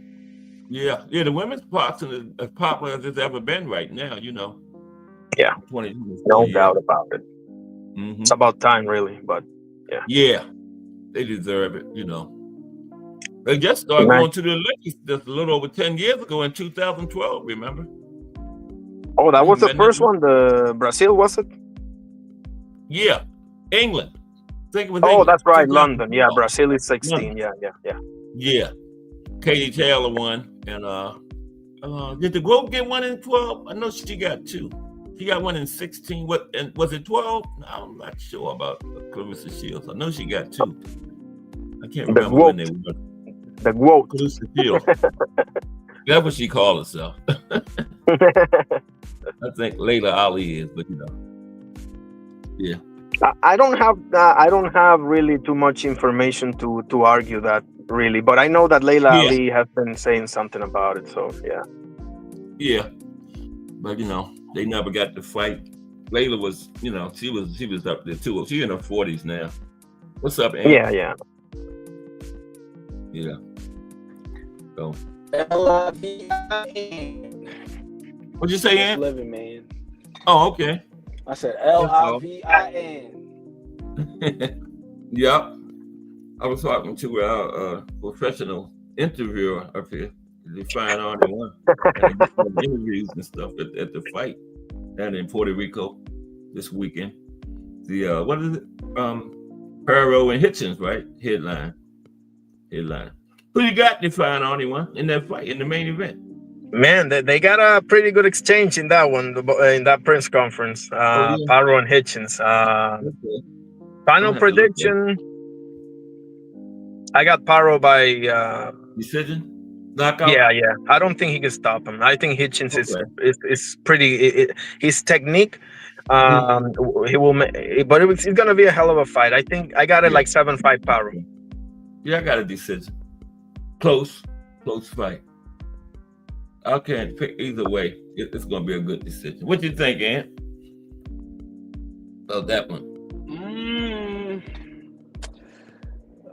Yeah. Yeah. The women's boxing is as popular as it's ever been right now. You know. Yeah. 2024. No Yeah. doubt about it. Mm-hmm. It's about time, really. But yeah. Yeah. They deserve it. You know. They just started going to the Olympics just a little over 10 years ago in 2012. Remember? Oh, that You was the haven't been first there? one. The Brazil, was it? Yeah. England. I think it was Oh, England. that's right, 2012. London. Yeah, Brazil is 16. London. Yeah. Yeah. Katie Taylor won. And did the Globe get one in 12? I know she got two. She got one in 16. What? And was it 12? I'm not sure about Clarissa Shields. I know she got two. I can't remember when they were. The GWOAT. Clarissa Shields. That's what she called herself. I think Layla Ali is, but you know. Yeah. I don't have really too much information to argue that, really, but I know that Layla Ali has been saying something about it. So yeah. Yeah, but you know they never got to fight. Layla was, you know, she was up there too. She's in her 40s now. What's up, Ant? Yeah. So. L-I-V-I-N. What'd you say, Ant? Living, man. Oh, okay. I said L-I-V-I-N. Yep. I was talking to our professional interviewer up here. They find on one interviews and stuff at the fight down in Puerto Rico this weekend. The what is it? Perro and Hitchens, right? Headline. Who you got to find on one in that fight in the main event? Man, they got a pretty good exchange in that one, in that press conference. Perro and Hitchens. Okay. Final prediction. I got Perro by decision. Knockout? Yeah. I don't think he can stop him. I think Hitchens is pretty. His technique, he will. But it's gonna be a hell of a fight. I think I got it like 7-5 Perro. Yeah, I got a decision. Close fight. I can't pick either way. It's gonna be a good decision. What do you think, Ant? About that one?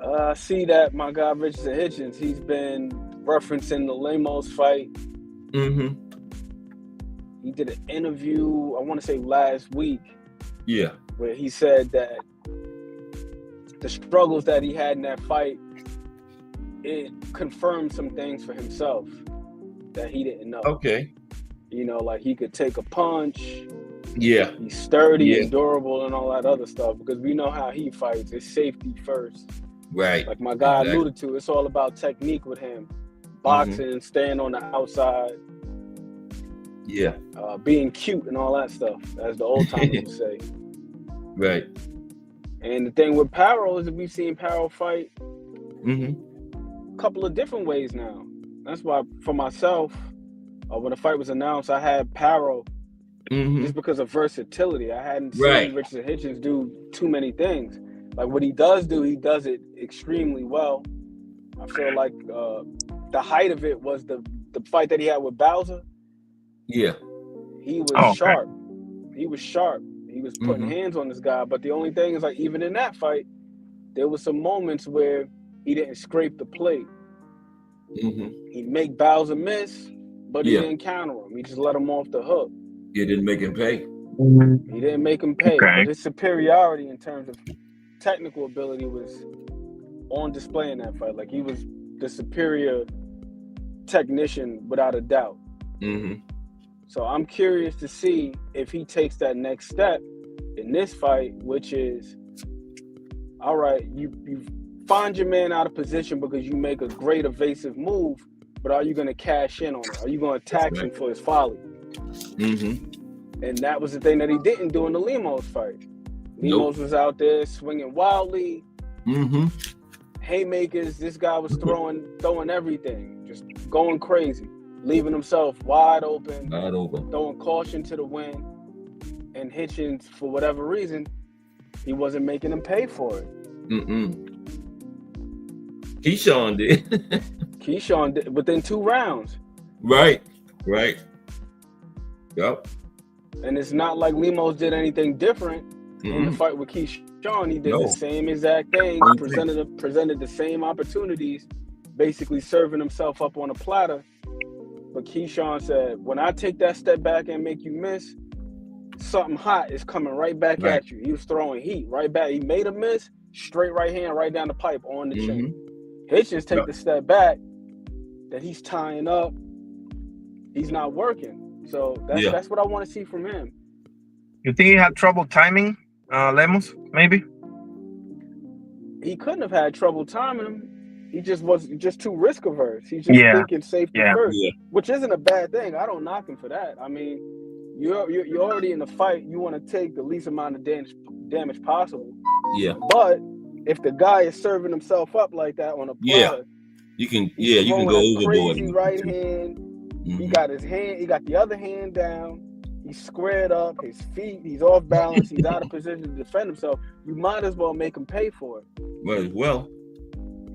I see that my guy Richardson Hitchens, he's been referencing the Lemos fight. Mm-hmm. He did an interview, I want to say last week. Yeah. Where he said that the struggles that he had in that fight, it confirmed some things for himself that he didn't know. Okay. You know, like he could take a punch. Yeah. He's sturdy and durable and all that other stuff, because we know how he fights. It's safety first. Right. Like my guy alluded to, it's all about technique with him. Boxing, staying on the outside. Yeah. Being cute and all that stuff, as the old timers would say. Right. And the thing with Perro is that we've seen Perro fight a couple of different ways now. That's why, for myself, When the fight was announced, I had Paro just because of versatility. I hadn't seen Richardson Hitchens do too many things. Like what he does it extremely well. I feel like the height of it was the fight that he had with Bowser. Yeah. He was sharp. He was sharp. He was putting hands on this guy. But the only thing is, like, even in that fight, there was some moments where he didn't scrape the plate. He'd make Bowser miss, but he didn't counter him. He just let him off the hook. He didn't make him pay. He didn't make him pay. Okay. But his superiority in terms of technical ability was on display in that fight. Like, he was the superior technician without a doubt. So I'm curious to see if he takes that next step in this fight, which is, all right, you find your man out of position because you make a great evasive move, but are you going to cash in on it? Are you going to tax him for his folly? And that was the thing that he didn't do in the Lemos fight. Lemos was out there swinging wildly, haymakers. This guy was throwing everything, just going crazy, leaving himself wide open, throwing caution to the wind. And Hitchens, for whatever reason, he wasn't making him pay for it. Keyshawn did. Keyshawn did within 2 rounds. Right. Yep. And it's not like Lemos did anything different in the fight with Keyshawn. He did the same exact thing. He presented the same opportunities, basically serving himself up on a platter. But Keyshawn said, when I take that step back and make you miss, something hot is coming right back at you. He was throwing heat right back. He made a miss, straight right hand, right down the pipe on the chin. Hitchens take the step back, that he's tying up. He's not working. So that's what I want to see from him. You think he had trouble timing Lemos, maybe? He couldn't have had trouble timing him. He just was too risk averse. He's just thinking safety first, which isn't a bad thing. I don't knock him for that. I mean, you're already in the fight. You want to take the least amount of damage possible. Yeah. But if the guy is serving himself up like that on a platter, you can go overboard. Crazy right hand. He got his hand. He got the other hand down. He's squared up. His feet. He's off balance. He's out of position to defend himself. You might as well make him pay for it. Might as well.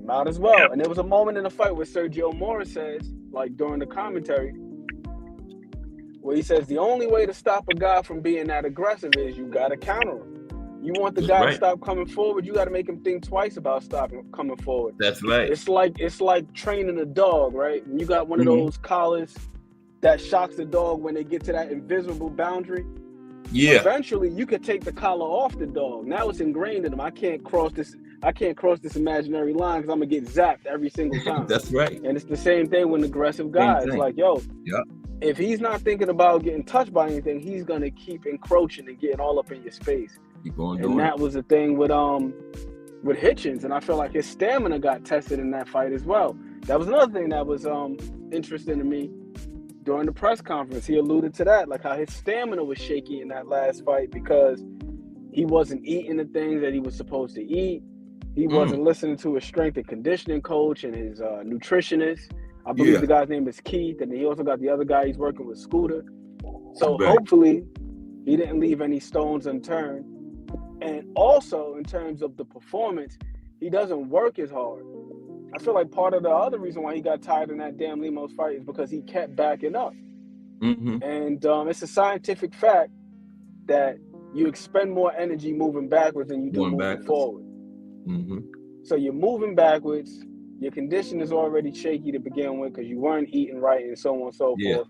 Might as well. And there was a moment in the fight where Sergio Mora says, like during the commentary, where he says the only way to stop a guy from being that aggressive is you got to counter him. You want the guy to stop coming forward, you got to make him think twice about stopping coming forward. That's right. It's like training a dog, right? When you got one of those collars that shocks the dog when they get to that invisible boundary. Yeah. Eventually, you could take the collar off the dog. Now it's ingrained in him. I can't cross this imaginary line because I'm gonna get zapped every single time. That's right. And it's the same thing with aggressive guys. Like, if he's not thinking about getting touched by anything, he's gonna keep encroaching and getting all up in your space. And that was the thing with Hitchens, and I feel like his stamina got tested in that fight as well. That was another thing that was interesting to me during the press conference. He alluded to that, like how his stamina was shaky in that last fight because he wasn't eating the things that he was supposed to eat. He wasn't listening to his strength and conditioning coach and his nutritionist. I believe the guy's name is Keith, and then he also got the other guy he's working with, Scooter. So hopefully he didn't leave any stones unturned. And also in terms of the performance, he doesn't work as hard. I feel like part of the other reason why he got tired in that damn Lemos fight is because he kept backing up. And it's a scientific fact that you expend more energy moving backwards than you do moving forward. So you're moving backwards. Your condition is already shaky to begin with because you weren't eating right and so on and so forth.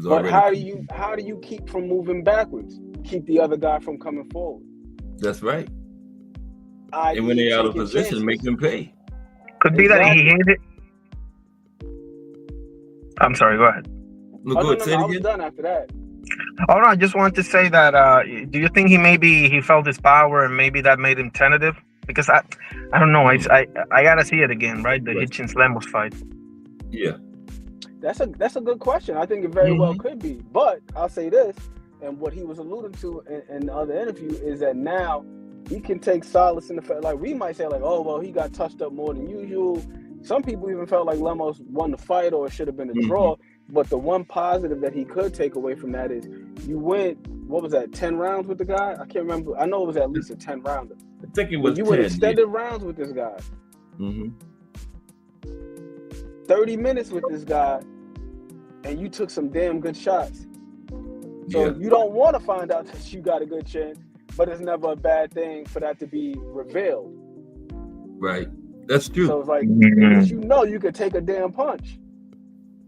But how do you keep from moving backwards? Keep the other guy from coming forward. That's right. And when they're out of position, make them pay. Could be that he hit it. I'm sorry, go ahead. No, I was done after that. Oh no, I just wanted to say that do you think he felt his power and maybe that made him tentative? Because I don't know, I gotta see it again, right? The Hitchens Lemos fight. Yeah. That's a good question. I think it very well could be. But I'll say this, and what he was alluding to in the other interview is that now he can take solace in the fact, like we might say, like, oh well, he got touched up more than usual. Some people even felt like Lemos won the fight or it should have been a draw. But the one positive that he could take away from that is you went, what was that, 10 rounds with the guy? I can't remember. I know it was at least a 10 rounder. I think it was 10. You went extended rounds with this guy. 30 minutes with this guy, and you took some damn good shots. So you don't want to find out that you got a good chin, but it's never a bad thing for that to be revealed. Right. That's true. So it's like, because you know you could take a damn punch.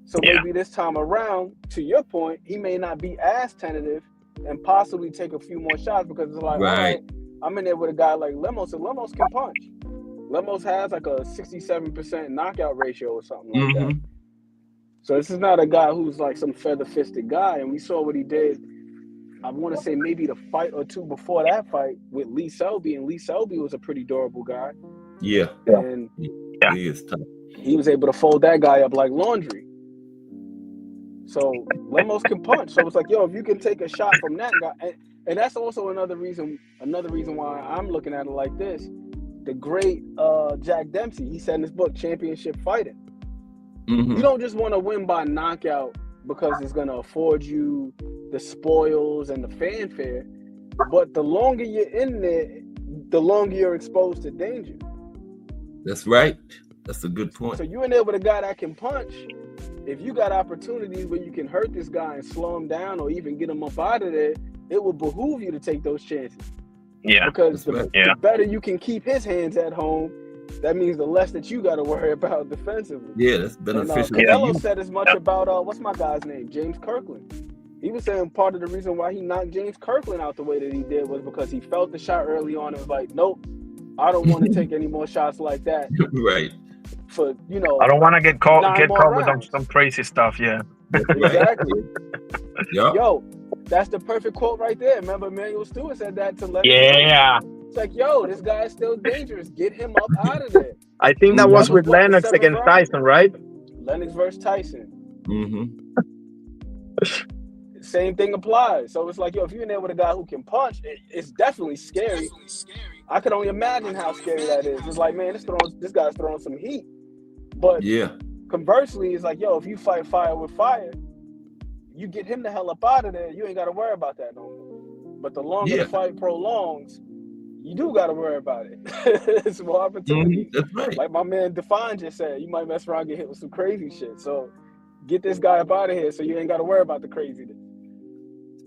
So maybe this time around, to your point, he may not be as tentative and possibly take a few more shots because it's like, all right, I'm in there with a guy like Lemos, and Lemos can punch. Lemos has like a 67% knockout ratio or something like that. So this is not a guy who's like some feather-fisted guy. And we saw what he did, I want to say maybe the fight or two before that fight with Lee Selby. And Lee Selby was a pretty durable guy. Yeah. And he is tough. He was able to fold that guy up like laundry. So Lemos can punch. So it's like, yo, if you can take a shot from that guy, and that's also another reason why I'm looking at it like this. The great Jack Dempsey, he said in his book, Championship Fighting. You don't just want to win by knockout because it's going to afford you the spoils and the fanfare. But the longer you're in there, the longer you're exposed to danger. That's right. That's a good point. So you in there with a guy that can punch. If you got opportunities where you can hurt this guy and slow him down or even get him up out of there, it will behoove you to take those chances. Yeah. Because the better you can keep his hands at home, that means the less that you got to worry about defensively. Yeah, that's beneficial. And Canelo said as much about, what's my guy's name? James Kirkland. He was saying part of the reason why he knocked James Kirkland out the way that he did was because he felt the shot early on and was like, nope, I don't want to take any more shots like that. Right. For, I don't want to get caught with some crazy stuff. Yeah. Exactly. Yo, that's the perfect quote right there. Remember, Emmanuel Stewart said that to Lennox. Yeah. It's like, yo, this guy is still dangerous. Get him up out of there. I think that was with Lennox against Tyson, right? Lennox versus Tyson. Same thing applies. So it's like, yo, if you're in there with a guy who can punch, it's definitely scary. I can only imagine how scary that is. It's like, man, this guy's throwing some heat. But conversely, it's like, yo, if you fight fire with fire, you get him the hell up out of there, you ain't got to worry about that no more. But the longer the fight prolongs, you do got to worry about it. It's more opportunity. That's right. Like my man Define just said, you might mess around and get hit with some crazy shit. So get this guy up out of here so you ain't got to worry about the craziness.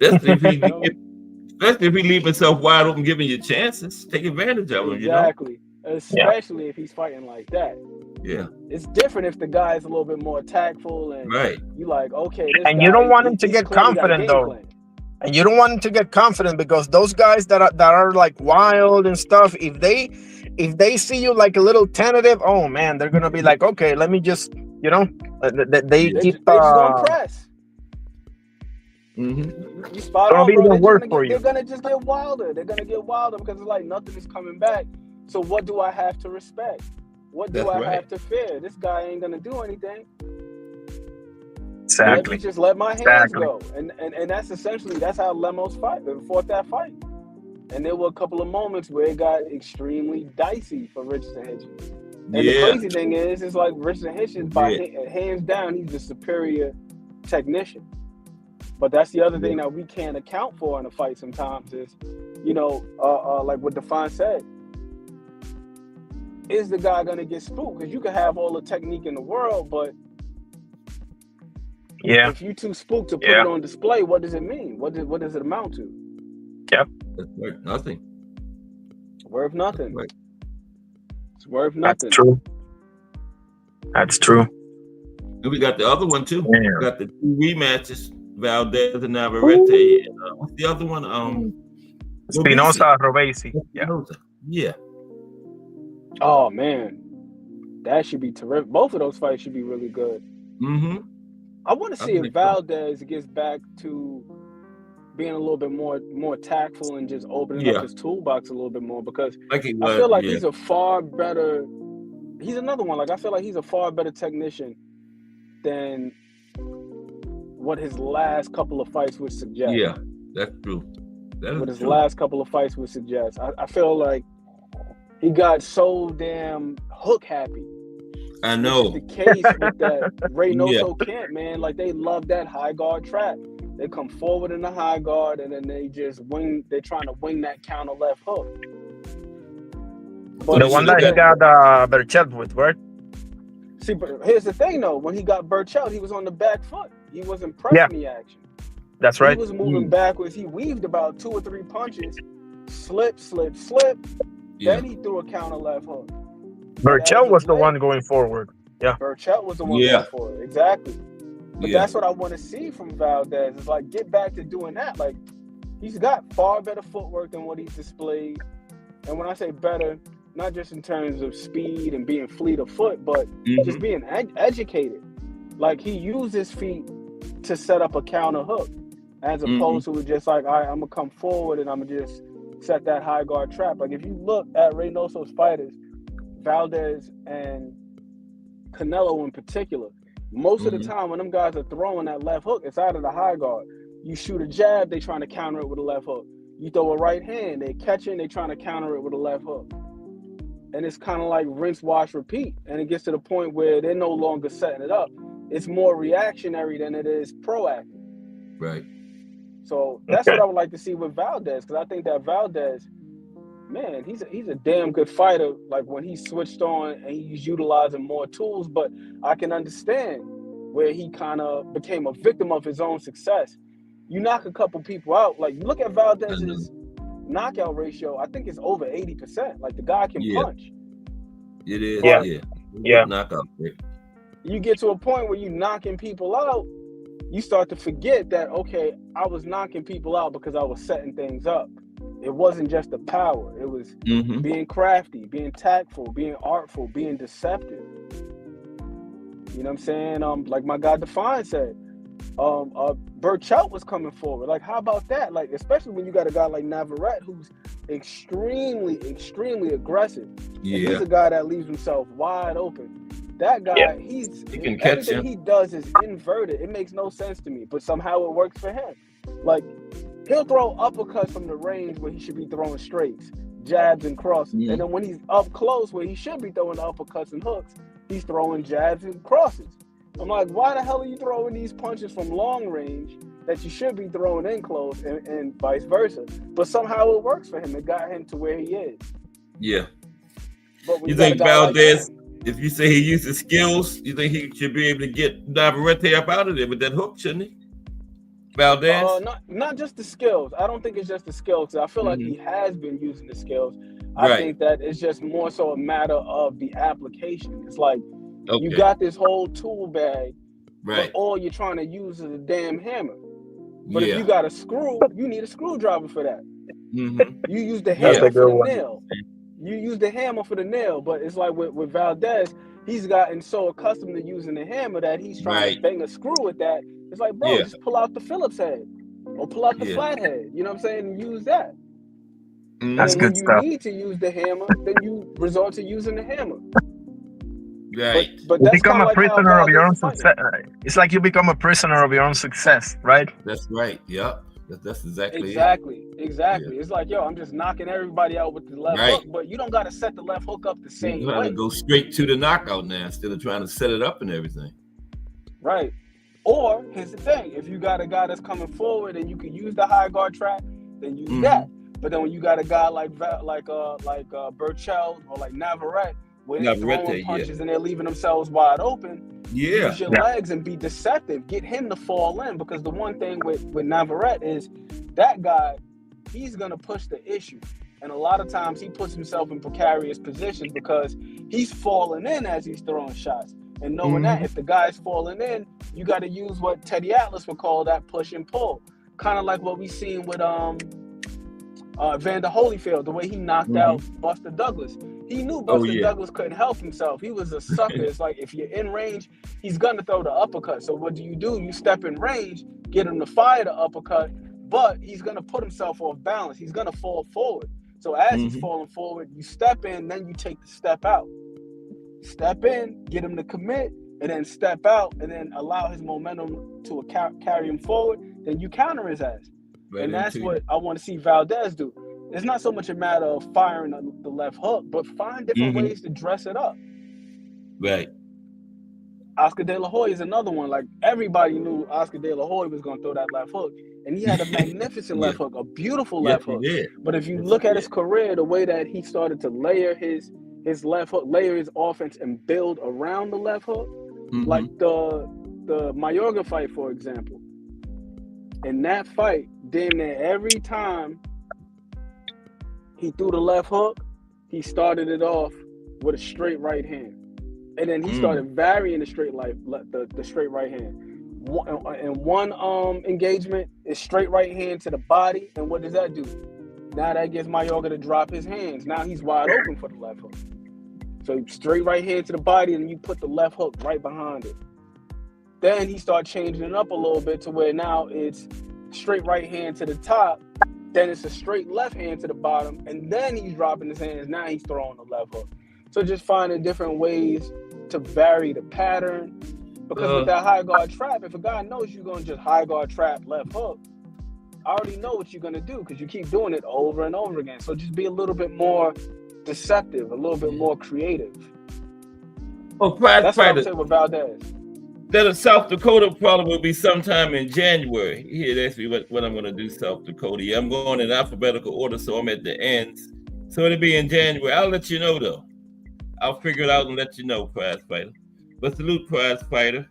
Especially if he leave himself wide open, giving you chances, take advantage of him. Exactly. Especially if he's fighting like that. Yeah. It's different if the guy is a little bit more tactful and you like, okay. And you don't want him to get confident though. And you don't want him to get confident because those guys that are like wild and stuff, if they see you like a little tentative, oh man, they're gonna be like, okay, let me just, they just gonna press. You spot on, bro. They're gonna just get wilder. They're gonna get wilder because it's like nothing is coming back. So what do I have to respect? What do I have to fear? This guy ain't gonna do anything. Exactly. Let me just let my hands go. And that's essentially, that's how Lemos fought that fight. And there were a couple of moments where it got extremely dicey for Richardson Hitchens. And the crazy thing is, it's like Richardson Hitchens, hands down, he's the superior technician. But that's the other thing that we can't account for in a fight sometimes is, like what Define said. Is the guy going to get spooked? Because you can have all the technique in the world, but if you too spooked to put it on display, what does it mean? What does it amount to? Yep. It's worth nothing. Worth nothing. Right. It's worth nothing. That's true. And we got the other one too. Yeah. We got the two rematches, Valdez and Navarrete. What's the other one? Espinosa Robesi. Yeah. Oh man, that should be terrific. Both of those fights should be really good. I want to see if Valdez gets back to being a little bit more tactful and just opening up his toolbox a little bit more because I feel like he's a far better. He's another one. Like I feel like he's a far better technician than what his last couple of fights would suggest. Yeah, that's true. Last couple of fights would suggest. I feel like he got so damn hook happy I know. Which is the case with that Reynoso camp, man. Like, they love that high guard trap. They come forward in the high guard, and then they just wing. They're trying to wing that counter left hook. But the one that he got Berchelt with, right? See, but here's the thing, though. When he got Berchelt, he was on the back foot. He wasn't pressing the action. That's right. He was moving backwards. He weaved about 2 or 3 punches, slip. Yeah. Then he threw a counter left hook. Berchelt was the one going forward. Yeah. Berchelt was the one going forward. Exactly. But that's what I want to see from Valdez, is like, get back to doing that. Like, he's got far better footwork than what he's displayed. And when I say better, not just in terms of speed and being fleet of foot, but just being educated. Like, he used his feet to set up a counter hook, as opposed to just like, all right, I'm going to come forward and I'm going to just set that high guard trap. Like, if you look at Reynoso's fighters, Valdez and Canelo in particular, most of the time when them guys are throwing that left hook, it's out of the high guard. You shoot a jab, they trying to counter it with a left hook. You throw a right hand, they catching, they trying to counter it with a left hook. And it's kind of like rinse, wash, repeat. And it gets to the point where they're no longer setting it up. It's more reactionary than it is proactive. Right. So that's what I would like to see with Valdez, because I think that Valdez, man, he's a damn good fighter. Like, when he switched on and he's utilizing more tools, but I can understand where he kind of became a victim of his own success. You knock a couple people out, like, look at Valdez's knockout ratio. I think it's over 80%. Like, the guy can punch. It is. Yeah. Knockout. You get to a point where you knocking people out, you start to forget that, okay, I was knocking people out because I was setting things up. It wasn't just the power. It was being crafty, being tactful, being artful, being deceptive. You know what I'm saying? Like my guy Define said, Berchelt was coming forward. Like, how about that? Like, especially when you got a guy like Navarrete who's extremely, extremely aggressive. Yeah. And he's a guy that leaves himself wide open. That guy, he can catch him. Everything he does is inverted. It makes no sense to me, but somehow it works for him. Like, he'll throw uppercuts from the range where he should be throwing straights, jabs and crosses. And then when he's up close where he should be throwing uppercuts and hooks, he's throwing jabs and crosses. I'm like, why the hell are you throwing these punches from long range that you should be throwing in close, and vice versa? But somehow it works for him. It got him to where he is. Yeah. But you think Valdez, if you say he uses skills, you think he should be able to get Navarrete up out of there with that hook, shouldn't he? Valdez? Not just the skills. I don't think it's just the skills. I feel like he has been using the skills. I think that it's just more so a matter of the application. It's like, you got this whole tool bag, but all you're trying to use is a damn hammer. But if you got a screw, you need a screwdriver for that. You use the hammer for the nail. You use the hammer for the nail. But it's like with Valdez, he's gotten so accustomed to using the hammer that he's trying to bang a screw with that. It's like, bro, just pull out the Phillips head or pull out the flat head. You know what I'm saying? And use that. That's good stuff. When you need to use the hammer, then you resort to using the hammer. Right. But you become a prisoner of your own success. It's like you become a prisoner of your own success, right? That's right. Yep. That's exactly it. It's like, yo, I'm just knocking everybody out with the left hook, but you don't got to set the left hook up the same way. You got to go straight to the knockout now instead of trying to set it up and everything. Right. Or, here's the thing. If you got a guy that's coming forward and you can use the high guard trap, then use that. But then when you got a guy like Berchelt or like Navarrete, where they're throwing punches and they're leaving themselves wide open, use your legs and be deceptive. Get him to fall in, because the one thing with Navarrete is that guy, he's going to push the issue. And a lot of times he puts himself in precarious positions because he's falling in as he's throwing shots. And knowing that if the guy's falling in, you got to use what Teddy Atlas would call that push and pull. Kind of like what we seen with Vander Holyfield, the way he knocked out Buster Douglas. He knew Buster Douglas couldn't help himself. He was a sucker. It's like, if you're in range, he's going to throw the uppercut. So what do? You step in range, get him to fire the uppercut, but he's going to put himself off balance. He's going to fall forward. So as he's falling forward, you step in, then you take the step out. Step in, get him to commit, and then step out, and then allow his momentum to carry him forward. Then you counter his ass. And that's what I want to see Valdez do. It's not so much a matter of firing the left hook, but find different ways to dress it up. Right. Oscar De La Hoya is another one. Like, everybody knew Oscar De La Hoya was going to throw that left hook. And he had a magnificent left hook, a beautiful left hook. But if you look at his career, the way that he started to layer his left hook, layer his offense and build around the left hook, like the Mayorga fight, for example. In that fight, damn near every time he threw the left hook, he started it off with a straight right hand. And then he started varying the straight right hand. In one engagement, it's straight right hand to the body. And what does that do? Now that gets Mayorga to drop his hands. Now he's wide open for the left hook. So straight right hand to the body, and you put the left hook right behind it. Then he started changing it up a little bit to where now it's straight right hand to the top. Then it's a straight left hand to the bottom. And then he's dropping his hands. Now he's throwing the left hook. So just finding different ways to vary the pattern. Because with that high guard trap, if a guy knows you're going to just high guard trap left hook, I already know what you're going to do because you keep doing it over and over again. So just be a little bit more deceptive, a little bit more creative. Oh, that's what I'm saying with Valdez. That a South Dakota probably will be sometime in January. Here, that's what I'm going to do, South Dakota. Yeah, I'm going in alphabetical order, so I'm at the ends. So it'll be in January. I'll let you know, though. I'll figure it out and let you know, prize fighter. But salute, prize fighter.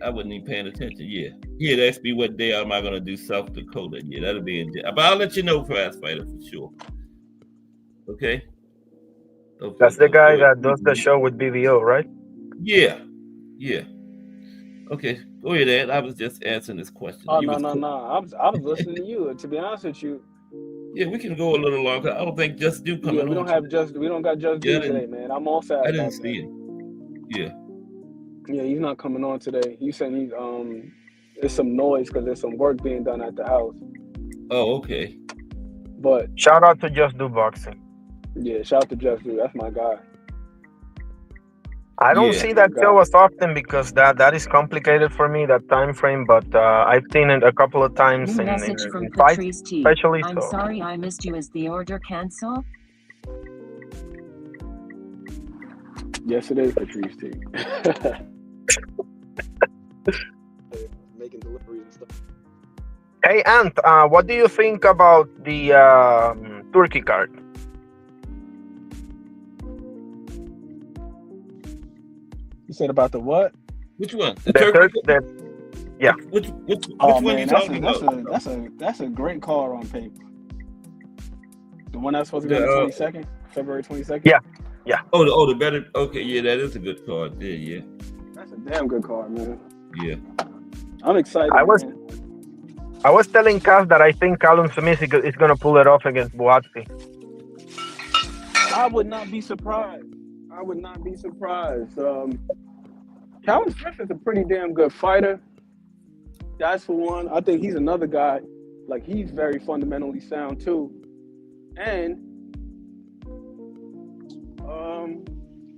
I wasn't even paying attention. Yeah, that's be what day am I going to do South Dakota. Yeah, that'll be in January. But I'll let you know, prize fighter, for sure. Okay? That's the guy that does the show with BBO, right? Yeah. Okay, go ahead, Ed. I was just answering this question. Oh, no. I was listening to you. To be honest with you. Yeah, we can go a little longer. I don't think Just Do coming on. We don't got Just Do today, man. I'm all sad. I didn't see it. Yeah. Yeah, he's not coming on today. You said he's there's some noise because there's some work being done at the house. Oh, okay. But shout out to Just Do Boxing. Yeah, shout out to Just Do. That's my guy. I don't see that show as often because that is complicated for me, that time frame. But I've seen it a couple of times in fights, especially. I'm sorry I missed you. Is the order canceled? Yes, it is Patrice T. Making deliveries and stuff. Hey, Ant, what do you think about the Turkey card? You said about the what? Which one? Yeah. Which one you talking about? That's a great card on paper. The one that's supposed to be on the 22nd, February 22nd. Yeah. Oh, the better. Okay, yeah, that is a good card. Yeah. That's a damn good card, man. Yeah. I'm excited. I was telling Kaz that I think Callum Smith is going to pull it off against Buatsi. I would not be surprised. Callum Smith is a pretty damn good fighter. That's for one. I think he's another guy. Like, he's very fundamentally sound too. And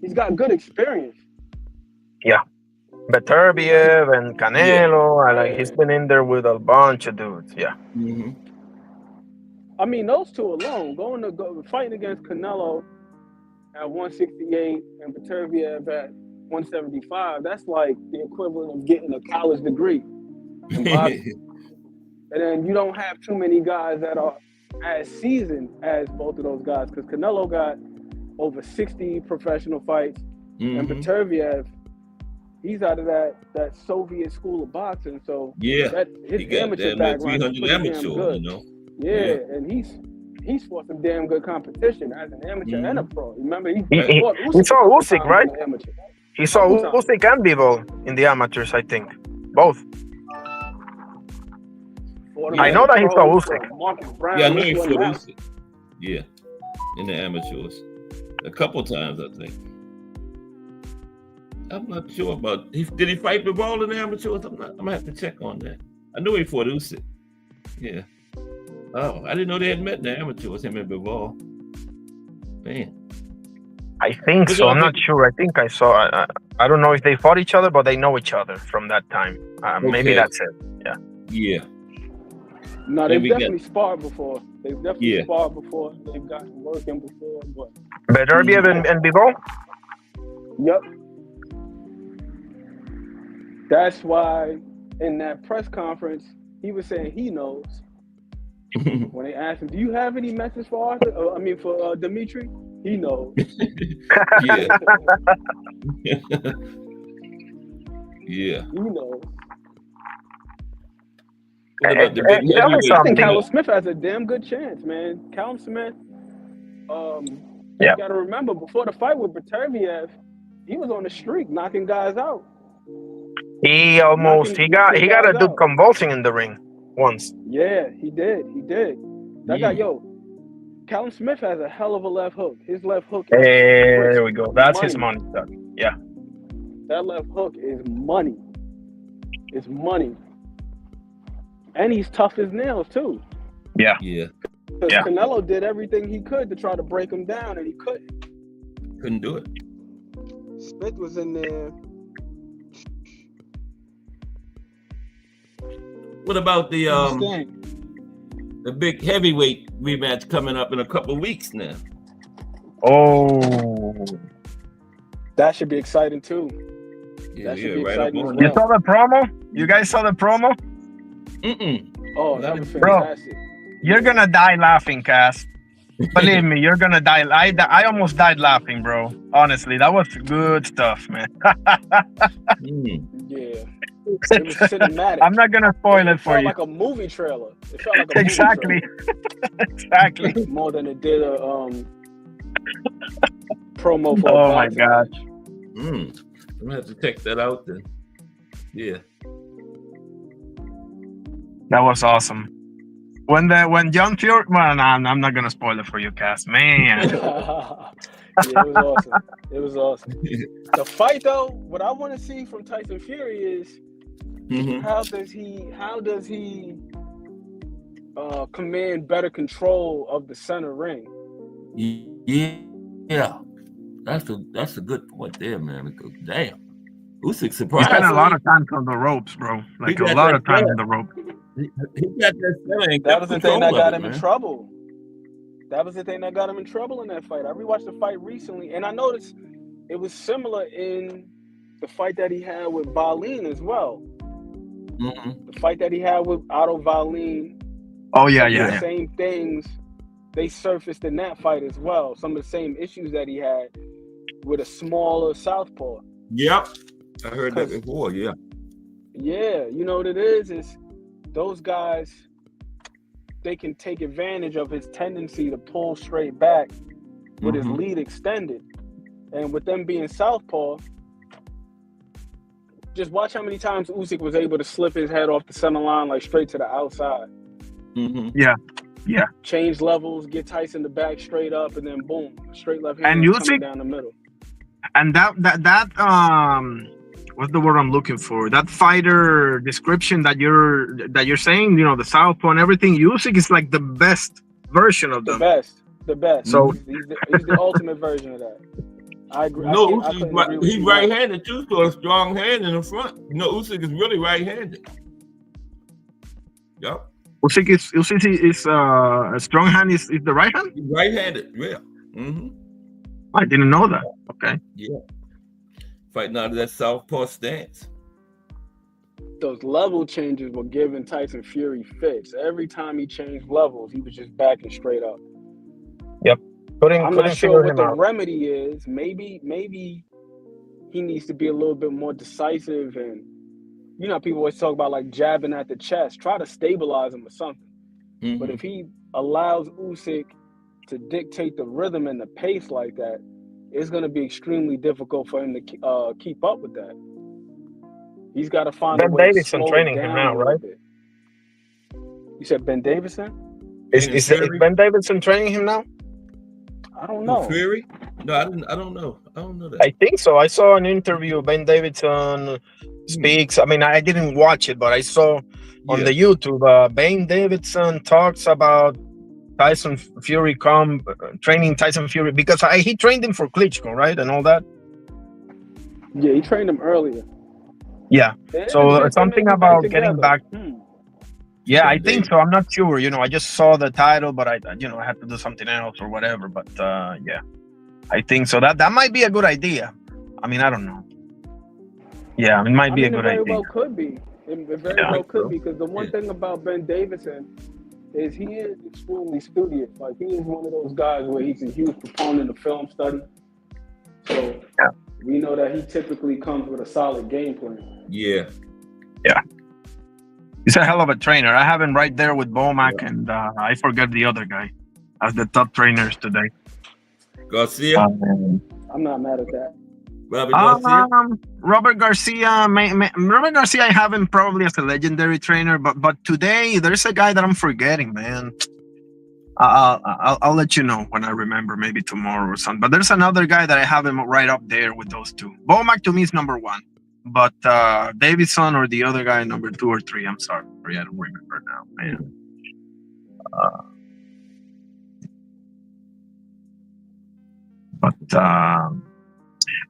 he's got good experience. Yeah. Beterbiev and Canelo. He's been in there with a bunch of dudes. Yeah. Mm-hmm. I mean, those two alone, fighting against Canelo at 168 and Beterbiev at 175, that's like the equivalent of getting a college degree. And then you don't have too many guys that are as seasoned as both of those guys, because Canelo got over 60 professional fights, and Beterbiev, he's out of that Soviet school of boxing, so his amateur background is pretty damn good. Yeah, and he's fought some damn good competition as an amateur and a pro. Remember, he saw Usyk, right? He saw Usyk and Bivol in the amateurs, I think, both. I know that he saw Usyk. Yeah, I know he fought Usyk. Yeah, in the amateurs, a couple times, I think. I'm not sure about. Did he fight Bivol in the amateurs? I'm gonna have to check on that. I knew he fought Usyk. Yeah. Oh, I didn't know they had met in the amateurs, him and Bivol. Man. I think so. I'm not sure. I think I saw. I don't know if they fought each other, but they know each other from that time. Maybe that's it. Yeah. Yeah. No, they've definitely sparred before. They've gotten working before. But Beterbiev and Bivol? Yep. That's why in that press conference, he was saying he knows. When they asked him, "Do you have any message for Arthur?" For Dimitri, he knows. Yeah. Yeah. He knows. What about the big tell me I something. think Callum Smith has a damn good chance, man. Callum Smith, Yeah. you got to remember, before the fight with Beterbiev, he was on the streak, knocking guys out. He got a dude convulsing in the ring once. Yeah, he did. That guy, Callum Smith has a hell of a left hook. His left hook is there we go. That's his money. Yeah. That left hook is money. It's money. And he's tough as nails too. Yeah. Yeah. Because Canelo did everything he could to try to break him down, and he couldn't. Couldn't do it. Smith was in there. What about the big heavyweight rematch coming up in a couple of weeks now? Oh, that should be exciting too. Yeah, right up on You saw the promo? You guys saw the promo? Oh, that was fantastic. Bro, you're gonna die laughing, Cass. Believe me, you're gonna die. I almost died laughing, bro. Honestly, that was good stuff, man. Yeah. It was cinematic. I'm not gonna spoil it for you. It felt like a movie trailer. It felt like a exactly. movie trailer. Exactly. More than it did a promo for Oh my gosh. I'm gonna have to check that out then. Yeah. That was awesome. When John Fury, well, no, I'm not gonna spoil it for you, Cass. Man. It was awesome. The fight, though, what I want to see from Tyson Fury is how does he command better control of the center ring? Yeah. That's a good point there, man. Because damn, Usyk surprised. He spent a lot of time on the ropes, bro. Like a lot of time on the rope. He got that. That was the thing that got him in trouble. That was the thing that got him in trouble in that fight. I rewatched the fight recently, and I noticed it was similar in the fight that he had with Valine as well. The fight that he had with Otto Valine. Oh yeah. The same things they surfaced in that fight as well. Some of the same issues that he had with a smaller southpaw. Yep, I heard that before. Yeah. Yeah, you know what it is those guys. They can take advantage of his tendency to pull straight back with his lead extended. And with them being southpaw, just watch how many times Usyk was able to slip his head off the center line, like straight to the outside. Yeah. Change levels, get Tyson the back straight up, and then boom, straight left hand and Usyk, coming down the middle. And that what's the word I'm looking for? That fighter description that you're saying, you know, the southpaw and everything. Usyk is like the best version of them. The best. So he's the ultimate version of that. I agree. No, he's right-handed too, so a strong hand in the front. You know, Usyk is really right-handed. Yep. Usyk is a strong hand. Is the right hand? He's right-handed. Yeah. I didn't know that. Okay. Yeah. Fighting out of that southpaw stance. Those level changes were giving Tyson Fury fits. Every time he changed levels, he was just backing straight up. Yep. I'm not sure what the remedy is. Maybe he needs to be a little bit more decisive, and you know, people always talk about like jabbing at the chest. Try to stabilize him or something. But if he allows Usyk to dictate the rhythm and the pace like that, it's going to be extremely difficult for him to keep up with that. He's got to find a way to slow training it down him now, right? Bit. You said Ben Davison? Is Ben Davison training him now? I don't know. Fury? No, I don't know. I don't know that. I think so. I saw an interview. Ben Davison speaks. I mean, I didn't watch it, but I saw on the YouTube. Ben Davison talks about Tyson Fury training Tyson Fury because he trained him for Klitschko, right, and all that. Yeah, he trained him earlier. Yeah. So something about getting back. Yeah, I think so. I'm not sure. You know, I just saw the title, but I had to do something else or whatever. But yeah, I think so. That might be a good idea. I mean, I don't know. Yeah, it might be a good it very idea. well could be. It very well could be, because the one thing about Ben Davidson is he is extremely studious. Like, he is one of those guys where he's a huge proponent of film study. So we know that he typically comes with a solid game plan. Yeah. He's a hell of a trainer. I have him right there with Bomac, and I forget the other guy as the top trainers today. Garcia? I'm not mad at that. Robert Garcia? Robert Garcia, Robert Garcia, I have him probably as a legendary trainer, but today there's a guy that I'm forgetting, man. I'll let you know when I remember, maybe tomorrow or something. But there's another guy that I have him right up there with those two. Bomac to me is number one, but Davidson or the other guy number 2 or 3. I'm sorry, I don't remember now, man.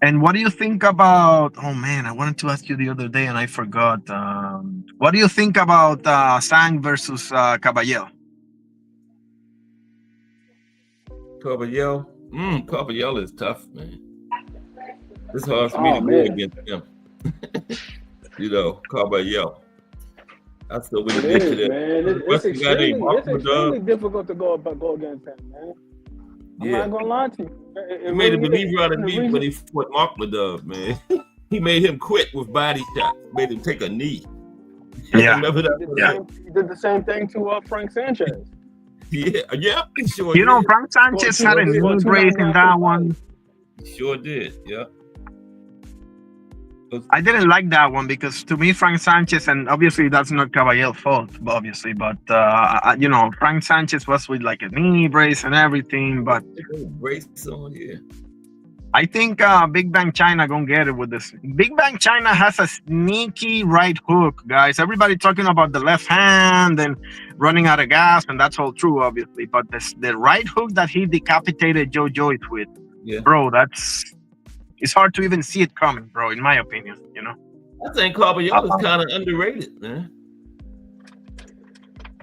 And what do you think about? Oh man, I wanted to ask you the other day and I forgot. What do you think about Sang versus Caballero? Caballero? Caballero is tough, man. It's hard for me to go against him. You know, Caballero. I still wouldn't get to that. Man, it's extremely difficult to go against him, man. I'm not gonna lie to you. He made a believer out of me when he fought Makhmudov, man. He made him quit with body shots. Made him take a knee. Yeah. Remember that? He did the same thing to Frank Sanchez. Yeah, sure. You know, Frank Sanchez had a knee brace in that one. Sure did, yeah. I didn't like that one because to me, Frank Sanchez, and obviously that's not Caballero's fault, obviously, but you know, Frank Sanchez was with like a knee brace and everything, but brace on, yeah. I think Big Bang China gonna get it with this. Big Bang China has a sneaky right hook, guys. Everybody talking about the left hand and running out of gas, and that's all true, obviously. But the right hook that he decapitated Joe Joyce with, bro, it's hard to even see it coming, bro, in my opinion, you know? I think Caballero is kind of underrated, man.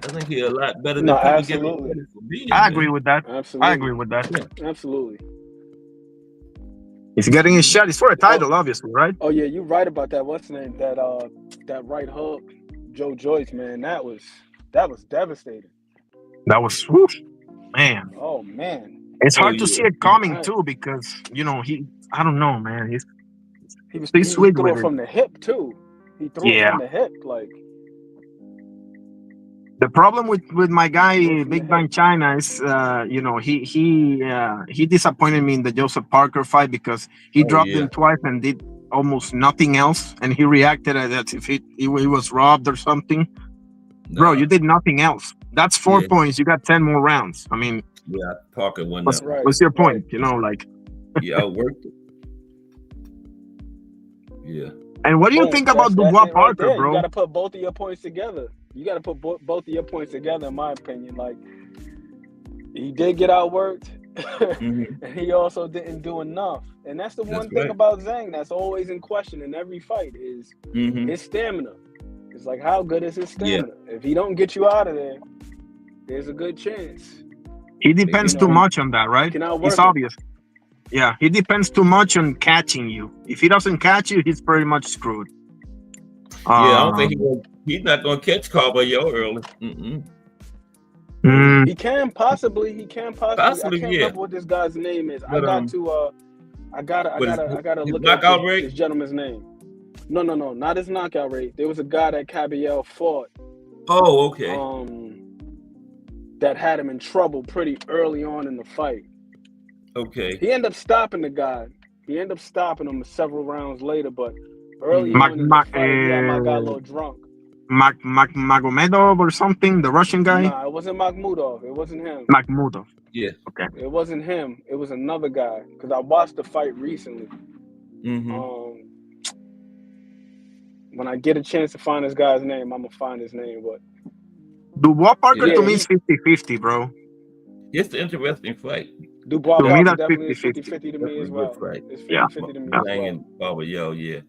I think he's a lot better than people give him for being. I agree with that. Absolutely. I agree with that. Yeah. Absolutely. He's getting his shot. It's for a title, obviously, right? Oh yeah, you're right about that. What's the name? That right hook, Joe Joyce, man. That was devastating. That was whoosh, man. Oh man. It's hard to see it coming too, because you know I don't know, man. He threw it from the hip too. He threw it from the hip, like. The problem with my guy Big Bang China is, you know, he disappointed me in the Joseph Parker fight because he dropped him twice and did almost nothing else, and he reacted as if he was robbed or something. No. Bro, you did nothing else. That's 4 points. You got 10 more rounds. I mean, Parker won. What's your point? You know, like. Yeah, I worked it. Yeah. And what do you think about Dubois Parker, right, bro? You got to put both of your points together. You got to put both of your points together, in my opinion. Like, he did get outworked, and he also didn't do enough. And that's the one thing about Zhang that's always in question in every fight is his stamina. It's like, how good is his stamina? If he don't get you out of there, there's a good chance. He depends too much on that, right? It's obvious. Yeah, he depends too much on catching you. If he doesn't catch you, he's pretty much screwed. I don't think he's not going to catch Caballero early. He can possibly. I can't remember what this guy's name is. But, I gotta look up this gentleman's name. No, not his knockout rate. There was a guy that Caballero fought. Oh, okay. That had him in trouble pretty early on in the fight. Okay. He ended up stopping the guy. He ended up stopping him several rounds later, but early on in the fight, I got a little drunk. Magomedov or something, the Russian guy? Nah, it wasn't Makhmudov. It wasn't him. Makhmudov. Yeah. Okay. It wasn't him. It was another guy. Because I watched the fight recently. When I get a chance to find this guy's name, I'm going to find his name. But Dubois Parker to me is 50-50, bro. It's an interesting fight. Dubois Parker definitely is 50-50 to me as well. Right. It's 50-50 to me as well. Yeah.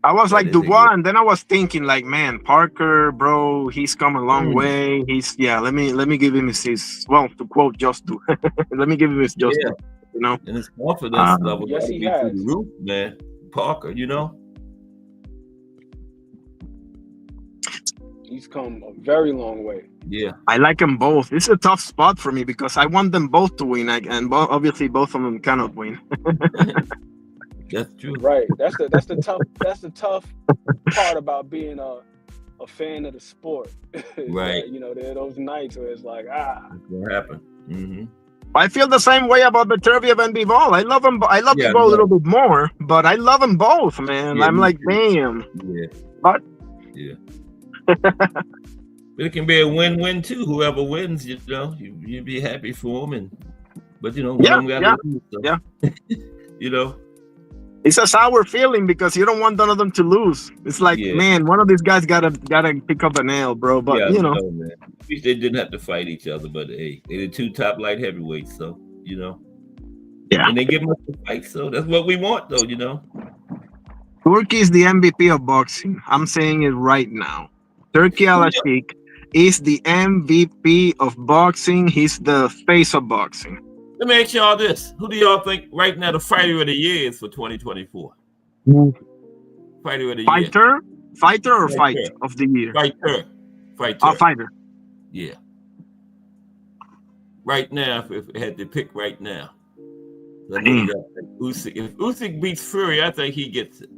I was like Dubois, and then I was thinking, like, man, Parker, bro, he's come a long way. Let me give him his well, to quote Justu, let me give him his Justu, you know. And his confidence level yes, he has. through the roof, man. Parker, you know. He's come a very long way. Yeah, I like them both. It's a tough spot for me because I want them both to win, and obviously both of them cannot win. that's true. Right. That's the tough part about being a fan of the sport. Right. That, there are those nights where it's like, That's what happened. Mm-hmm. I feel the same way about Beterbiev and Bivol. I love them. I love Bivol a little bit more, but I love them both, man. Yeah, I'm like, damn. Yeah. But yeah. But it can be a win-win too. Whoever wins, you'd be happy for them, but one of them got to lose. So, it's a sour feeling because you don't want none of them to lose. It's like, man, one of these guys gotta pick up an L, bro. But man. At least they didn't have to fight each other. But hey, they're the two top light heavyweights, so Yeah. And they give us the fight, so that's what we want, though. Turkey is the MVP of boxing. I'm saying it right now. Turkey Al-Ashik is the MVP of boxing. He's the face of boxing. Let me ask y'all this. Who do y'all think right now the fighter of the year is for 2024? Fighter of the year. Fighter or fight of the year? Fighter. Fighter. Yeah. Right now, if I had to pick right now. Usyk. If Usyk beats Fury, I think he gets it.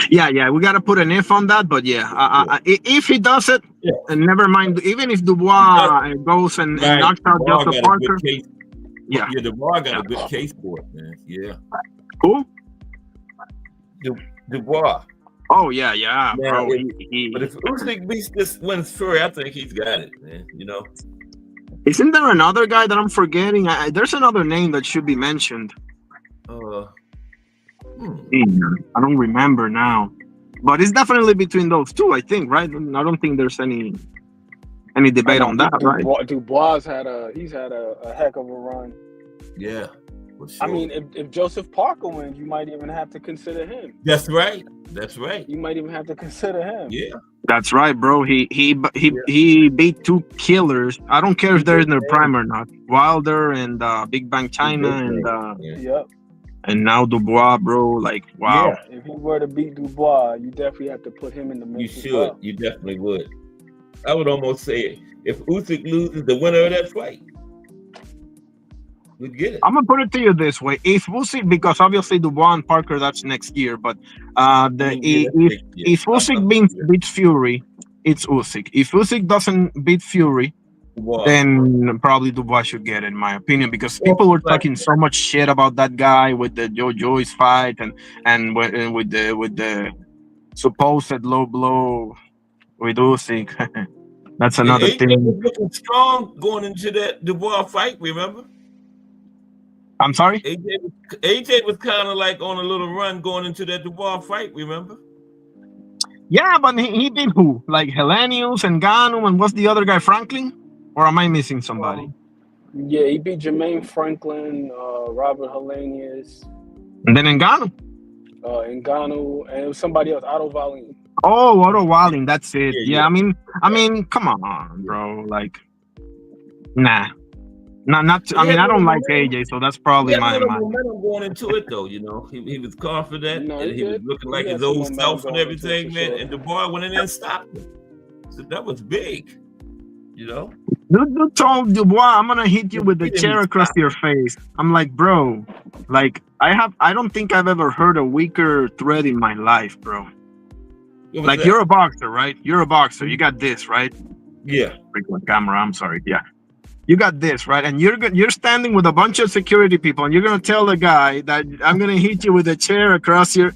Yeah, we gotta put an if on that, but if he does it, and never mind. Even if Dubois goes and knocks out Joseph Parker, Dubois got a good case for it, man. Yeah. Who? Dubois. Oh yeah, bro. But if Usyk wins Fury, I think he's got it, man. Isn't there another guy that I'm forgetting? There's another name that should be mentioned. I don't remember now, but it's definitely between those two, I think, right? I don't think there's any debate on that, right? Dubois had a heck of a run. Yeah, for sure. I mean, if Joseph Parker wins, you might even have to consider him. That's right. You might even have to consider him. Yeah, that's right, bro. He beat two killers. I don't care if they're in their prime or not. Wilder and Big Bang China and now Dubois, bro. Like, wow. Yeah, if he were to beat Dubois, you definitely have to put him in the mix. You should. You definitely would. I would almost say if Usyk loses, the winner of that fight would get it. I'm gonna put it to you this way: if Usyk, because obviously Dubois and Parker, that's next year. But if Usyk beats Fury, it's Usyk. If Usyk doesn't beat Fury, then probably Dubois should get it, in my opinion, because people were talking so much shit about that guy with the Joyce fight and with the supposed low blow with Usyk. That's another thing. AJ was looking strong going into that Dubois fight, remember? I'm sorry? AJ was kind of like on a little run going into that Dubois fight, remember? Yeah, but he beat who? Like Helenius and Ngannou, and what's the other guy, Franklin? Or am I missing somebody? He beat Jermaine Franklin, Robert Helenius. And then Ngannou? Ngannou, and it was somebody else, Otto Wallin. Oh, Otto Wallin, that's it. Yeah. I mean, come on, bro. Like, nah. I don't like AJ, so that's probably my momentum going into it, though. He was confident, and he was looking like his old self and everything, man. Sure. And Dubois went in there and stopped him. So that was big, Dude told Dubois, I'm gonna hit you with the chair across your face. I'm like, bro, like I don't think I've ever heard a weaker threat in my life, bro. Like you're a boxer, right? You're a boxer. You got this, right? Yeah. Freaking camera. I'm sorry. Yeah. You got this, right? And you're standing with a bunch of security people, and you're gonna tell the guy that I'm gonna hit you with a chair across your.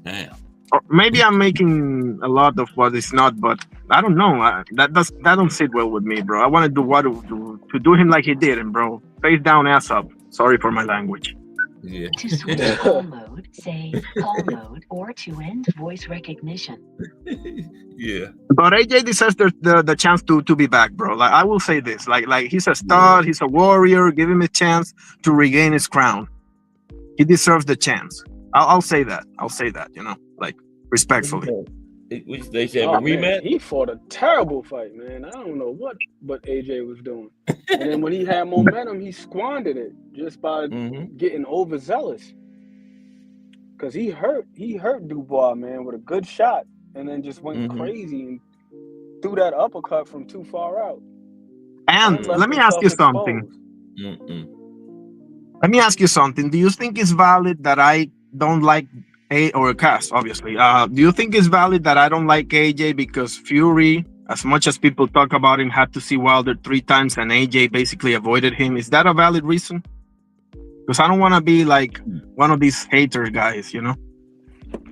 Damn. Or maybe I'm making a lot of what is not, but I don't know. That don't sit well with me, bro. I want to do what to do him like he did, and bro, face down, ass up. Sorry for my language. Yeah. To switch call mode, say call mode, or to end voice recognition. Yeah. But AJ deserves the chance to be back, bro. Like I will say this, like he's a stud, he's a warrior. Give him a chance to regain his crown. He deserves the chance. I'll say that. Like respectfully. Which they said rematch. He fought a terrible fight, man. I don't know what AJ was doing. And then when he had momentum, he squandered it just by getting overzealous. Because he hurt Dubois, man, with a good shot, and then just went crazy and threw that uppercut from too far out. And let me ask you something. Let me ask you something. Do you think it's valid that I don't like Cass, obviously? Do you think it's valid that I don't like AJ because Fury, as much as people talk about him, had to see Wilder 3 times and AJ basically avoided him? Is that a valid reason? Because I don't want to be like one of these hater guys, you know?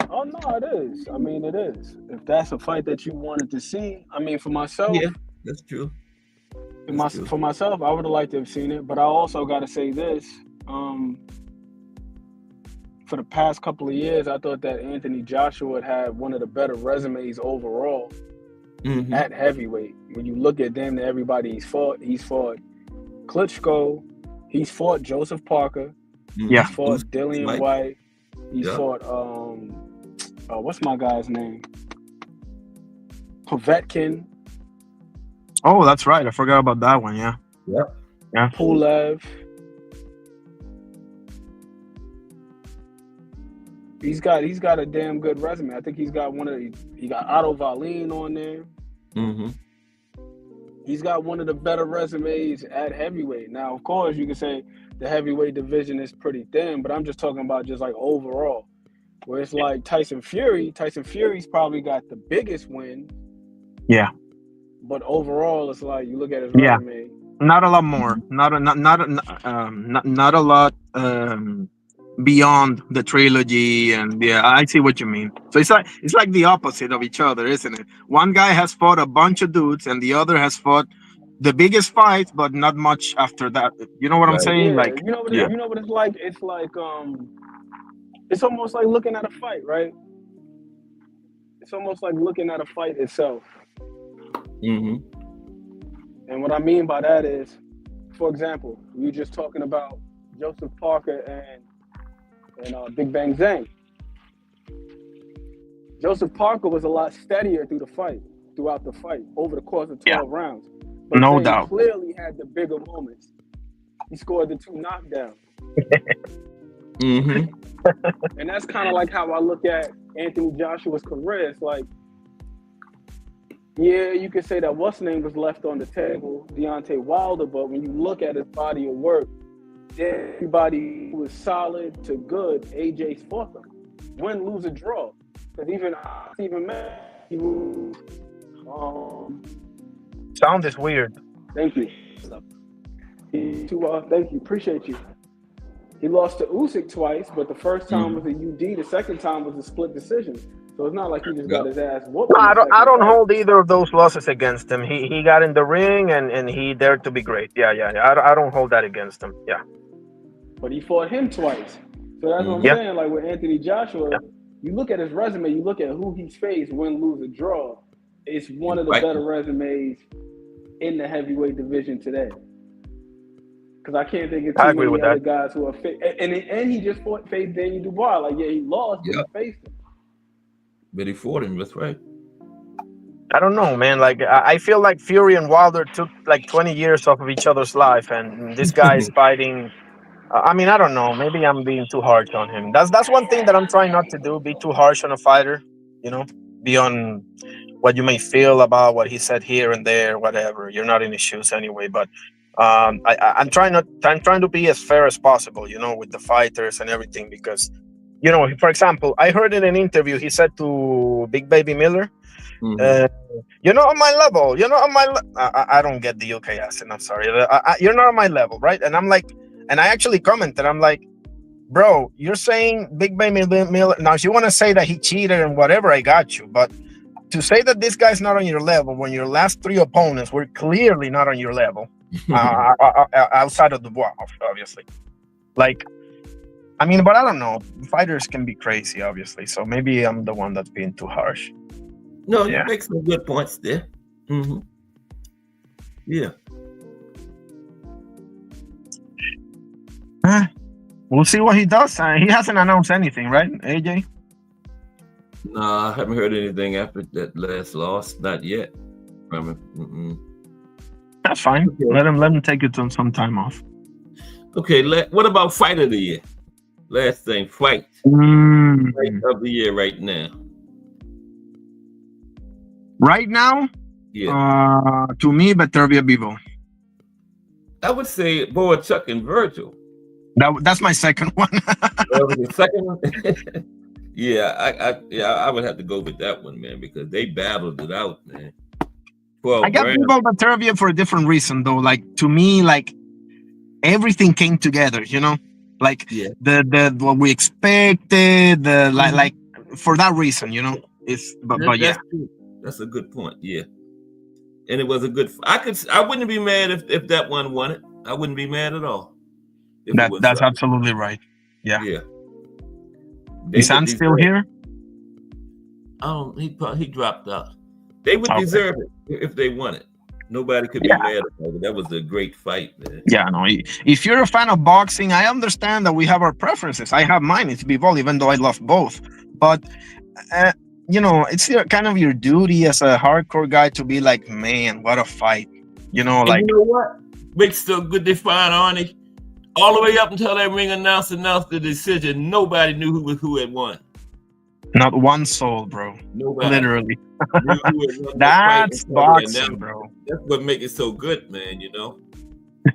Oh, no, it is. I mean, it is. If that's a fight that you wanted to see, I mean, for myself... Yeah, that's true. For myself, I would have liked to have seen it, but I also got to say this. For the past couple of years, I thought that Anthony Joshua had one of the better resumes overall at heavyweight. When you look at them, everybody he's fought Klitschko, he's fought Joseph Parker, he's fought Dillian White, he's fought what's my guy's name? Povetkin. Oh, that's right. I forgot about that one. Yeah. Pulev. He's got a damn good resume. I think he got Otto Wallin on there. He's got one of the better resumes at heavyweight. Now, of course, you can say the heavyweight division is pretty thin, but I'm just talking about just like overall. Where it's like Tyson Fury's probably got the biggest win. Yeah. But overall, it's like you look at his resume. Not a lot more. Not a lot beyond the trilogy, and I see what you mean. So it's like the opposite of each other, isn't it? One guy has fought a bunch of dudes, and the other has fought the biggest fights, but not much after that. You know what I'm saying? Yeah. Like, you know what it's like. It's like it's almost like looking at a fight, right? It's almost like looking at a fight itself. And what I mean by that is, for example, we were just talking about Joseph Parker and Big Bang Zhang. Joseph Parker was a lot steadier throughout the fight, over the course of 12 rounds. But no Zhang doubt. Clearly had the bigger moments. He scored the 2 knockdowns. And that's kind of like how I look at Anthony Joshua's career. It's like, yeah, you could say that what's name was left on the table, Deontay Wilder, but when you look at his body of work, everybody who was solid to good, AJ's fought them. Win, lose, or draw. Because even sound is weird. Thank you. Thank you. Appreciate you. He lost to Usyk twice, but the first time was a UD. The second time was a split decision. So it's not like he just got his ass whooped. No, I don't hold either of those losses against him. He got in the ring and he dared to be great. Yeah. I don't hold that against him. Yeah. But he fought him twice. So that's what I'm saying. Like with Anthony Joshua, you look at his resume, you look at who he's faced, win, lose, or draw. It's one of the better resumes in the heavyweight division today. Because I can't think of too many other guys who are fit. And he just faced Daniel Dubois. Like, he lost, but he faced him. But he fought him, that's right. I don't know, man. Like, I feel like Fury and Wilder took like 20 years off of each other's life, and this guy is fighting. I mean, I don't know. Maybe I'm being too harsh on him. That's one thing that I'm trying not to do. Be too harsh on a fighter. You know, beyond what you may feel about what he said here and there, whatever. You're not in his shoes anyway. But I'm trying to be as fair as possible. You know, with the fighters and everything, because. You know, for example, I heard in an interview, he said to Big Baby Miller, you're not on my level. You're not on my I don't get the UK accent. I'm sorry. You're not on my level, right? And I'm like, and I actually commented, I'm like, bro, you're saying Big Baby Miller. Now, if you want to say that he cheated and whatever, I got you. But to say that this guy's not on your level when your last 3 opponents were clearly not on your level, outside of Dubois, obviously. Like, I mean, but I don't know. Fighters can be crazy, obviously. So maybe I'm the one that's being too harsh. No, you make some good points there. Yeah. We'll see what he does. He hasn't announced anything, right, AJ? No, I haven't heard anything after that last loss. Not yet from him. That's fine. Okay. Let him take it on some time off. Okay. What about fight of the year? Last thing, fight of the year right now. Right now, Yeah. To me, Beterbiev Bivol. I would say Boachuk and Virgil. That's my second one. The second one. I would have to go with that one, man, because they battled it out, man. I got Bivol Beterbiev for a different reason, though. Like, to me, like, everything came together, you know, like the what we expected, like for that reason, you know. That's a good point. Yeah, and it was a good. I wouldn't be mad if that one won it. I wouldn't be mad at all. That's absolutely right. Yeah. Is Sam still here? He dropped out. They would deserve it if they won it. Nobody could be mad about it. That was a great fight, man. Yeah, no. If you're a fan of boxing, I understand that we have our preferences. I have mine. It's Bivol, even though I love both. But you know, it's kind of your duty as a hardcore guy to be like, man, what a fight. You know, like, you know what makes so good they find Arnie? All the way up until that ring announced the decision, nobody knew who had won. Not one soul, bro. Nobody. Literally. That's boxing, bro. That's what makes it so good, man, you know?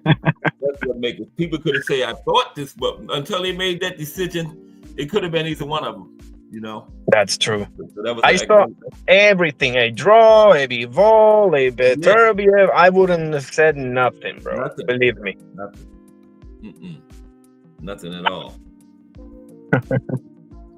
That's what makes it. People could have said, I thought this, but until they made that decision, it could have been either one of them, you know? That's true. So I saw everything. A draw, a Bivol, a Beterbiev. I wouldn't have said nothing, bro. Nothing. Believe me. Nothing at all.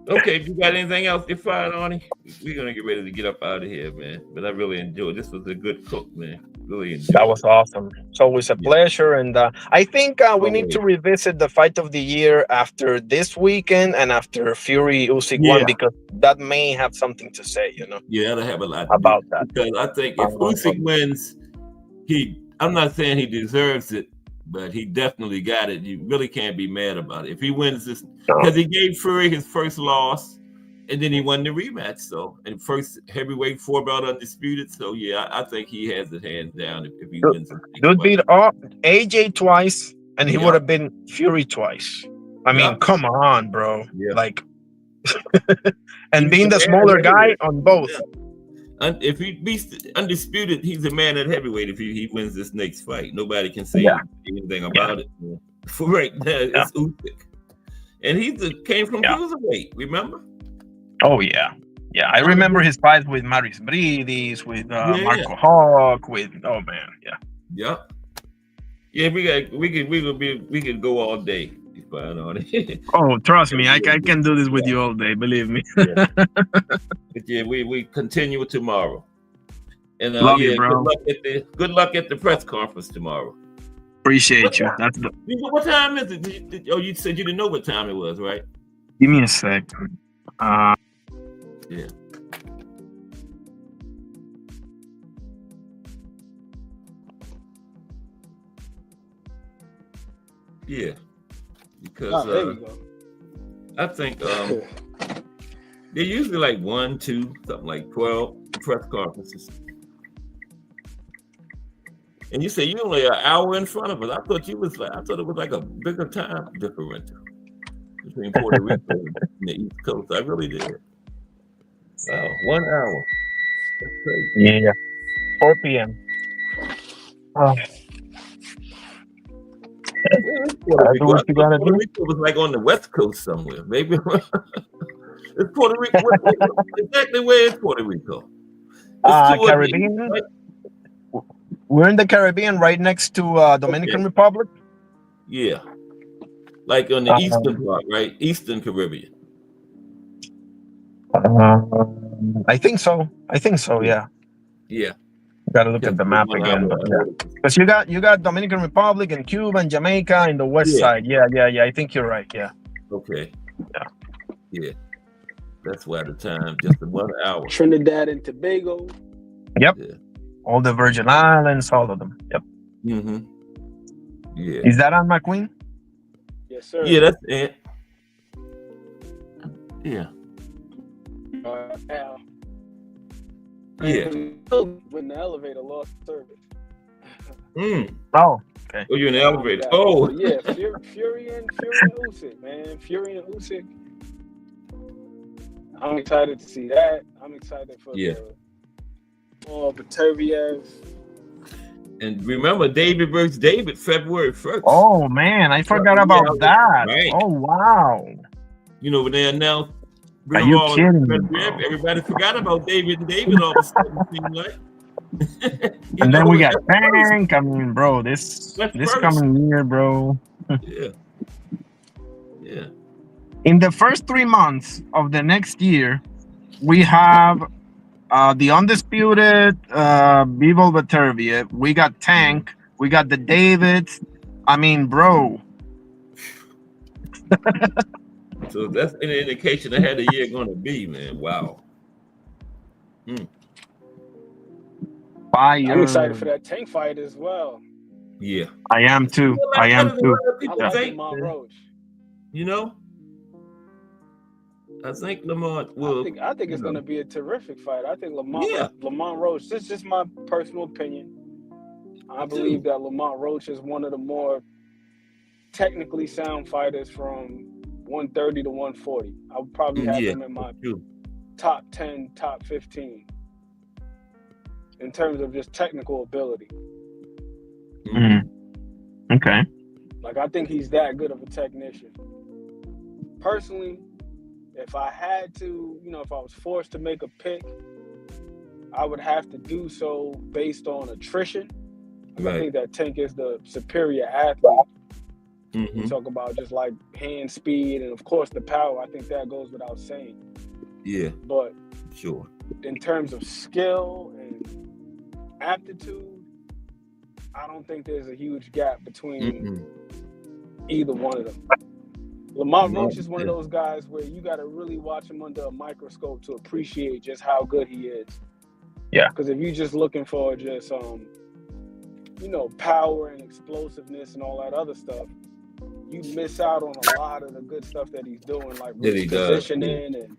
Okay, if you got anything else to find, Arnie, we're gonna get ready to get up out of here, man. But I really enjoyed. This was a good cook, man. Really enjoyed. That was awesome. It's always a pleasure, and I think we need to revisit the fight of the year after this weekend and after Fury Usyk one, because that may have something to say, you know. Yeah, that'll have a lot about that. Because I think if Usyk wins, I'm not saying he deserves it, but he definitely got it. You really can't be mad about it. If he wins this, because he gave Fury his first loss, and then he won the rematch. So, and first heavyweight 4-belt undisputed. So, yeah, I think he has it hands down if he wins. Dude beat AJ twice, and he would have been Fury twice. I mean, come on, bro. Yeah. Like, and being the smaller guy on both. Yeah. If he beats undisputed, he's a man at heavyweight. If he wins this next fight, nobody can say anything about it. For right now, it's Usyk, and he came from cruiserweight. Remember? Oh yeah. I remember his fights with Maris Bridis, with Marco Hawk, with yeah. We could go all day. Oh, trust me, I can do this with you all day. Believe me. But we continue tomorrow. And love you, bro. Good luck at the press conference tomorrow. Appreciate you. That's what time is it? You said you didn't know what time it was, right? Give me a sec. Yeah. Yeah. Because there you go. I think they're usually like 1, 2, something like 12 press conferences. And you say you only an hour in front of us. I thought it was like a bigger time differential between Puerto Rico and the East Coast. I really did. Wow, 1 hour. That's crazy. Yeah. 4 p.m. Puerto Rico was like on the West Coast somewhere. Maybe it's Puerto Rico. Exactly where is Puerto Rico? Caribbean. Right? We're in the Caribbean, right next to Dominican Republic. Yeah, like on the eastern part, right? Eastern Caribbean. I think so. Yeah. Yeah. Gotta look at the map again, because you got Dominican Republic and Cuba and Jamaica in the west side. Yeah. I think you're right. Yeah. Okay. Yeah. That's why the time just 1 hour. Trinidad and Tobago. Yep. Yeah. All the Virgin Islands, all of them. Yep. Mm-hmm. Yeah. Is that on McQueen? Yes, sir. Yeah, that's it. Yeah. Yeah. When the elevator lost service. Oh, okay. Oh, you're in the elevator. Oh. Yeah, Fury and Usyk, man. Fury and Usyk. I'm excited to see that. I'm excited for Beterbiev. And remember, David versus David, February 1st. Oh man, I forgot about that. Right. Oh wow. You know, when they announced Are you kidding me, bro? everybody forgot about David and David all of a sudden, seemed like. And then we got Tank. I mean, bro, this coming year, bro. Yeah. In the first 3 months of the next year, we have the undisputed Bivol Beterbiev. We got Tank. We got the Davids. I mean, bro. So that's an indication of how the year going to be, man. Wow. Fire. I'm excited for that Tank fight as well. Yeah. I am too. I like Lamont Roach. You know? I think Lamont will. I think it's going to be a terrific fight. I think Lamont Roach, this is just my personal opinion. I believe that Lamont Roach is one of the more technically sound fighters from 130 to 140. I would probably have him in my top 10, top 15 in terms of just technical ability. Okay. Like, I think he's that good of a technician. Personally, if I had to, if I was forced to make a pick, I would have to do so based on attrition. Right. I think that Tank is the superior athlete. You talk about just like hand speed and, of course, the power. I think that goes without saying. Yeah. But sure, in terms of skill and aptitude, I don't think there's a huge gap between either one of them. Lamont Roach is one of those guys where you got to really watch him under a microscope to appreciate just how good he is. Yeah. Because if you're just looking for just, power and explosiveness and all that other stuff, you miss out on a lot of the good stuff that he's doing, like positioning and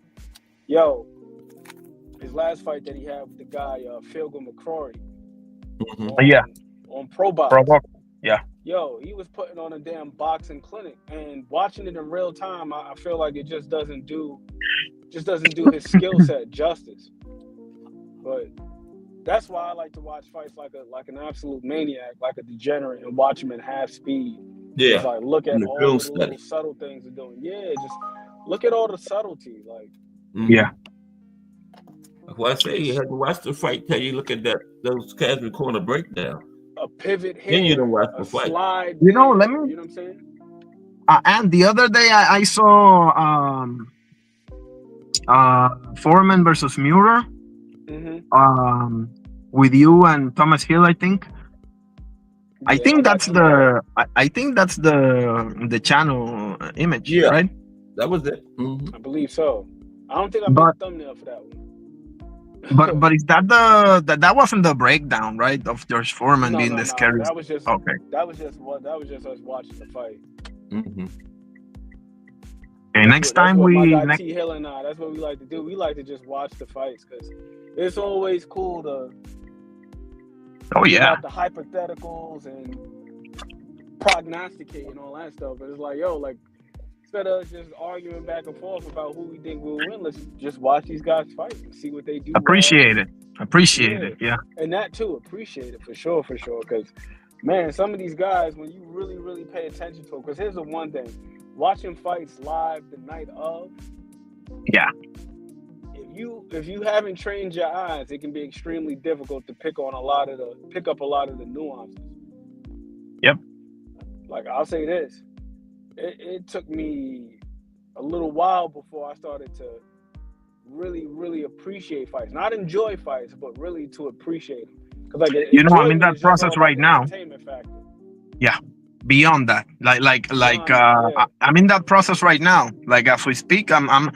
his last fight that he had with the guy Philgo McCrory on Pro Box. He was putting on a damn boxing clinic, and watching it in real time, I feel like it just doesn't do his skill set justice. But that's why I like to watch fights like an absolute maniac, like a degenerate, and watch him in half speed. Yeah. Just like look at all the little subtle things they're doing. Yeah, just look at all the subtlety. Like yeah. Well, I say you had to watch the fight till you look at those Casman corner breakdown. A pivot hit. Then you don't watch the fight. Slide. Let me. You know what I'm saying? And the other day I saw Foreman versus Muir. With you and Thomas Hill, I think. I think that's the channel image, right? That was it. I believe so. I don't think I made a thumbnail for that one. but is that that wasn't the breakdown, right? Of George Foreman being the scariest. That was just okay. That was just us watching the fight. And next time T Hill and I, that's what we like to do. We like to just watch the fights because it's always cool to. The hypotheticals and prognosticate and all that stuff, but it's like, instead of just arguing back and forth about who we think will win, let's just watch these guys fight and see what they do. Appreciate it, yeah. And that too, appreciate it for sure. Because, man, some of these guys, when you really, really pay attention to them, because here's the one thing: watching fights live the night of. Yeah. If you haven't trained your eyes, it can be extremely difficult to pick up a lot of the nuances. Yep. Like, I'll say this. It took me a little while before I started to really, really appreciate fights. Not enjoy fights, but really to appreciate them. Because I'm in that process right now. Yeah. Beyond that, I'm in that process right now. Like, as we speak, I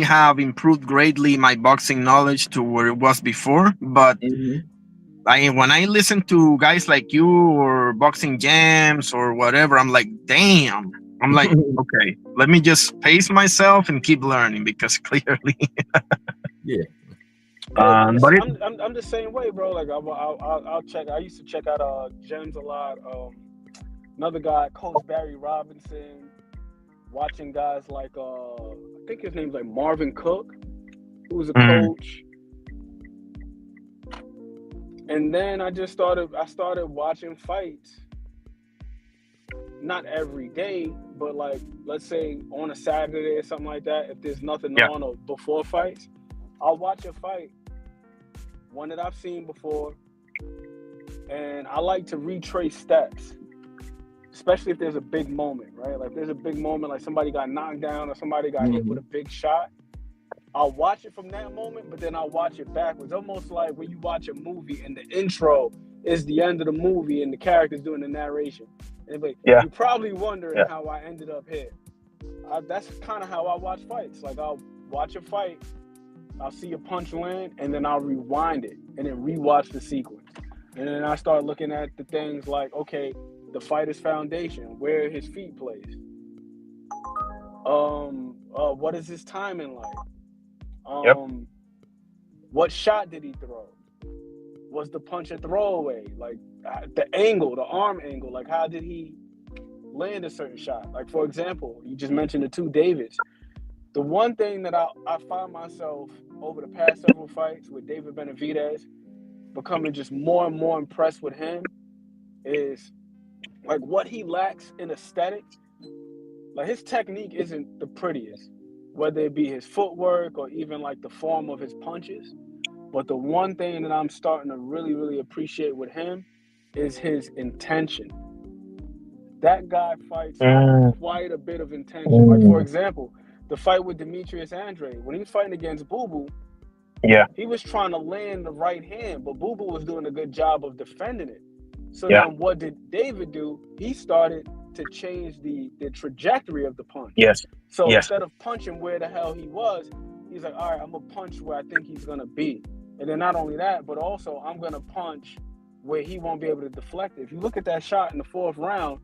have improved greatly my boxing knowledge to where it was before. But when I listen to guys like you or Boxing Jams or whatever, I'm like, damn. I'm like, okay, let me just pace myself and keep learning, because clearly, but I'm the same way, bro. Like I'll check. I used to check out Gems a lot. Another guy, Coach Barry Robinson. Watching guys like I think his name's like Marvin Cook, who was a coach. And then I started watching fights, not every day, but like, let's say on a Saturday or something like that, if there's nothing on or before fights, I'll watch a fight, one that I've seen before, and I like to retrace steps, especially if there's a big moment, right? Like, if there's a big moment, like somebody got knocked down or somebody got hit with a big shot, I'll watch it from that moment, but then I'll watch it backwards. Almost like when you watch a movie and the intro is the end of the movie and the character's doing the narration. And like, you're probably wondering how I ended up here. That's kind of how I watch fights. Like, I'll watch a fight, I'll see a punch land, and then I'll rewind it and then rewatch the sequence. And then I start looking at the things like, okay, the fighter's foundation, where his feet placed. What is his timing like? What shot did he throw? Was the punch a throwaway? Like, the angle, the arm angle, like, how did he land a certain shot? Like, for example, you just mentioned the two Davids. The one thing that I find myself over the past several fights with David Benavidez becoming just more and more impressed with him is, like, what he lacks in aesthetics. Like, his technique isn't the prettiest, whether it be his footwork or even like the form of his punches. But the one thing that I'm starting to really, really appreciate with him is his intention. That guy fights with quite a bit of intention. Like, for example, the fight with Demetrius Andre, when he was fighting against Boo Boo, he was trying to land the right hand, but Boo Boo was doing a good job of defending it. So then what did David do? He started to change the trajectory of the punch. So instead of punching where the hell he was, he's like, all right, I'm going to punch where I think he's going to be. And then not only that, but also I'm going to punch where he won't be able to deflect it. If you look at that shot in the fourth round,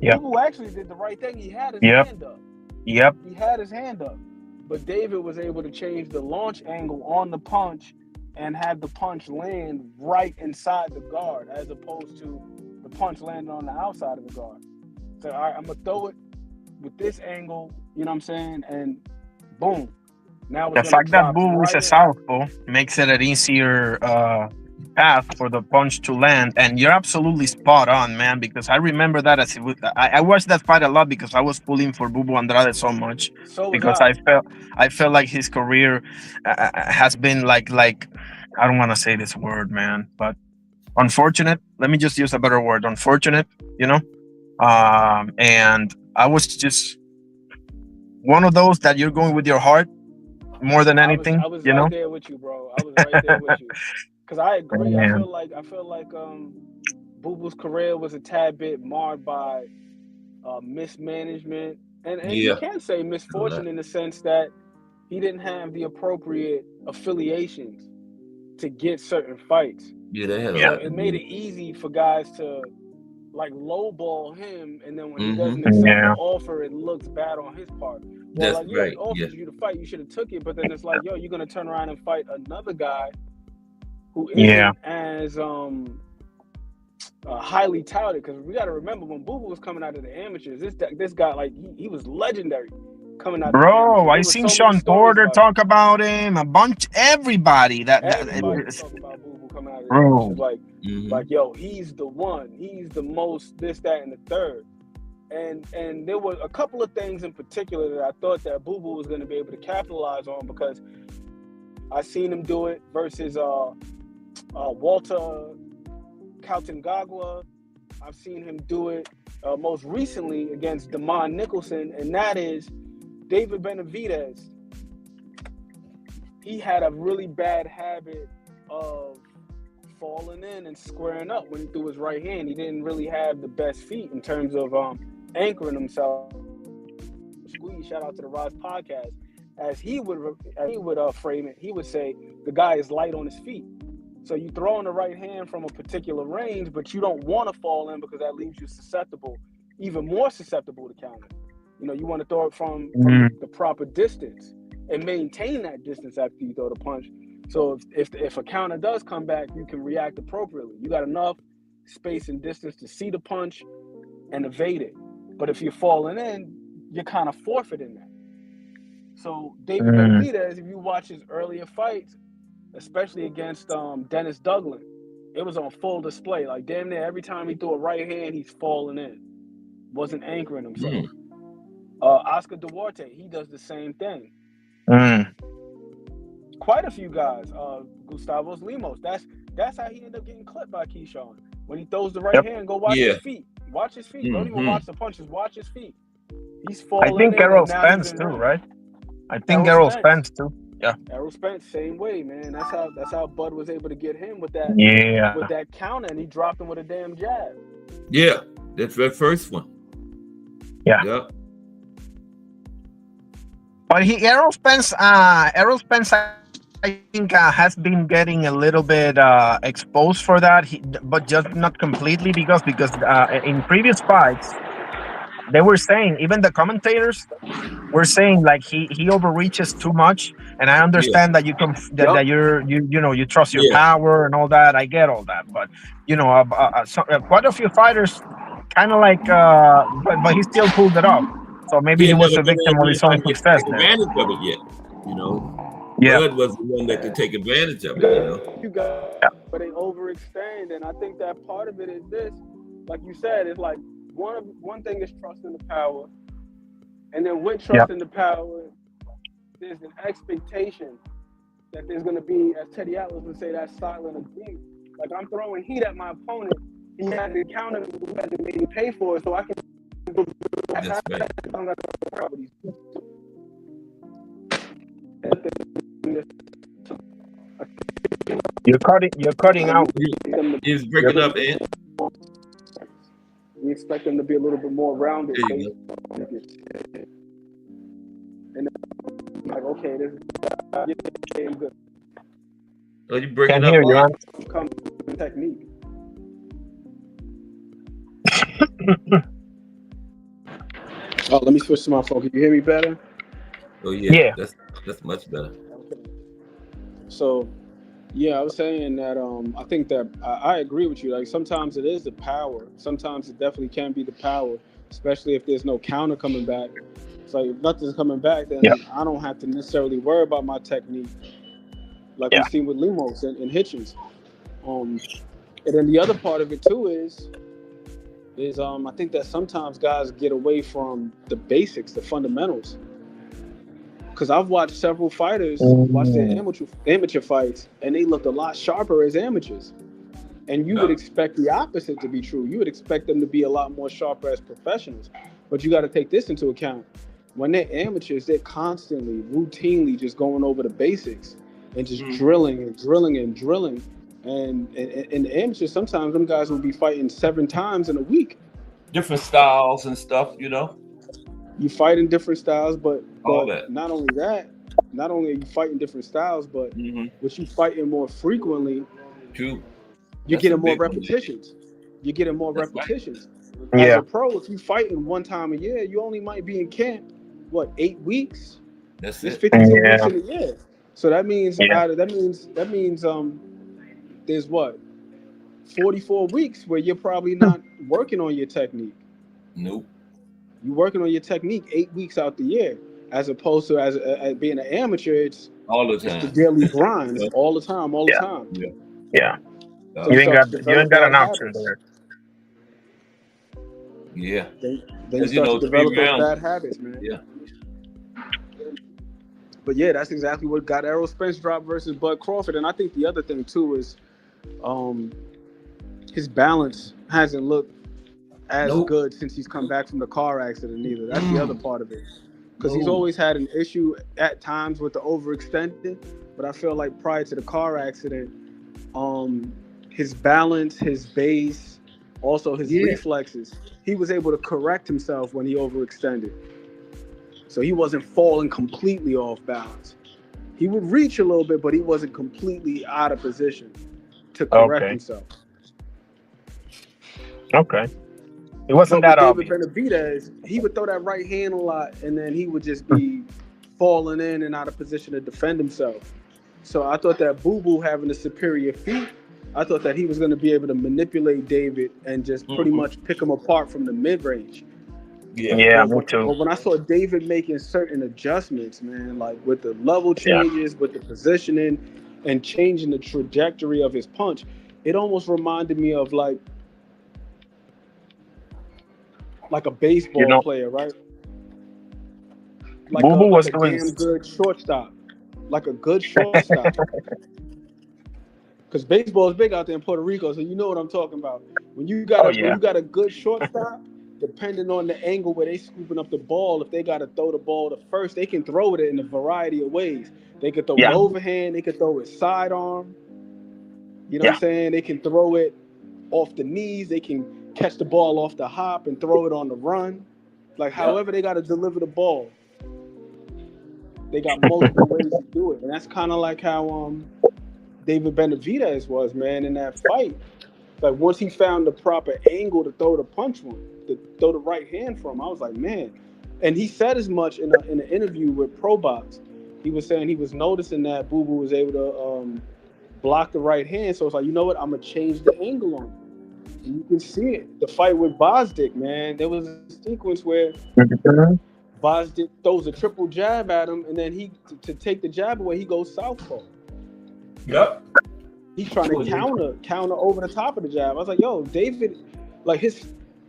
Boo actually did the right thing. He had his hand up. He had his hand up. But David was able to change the launch angle on the punch and have the punch land right inside the guard, as opposed to the punch landing on the outside of the guard. So, all right, I'm going to throw it with this angle, you know what I'm saying? And boom. Now the fact that Boo is a southpaw makes it an easier path for the punch to land. And you're absolutely spot on, man, because I remember that I watched that fight a lot because I was pulling for Bubu Andrade so much. Because I felt like his career has been like I don't want to say this word, man, but unfortunate. Let me just use a better word. Unfortunate, you know? And I was just one of those that you're going with your heart more than anything. I was right there with you, bro. I was right there with you. Because I agree. I feel like Boo Boo's career was a tad bit marred by mismanagement. And you can't say misfortune in the sense that he didn't have the appropriate affiliations to get certain fights. So it made it easy for guys to like lowball him, and then when he doesn't accept the offer, it looks bad on his part. Well, like, he offered you to fight, you should have took it, but then it's like, yo, you're gonna turn around and fight another guy who isn't as highly touted. Because we got to remember, when Boo Boo was coming out of the amateurs, this guy, like, he was legendary coming out. Bro, I seen Sean Porter talk about him, a bunch, everybody talk about Boo Boo coming out of the amateurs, like, yo, he's the one, he's the most this, that, and the third. And there were a couple of things in particular that I thought that Boo Boo was going to be able to capitalize on, because I seen him do it versus Walter Caltangagua. I've seen him do it most recently against Damon Nicholson, and that is David Benavidez. He had a really bad habit of falling in and squaring up when he threw his right hand. He didn't really have the best feet in terms of anchoring himself. Squeeze, shout out to the Roz podcast. As he would frame it, he would say the guy is light on his feet. So you throw in the right hand from a particular range, but you don't want to fall in because that leaves you susceptible, even more susceptible to counter. You know, you want to throw it from the proper distance and maintain that distance after you throw the punch. So if a counter does come back, you can react appropriately. You got enough space and distance to see the punch and evade it. But if you're falling in, you're kind of forfeiting that. So David Benavidez, if you watch his earlier fights, especially against Dennis Douglas, it was on full display. Like damn near every time he threw a right hand, he's falling in. Wasn't anchoring himself. Oscar Duarte, he does the same thing. Quite a few guys. Gustavo Limos. That's how he ended up getting clipped by Keyshawn. When he throws the right hand, go watch his feet. Watch his feet. Don't even watch the punches. Watch his feet. He's falling. I think Errol Spence too, right? I think Errol Spence too. Yeah. Errol Spence, same way, man. That's how Bud was able to get him with that. With that counter, and he dropped him with a damn jab. Yeah, that's the first one. Yeah. Yep. But Errol Spence, I think has been getting a little bit exposed for that, but just not completely because in previous fights they were saying, even the commentators were saying, like he overreaches too much. And I understand that you trust your power and all that. I get all that, but quite a few fighters kind of like, but he still pulled it off. So maybe he was a victim of his own success. Advantage of it yet, Bud was the one that could take advantage of it, You got, but they overextend, and I think that part of it is this. Like you said, it's like one thing is trusting the power, and then with trusting the power, there's an expectation that there's going to be, as Teddy Atlas would say, that silent agreement. Like I'm throwing heat at my opponent, he had to counter me, he had to make me pay for it, so I can. That's right. You're cutting out. He's breaking up, Ed. We expect them to be a little bit more rounded. And like, okay, this is good. Oh, you breaking Can't up? Hear you, Come technique. Oh, let me switch to my phone. Can you hear me better? Oh yeah. That's much better. Okay. So, yeah, I was saying that I think that I agree with you. Like sometimes it is the power. Sometimes it definitely can be the power, especially if there's no counter coming back. It's like if nothing's coming back, then I don't have to necessarily worry about my technique, like we've seen with Limos and Hitchens. And then the other part of it too is I think that sometimes guys get away from the basics, the fundamentals. Because I've watched several fighters watch their amateur fights, and they look a lot sharper as amateurs. And you would expect the opposite to be true. You would expect them to be a lot more sharper as professionals. But you got to take this into account. When they're amateurs, they're constantly, routinely just going over the basics and just drilling and drilling and drilling. And in the amateurs, sometimes them guys will be fighting 7 times in a week. Different styles and stuff, You fight in different styles, but not only that, not only are you fighting different styles, but with you fighting more frequently, you're getting more repetitions. You're getting more repetitions. Right. As a pro, if you fighting 1 time a year, you only might be in camp, 8 weeks? That's There's it. 52 weeks in a year. So that means there's 44 weeks where you're probably not working on your technique. Nope. You're working on your technique 8 weeks out the year, as opposed to as being an amateur, it's all the time. It's the daily grind, all the time. Yeah. So you ain't got an option there. Yeah. Then you start to develop those bad habits, man. Yeah. But yeah, that's exactly what got Errol Spence dropped versus Bud Crawford. And I think the other thing too is his balance hasn't looked as good since he's come back from the car accident either. That's the other part of it. Because he's always had an issue at times with the overextending. But I feel like prior to the car accident, his balance, his base, also his reflexes, he was able to correct himself when he overextended. So he wasn't falling completely off balance. He would reach a little bit, but he wasn't completely out of position to correct himself. Okay. It wasn't that obvious. David Benavidez, he would throw that right hand a lot, and then he would just be falling in and out of position to defend himself. So I thought that Boo Boo having the superior feet, I thought that he was going to be able to manipulate David and just pretty much pick him apart from the mid-range. Yeah, me too. But when I saw David making certain adjustments, man, like with the level changes, with the positioning, and changing the trajectory of his punch, it almost reminded me of like a baseball player, right? Like Boo Boo was a doing. damn good shortstop, like a good shortstop. Because baseball is big out there in Puerto Rico, so you know what I'm talking about. When you got a good shortstop, depending on the angle where they scooping up the ball, if they got to throw the ball to first, they can throw it in a variety of ways. They could throw it overhand, they could throw it sidearm. You know what I'm saying? They can throw it off the knees, they can catch the ball off the hop and throw it on the run. Like however they got to deliver the ball, they got multiple ways to do it, and that's kind of like how David Benavidez was, man, in that fight. Like once he found the proper angle to throw the punch from, to throw the right hand from, I was like, man. And he said as much in an interview with ProBox. He was saying he was noticing that Boo Boo was able to block the right hand. So it's like, you know what? I'm gonna change the angle on it. And you can see it. The fight with Bosdick, man. There was a sequence where Bosdick throws a triple jab at him, and then he to take the jab away, he goes southpaw. Yep. He's trying to counter over the top of the jab. I was like, yo, David, like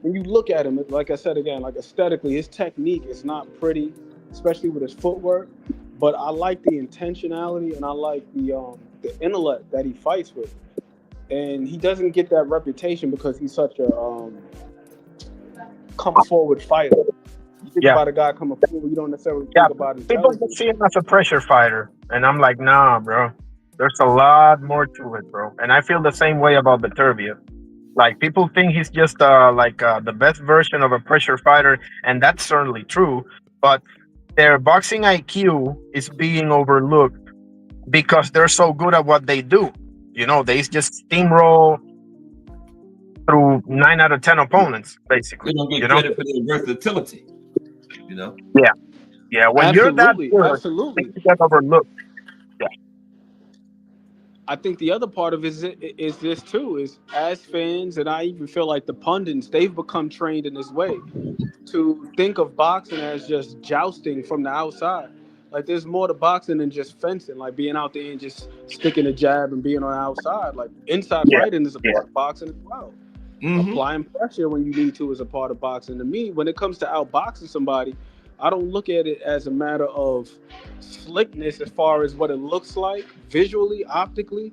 when you look at him, like I said again, like aesthetically, his technique is not pretty, especially with his footwork. But I like the intentionality and I like the intellect that he fights with. And he doesn't get that reputation because he's such a come forward fighter. You think about a guy coming forward, you don't necessarily think about his people see him as a pressure fighter, and I'm like, nah, bro. There's a lot more to it, bro. And I feel the same way about Beterbiev. Like people think he's just the best version of a pressure fighter, and that's certainly true. But their boxing IQ is being overlooked because they're so good at what they do. You know, they just steamroll through 9 out of 10 opponents, basically. They don't get credit for their versatility. You know? Yeah. When you're that good, you get overlooked. Yeah. I think the other part of it is this too, is as fans, and I even feel like the pundits, they've become trained in this way to think of boxing as just jousting from the outside. Like there's more to boxing than just fencing, like being out there and just sticking a jab and being on the outside. Like inside fighting is a part of boxing as well. Applying pressure when you need to is a part of boxing. To me, when it comes to outboxing somebody, I don't look at it as a matter of slickness as far as what it looks like visually, optically.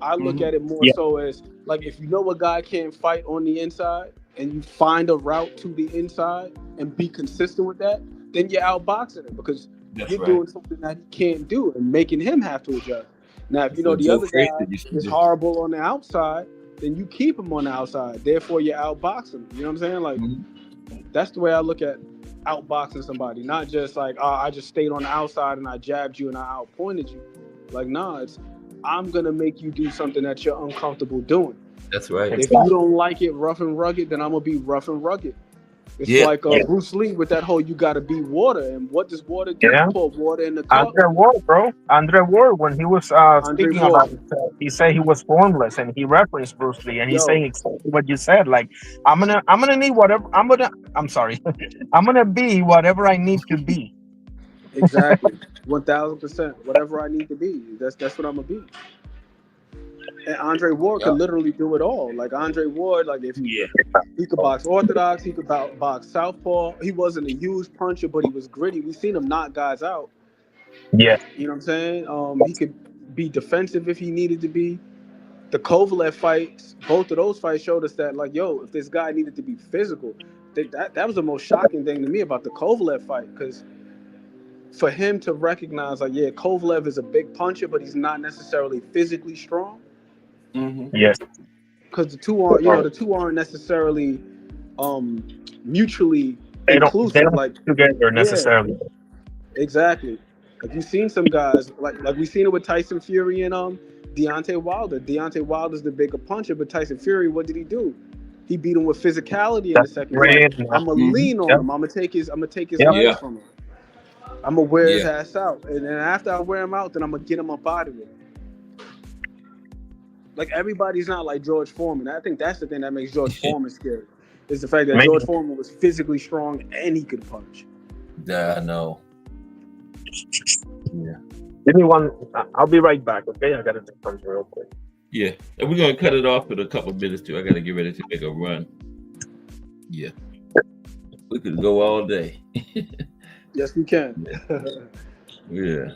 I look at it more so as like if you know a guy can't fight on the inside and you find a route to the inside and be consistent with that, then you're outboxing him because you're doing something that he can't do and making him have to adjust. Now, if you know the other guy is horrible on the outside, then you keep him on the outside. Therefore, you're outboxing. You know what I'm saying? Like that's the way I look at outboxing somebody, not just like, oh, I just stayed on the outside and I jabbed you and I outpointed you. Like, nah, it's I'm gonna make you do something that you're uncomfortable doing. That's right. If you don't like it rough and rugged, then I'm gonna be rough and rugged. It's like Bruce Lee with that whole "you gotta be water." And what does water do? You pour water in the cup. Andre Ward, when he was speaking about it, he said he was formless, and he referenced Bruce Lee, and he's saying exactly what you said. Like, I'm gonna need whatever. I'm sorry. I'm gonna be whatever I need to be. Exactly, 1000%. Whatever I need to be. That's what I'm gonna be. And Andre Ward could literally do it all. Like Andre Ward, like if he could box orthodox, he could box southpaw. He wasn't a huge puncher, but he was gritty. We've seen him knock guys out. Yeah, you know what I'm saying. He could be defensive if he needed to be. The Kovalev fights, both of those fights showed us that, like, yo, if this guy needed to be physical, that was the most shocking thing to me about the Kovalev fight, because for him to recognize, like, yeah, Kovalev is a big puncher, but he's not necessarily physically strong. Yes, because the two aren't necessarily mutually inclusive. They don't like together necessarily. Exactly. Like you've seen some guys like we've seen it with Tyson Fury and Deontay Wilder. Deontay Wilder's the bigger puncher, but Tyson Fury, what did he do? He beat him with physicality in the second round. I'm gonna lean on him. I'm gonna take his legs from him. I'm gonna wear his ass out, and then after I wear him out, then I'm gonna get him up out of it. Like everybody's not like George Foreman. I think that's the thing that makes George Foreman scary. Is the fact that George Foreman was physically strong and he could punch. Yeah, I know. Yeah. Give me one. I'll be right back. Okay, I gotta take punch real quick. Yeah, and we're gonna cut it off in a couple of minutes too. I gotta get ready to make a run. Yeah, we could go all day. Yes, we can. Yeah.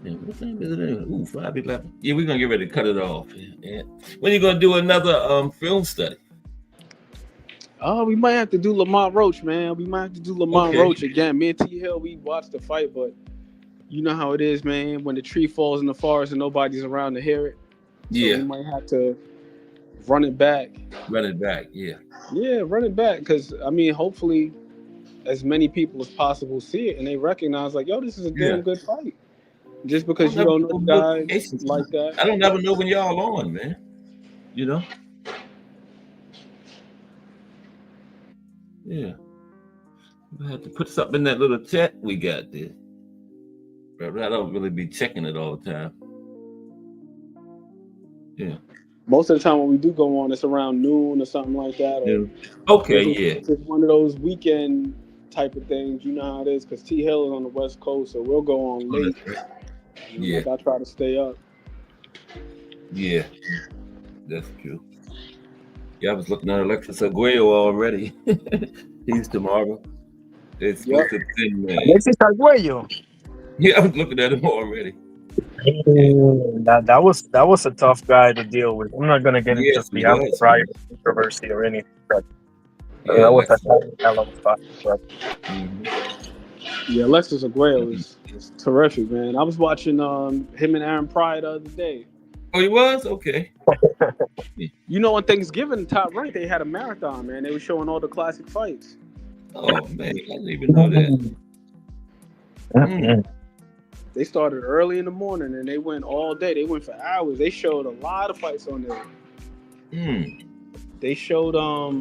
What time is it? Ooh, 5:11. Yeah, we're gonna get ready to cut it off. Yeah. When you gonna do another film study? Oh, we might have to do Lamont Roach, man. We might have to do Lamont Roach again. Me and T Hill, we watched the fight, but you know how it is, man. When the tree falls in the forest and nobody's around to hear it, so we might have to run it back. Run it back, yeah. Yeah, run it back, because I mean, hopefully, as many people as possible see it and they recognize, like, yo, this is a damn good fight. Just because you don't know guys like that. I don't ever know when y'all on, man. You know? Yeah. We have to put something in that little chat we got there. But I don't really be checking it all the time. Yeah. Most of the time when we do go on, it's around noon or something like that. Or it's one of those weekend type of things. You know how it is, because T Hill is on the West Coast, so we'll go on late. Yeah. Like I try to stay up. Yeah. That's true. Yeah, I was looking at Alexis Arguello already. He's tomorrow. It's Alexis Arguello. Yeah, I was looking at him already. That was a tough guy to deal with. I'm not gonna get into the prior controversy or anything, but that was a hell of a fight. Yeah, Alexis Arguello is terrific, man. I was watching him and Aaron Pryor the other day. Oh, he was? Okay. You know, on Thanksgiving, Top Rank, they had a marathon, man. They were showing all the classic fights. Oh, man, I didn't even know that. Mm-hmm. They started early in the morning and they went all day. They went for hours. They showed a lot of fights on there. They showed I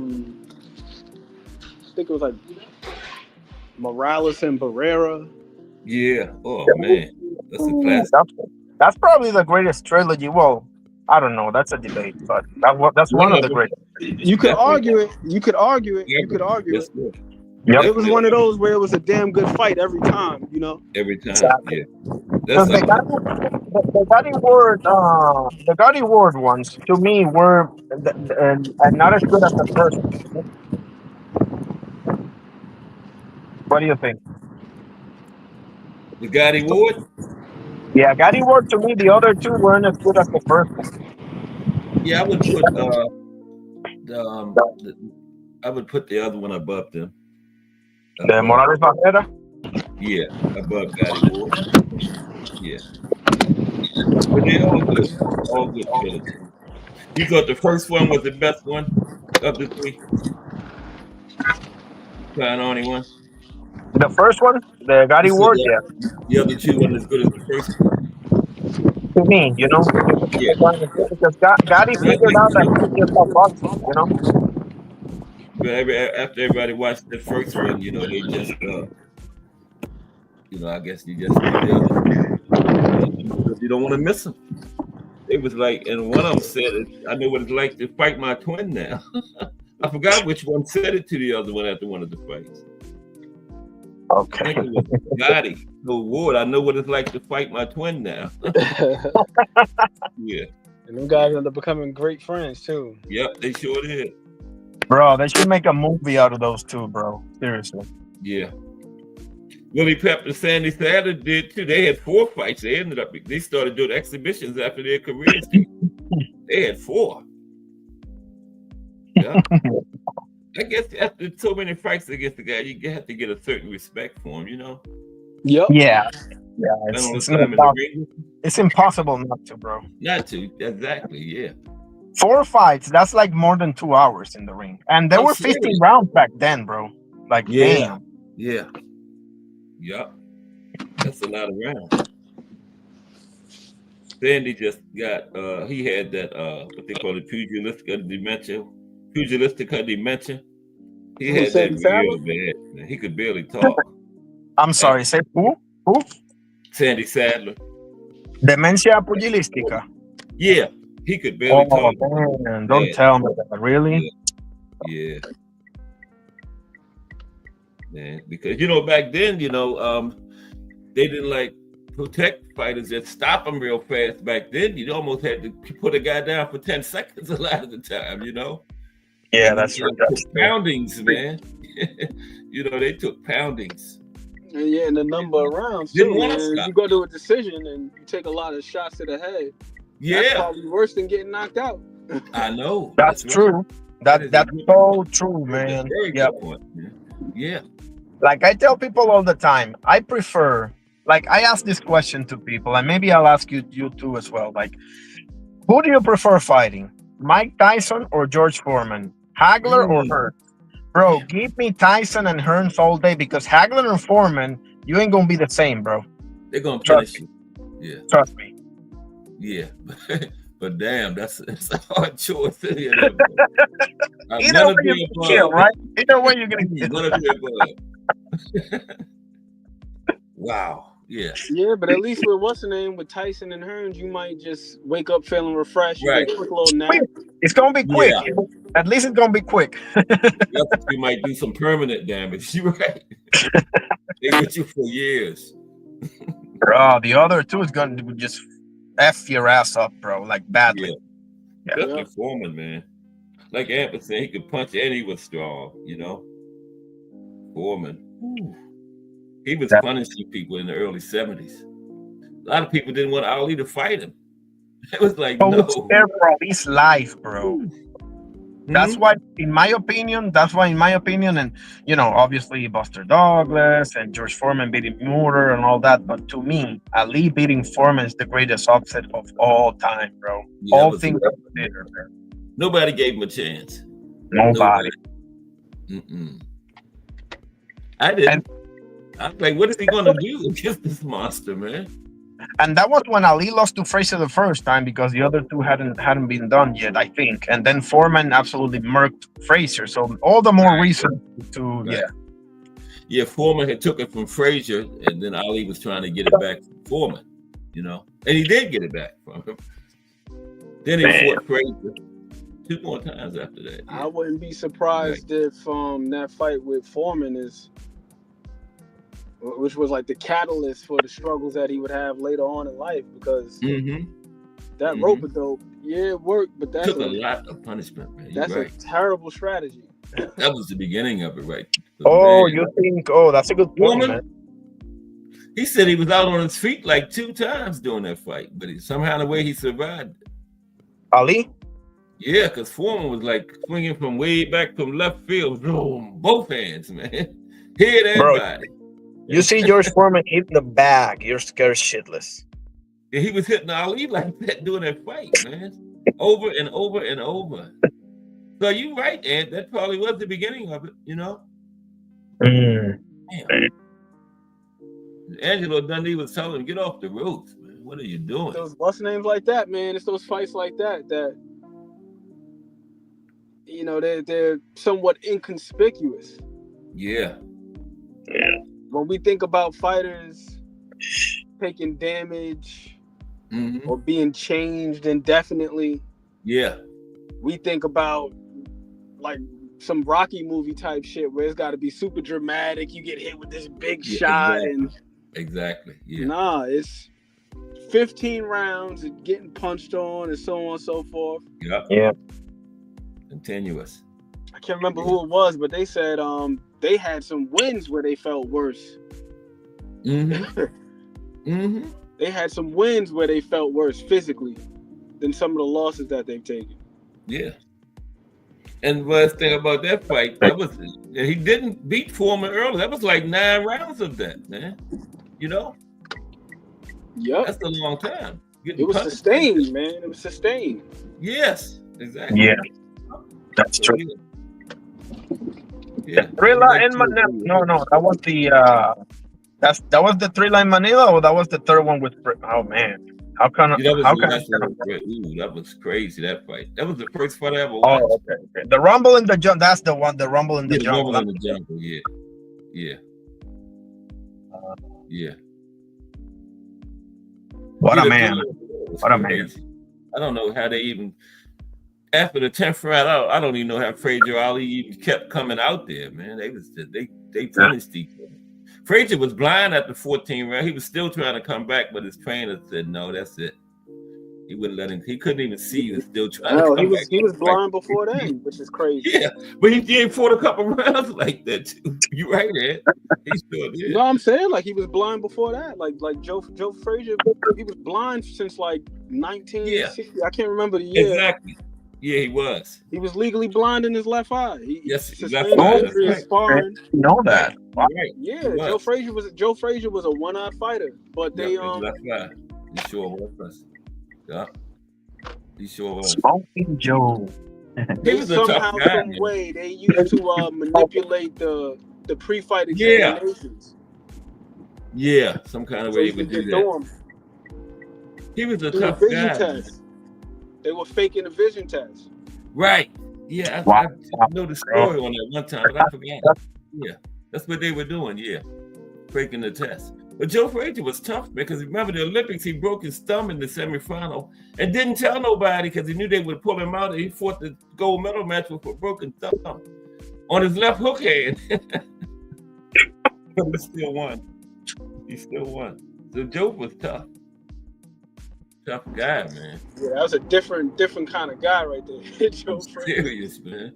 think it was like Morales and Barrera. Yeah. Oh man, that's a classic. That's probably the greatest trilogy. Well, I don't know. That's a debate, but that's one of the greatest. You could argue it. You could argue it. Yep. It was one of those where it was a damn good fight every time, you know? Every time, exactly. Yeah. The Gotti Ward ones, to me, were not as good as the first one. What do you think? The Gotti Ward? Yeah, Gotti Ward, to me, the other two weren't as good as the first one. Yeah, I would put I would put the other one above them. The Morales Barrera? Yeah, above Gotti Ward. Yeah. But they're all good. All good trilogy. You thought the first one was the best one of the three? Trying only one? The first one? The Gotti Ward? Yeah. The other two weren't as good as the first one? To me, you know? Yeah. Because Gotti figured out that he could just stop boxing, you know? But after everybody watched the first one, you know, they just, I guess you just do the other because you don't want to miss them. It was like, and one of them said, I know what it's like to fight my twin now. I forgot which one said it to the other one after one of the fights. Okay. I think it was Gotti. No, Ward, I know what it's like to fight my twin now. Yeah. And them guys end up becoming great friends, too. Yep, they sure did. Bro, they should make a movie out of those two, bro. Seriously. Yeah. Willie Pep and Sandy Sadler did too. They had 4 fights. They started doing exhibitions after their careers. They had 4. Yeah. I guess after so many fights against the guy, you have to get a certain respect for him, you know? Yep. Yeah. It's impossible not to, bro. Not to, exactly, yeah. 4 fights, that's like more than 2 hours in the ring. And there were 15 rounds back then, bro. Like, damn. Yeah. Yep. That's a lot of rounds. Sandy just got, he had that, what they call it, pugilistic dementia. He had that real bad, man. He could barely talk. I'm sorry, say who? Who? Sandy Sadler. Demencia pugilistica. Yeah, he could barely talk. Man, don't tell me that. Really? Yeah. Man, because back then, they didn't like protect fighters and stop them real fast back then. You almost had to put a guy down for 10 seconds a lot of the time, you know? Yeah, that's right. Poundings, man. You know, they took poundings. And yeah, and the number of rounds too, man. You go to a decision and you take a lot of shots to the head. Yeah. That's probably worse than getting knocked out. I know. That's true. That's so true, man. Yeah. Yeah. Like I tell people all the time, I prefer, like I ask this question to people, and maybe I'll ask you too as well. Like, who do you prefer fighting? Mike Tyson or George Foreman? Hagler or Hearns? Bro, give me Tyson and Hearns all day, because Hagler and Foreman, you ain't gonna be the same, bro. They're gonna punish you. Yeah. Trust me. Yeah. But damn, that's a hard choice. Either way you're gonna kill, right? Either way you're gonna kill. Wow. Yeah. Yeah, but at least with what's the name, with Tyson and Hearns, you might just wake up feeling refreshed. Right. Quick little nap. It's gonna be quick. Yeah. At least it's gonna be quick. You might do some permanent damage. You're right. They get you for years. Bro, the other two is gonna just F your ass up, bro, like badly. Yeah. Definitely Foreman, man. Like Amber said, he could punch and he was strong, you know. Foreman. He was punishing people in the early 70s. A lot of people didn't want Ali to fight him. It was like, no. There, bro. It's life, bro. That's why, in my opinion, and you know, obviously Buster Douglas and George Foreman beating Moorer and all that, but to me, Ali beating Foreman is the greatest upset of all time, bro. Yeah, all things considered. Nobody gave him a chance. Nobody. I didn't. I was like, what is he gonna do against this monster, man? And that was when Ali lost to Frazier the first time, because the other two hadn't been done yet, I think. And then Foreman absolutely murked Frazier. So all the more reason to Yeah, Foreman had took it from Frazier, and then Ali was trying to get it back from Foreman, you know. And he did get it back from him. Then he fought Frazier 2 more times after that. Yeah. I wouldn't be surprised if that fight with Foreman which was like the catalyst for the struggles that he would have later on in life, because that rope-a-dope, it worked, but that's took a lot of punishment, man. That's a terrible strategy. That was the beginning of it, right? You think? Oh, that's a good point, man. He said he was out on his feet like 2 times during that fight, but somehow the way he survived. Ali? Yeah, because Foreman was like swinging from way back from left field, both hands, man. Hit everybody. You see George Foreman hit the bag, you're scared shitless. And he was hitting Ali like that during that fight, man. Over and over and over. So you're right, Ant. That probably was the beginning of it, you know? Damn. Angelo Dundee was telling him, get off the ropes, man. What are you doing? Those what's names like that, man. It's those fights like that you know, they're somewhat inconspicuous. Yeah. When we think about fighters taking damage or being changed indefinitely, we think about like some Rocky movie type shit where it's got to be super dramatic. You get hit with this big shot exactly. Nah, it's 15 rounds and getting punched on and so on and so forth. Continuous. I can't remember who it was, but they said they had some wins where they felt worse. They had some wins where they felt worse physically than some of the losses that they've taken. Yeah. And the last thing about that fight, he didn't beat Foreman early. That was like 9 rounds of that, man. You know? Yep. That's a long time. It was sustained, man. It was sustained. Yes, exactly. Yeah. That's true. Yeah. Thriller in Manila. No, that was the that was the Thriller in Manila, or that was the third one with? Oh man, that was crazy. That fight. That was the first fight I ever watched. Oh, okay. The Rumble in the Jungle. That's the one. The Rumble in the Jungle. Rumble in the Jungle. Yeah. What a man! What a man! I don't know how they even. After the 10th round, I don't even know how Frazier Ali even kept coming out there, man. They punished each other. Frazier was blind after 14 rounds. He was still trying to come back, but his trainer said, no, that's it. He wouldn't let him. He couldn't even see. He was still trying to come back. He was blind before then, which is crazy. Yeah, but he fought a couple rounds like that too. You right, man. He sure did. No, I'm saying like he was blind before that. Like Joe Frazier, he was blind since like 1960. Yeah. I can't remember the year. Exactly. Yeah, he was. He was legally blind in his left eye. Yes, sustained injury in sparring. You know that? Right. Yeah, Joe Frazier was a one-eyed fighter, but they left eye. He sure was. Yeah. He sure was. Smoking Joe. He was a tough guy. Some way they used to manipulate the pre-fight examinations. Yeah, some kind of way he would do that. He was a tough guy. Test. They were faking the vision test. Right. Yeah, I know the story on that one time, but I forgot. Yeah, that's what they were doing. Yeah, faking the test. But Joe Frazier was tough, because remember the Olympics, he broke his thumb in the semifinal and didn't tell nobody because he knew they would pull him out. And he fought the gold medal match with a broken thumb on his left hook hand. But he still won. He still won. So Joe was tough. Tough guy, man. Yeah, that was a different kind of guy right there. Joe Frazier. Serious, man.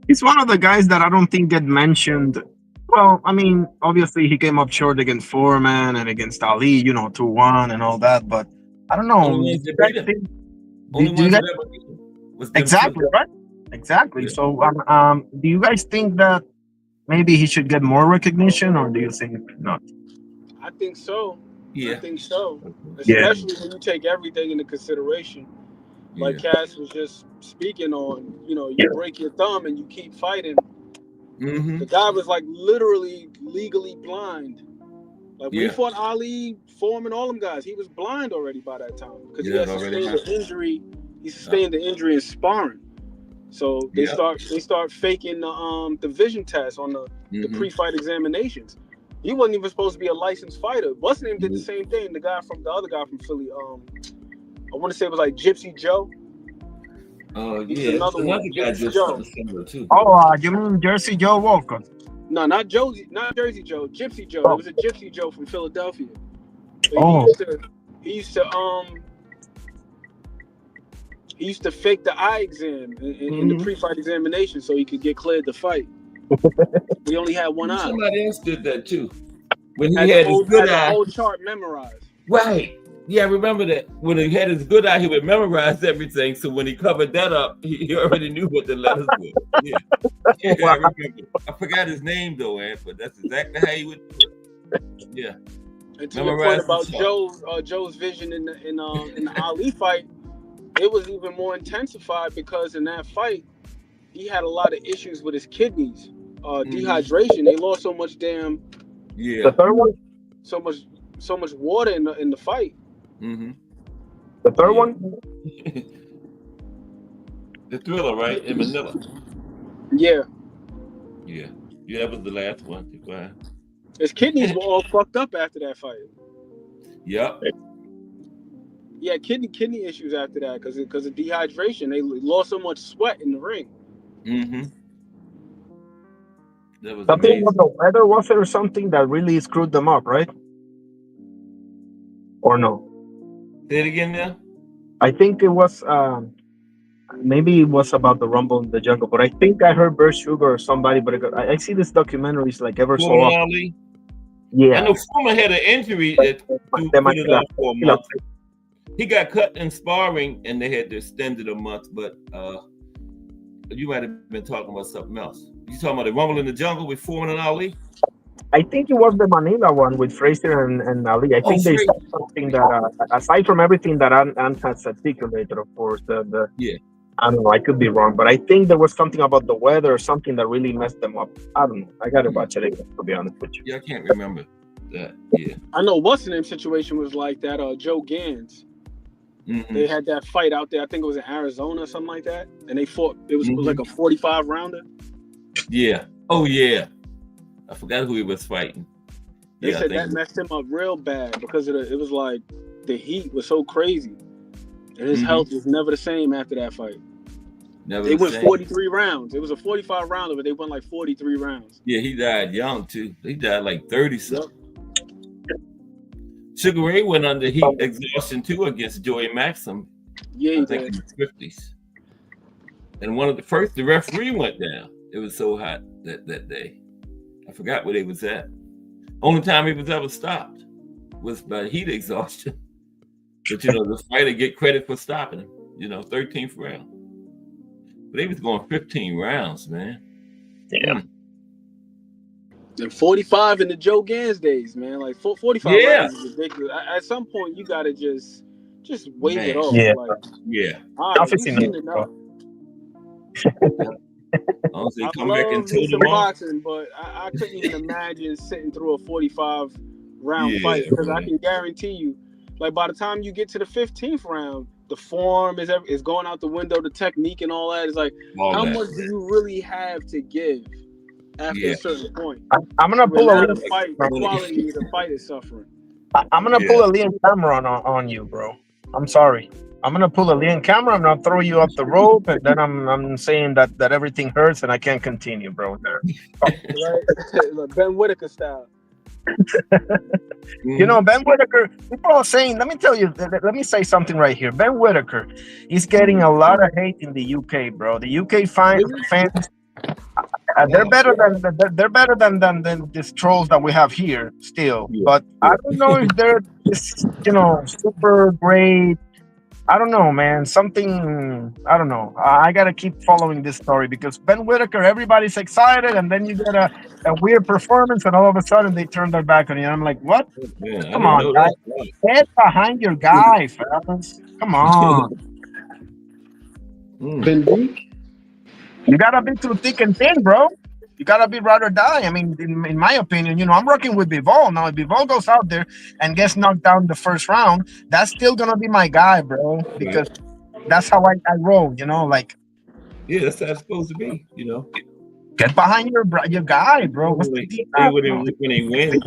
He's one of the guys that I don't think get mentioned. Well, I mean, obviously he came up short against Foreman and against Ali, 2-1 and all that, but I don't know. Exactly, right? Exactly. Yeah. So, do you guys think that maybe he should get more recognition, or do you think not? I think so. Yeah. I think so. Especially when you take everything into consideration. Like Cass was just speaking on, you break your thumb and you keep fighting. Mm-hmm. The guy was like literally legally blind. Like when he fought Ali, Foreman, all them guys, he was blind already by that time because he had sustained the injury. He sustained the injury in sparring. So they start faking the vision test on the pre-fight examinations. He wasn't even supposed to be a licensed fighter. What's his name did the same thing. The other guy from Philly, I want to say it was like Gypsy Joe. Oh yeah, another guy just similar too. Oh, you mean Jersey Joe Walker? No, not Jersey Joe. Gypsy Joe. It was a Gypsy Joe from Philadelphia. He used to fake the eye exam in the pre-fight examination so he could get cleared to fight. He only had one eye. Somebody else did that too. When he had his good eye, the whole chart memorized. Right. Yeah, I remember that. When he had his good eye, he would memorize everything. So when he covered that up, he already knew what the letters were. Yeah, I remember. I forgot his name though, man, but that's exactly how he would do it. Yeah. And to the point about Joe's vision in the Ali fight, it was even more intensified because in that fight, he had a lot of issues with his kidneys, dehydration. They lost so much the third one, so much water in the fight. Mm-hmm. The third one, the Thriller, right, in Manila. Yeah, that was the last one. His kidneys were all fucked up after that fight. Yep. Yeah, kidney issues after that because of dehydration. They lost so much sweat in the ring. Mm-hmm. That was something amazing. about the weather, was there something that really screwed them up, right? Or no? Say it again now. I think it was maybe it was about the Rumble in the Jungle, but I think I heard Bert Sugar or somebody. But I see these documentaries like ever so often. Ali. Yeah, I know Foreman had an injury that put it out for a month. He got cut in sparring, and they had to extend it a month. But you might have been talking about something else. You talking about the Rumble in the Jungle with Foreman and Ali? I think it was the Manila one with Frazier and Ali. I think they said something that, aside from everything that Ant has articulated, of course, I don't know, I could be wrong, but I think there was something about the weather or something that really messed them up. I don't know. I got to watch it again, to be honest with you. Yeah, I can't remember that. Yeah. I know what's the name situation was like that. Joe Gans. Mm-hmm. They had that fight out there. I think it was in Arizona or something like that. And they fought. It was like a 45 rounder. Yeah. Oh, yeah. I forgot who he was fighting. They said that messed him up real bad because it was like the heat was so crazy. And his health was never the same after that fight. They went 43 rounds. It was a 45 rounder, but they went like 43 rounds. Yeah, he died young too. He died like 30 something. Yep. Sugar Ray went under heat exhaustion too against Joey Maxim. Yeah, he did. In the 50s. And the referee went down. It was so hot that day. I forgot where they was at. Only time he was ever stopped was by heat exhaustion. But the fighter get credit for stopping him. 13th round. But they was going 15 rounds, man. Damn. And 45 in the Joe Gans days, man. Like 45 rounds is ridiculous. At some point, you gotta just wave it off. Yeah. Like, yeah. All right, you've seen enough. I love me some boxing, but I couldn't even imagine sitting through a 45 round fight, because I can guarantee you, like, by the time you get to the 15th round, the form is going out the window, the technique and all that is like, how much do you really have to give after a certain point? I'm gonna pull a fight. The quality of the fight is suffering. I'm gonna pull a Liam Cameron on you, bro. I'm sorry. I'm gonna pull a Liam Cameron and I'll throw you off the rope, and then I'm saying that everything hurts and I can't continue, bro. Right? Ben Whitaker style. Ben Whitaker, people are saying, let me say something right here. Ben Whitaker is getting a lot of hate in the UK, bro. The UK fans, they're better than these trolls that we have here still. But I don't know if they're just, super great. I don't know, man. I don't know. I got to keep following this story, because Ben Whitaker, everybody's excited, and then you get a weird performance, and all of a sudden they turn their back on you. I'm like, what? Come on, guys. Get behind your guy, fellas. Come on. You got to be through thick and thin, bro. You got to be ride or die. I mean, in my opinion, I'm rocking with Bivol. Now, if Bivol goes out there and gets knocked down the first round, that's still going to be my guy, bro, because that's how I roll, like. Yeah, that's how it's supposed to be, Get behind your guy, bro. What's the deal? When they win.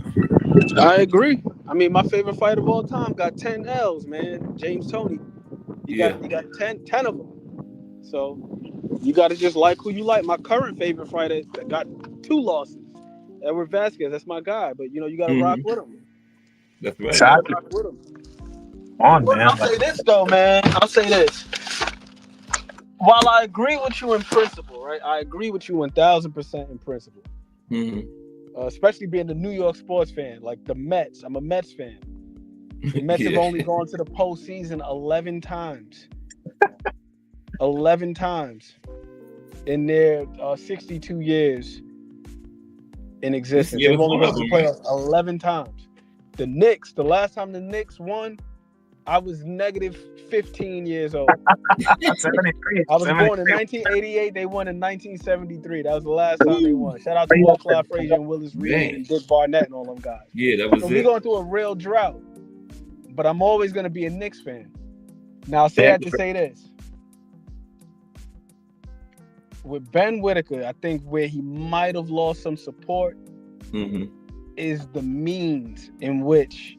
I agree. I mean, my favorite fighter of all time got 10 L's, man. James Toney. He got 10 of them. So you got to just like who you like. My current favorite fighter that got 2 losses, Edward Vasquez. That's my guy. But, you got to rock with him. That's right. Exactly. Rock with him. On, man. I'll say this, though, man. I'll say this. While I agree with you in principle, right? I agree with you 1,000% in principle. Especially being a New York sports fan, like the Mets. I'm a Mets fan. The Mets have only gone to the postseason 11 times. 11 times in their 62 years in existence. They've only gone to the playoffs 11 times. The Knicks, the last time the Knicks won, I was negative 15 years old. I was born in 1988. They won in 1973. That was the last time they won. Shout out to Will Clyde Frazier and Willis Reed and Dick Barnett and all them guys. Yeah, that was it. We're going through a real drought. But I'm always going to be a Knicks fan. Now, I have to say this. With Ben Whitaker, I think where he might have lost some support is the means in which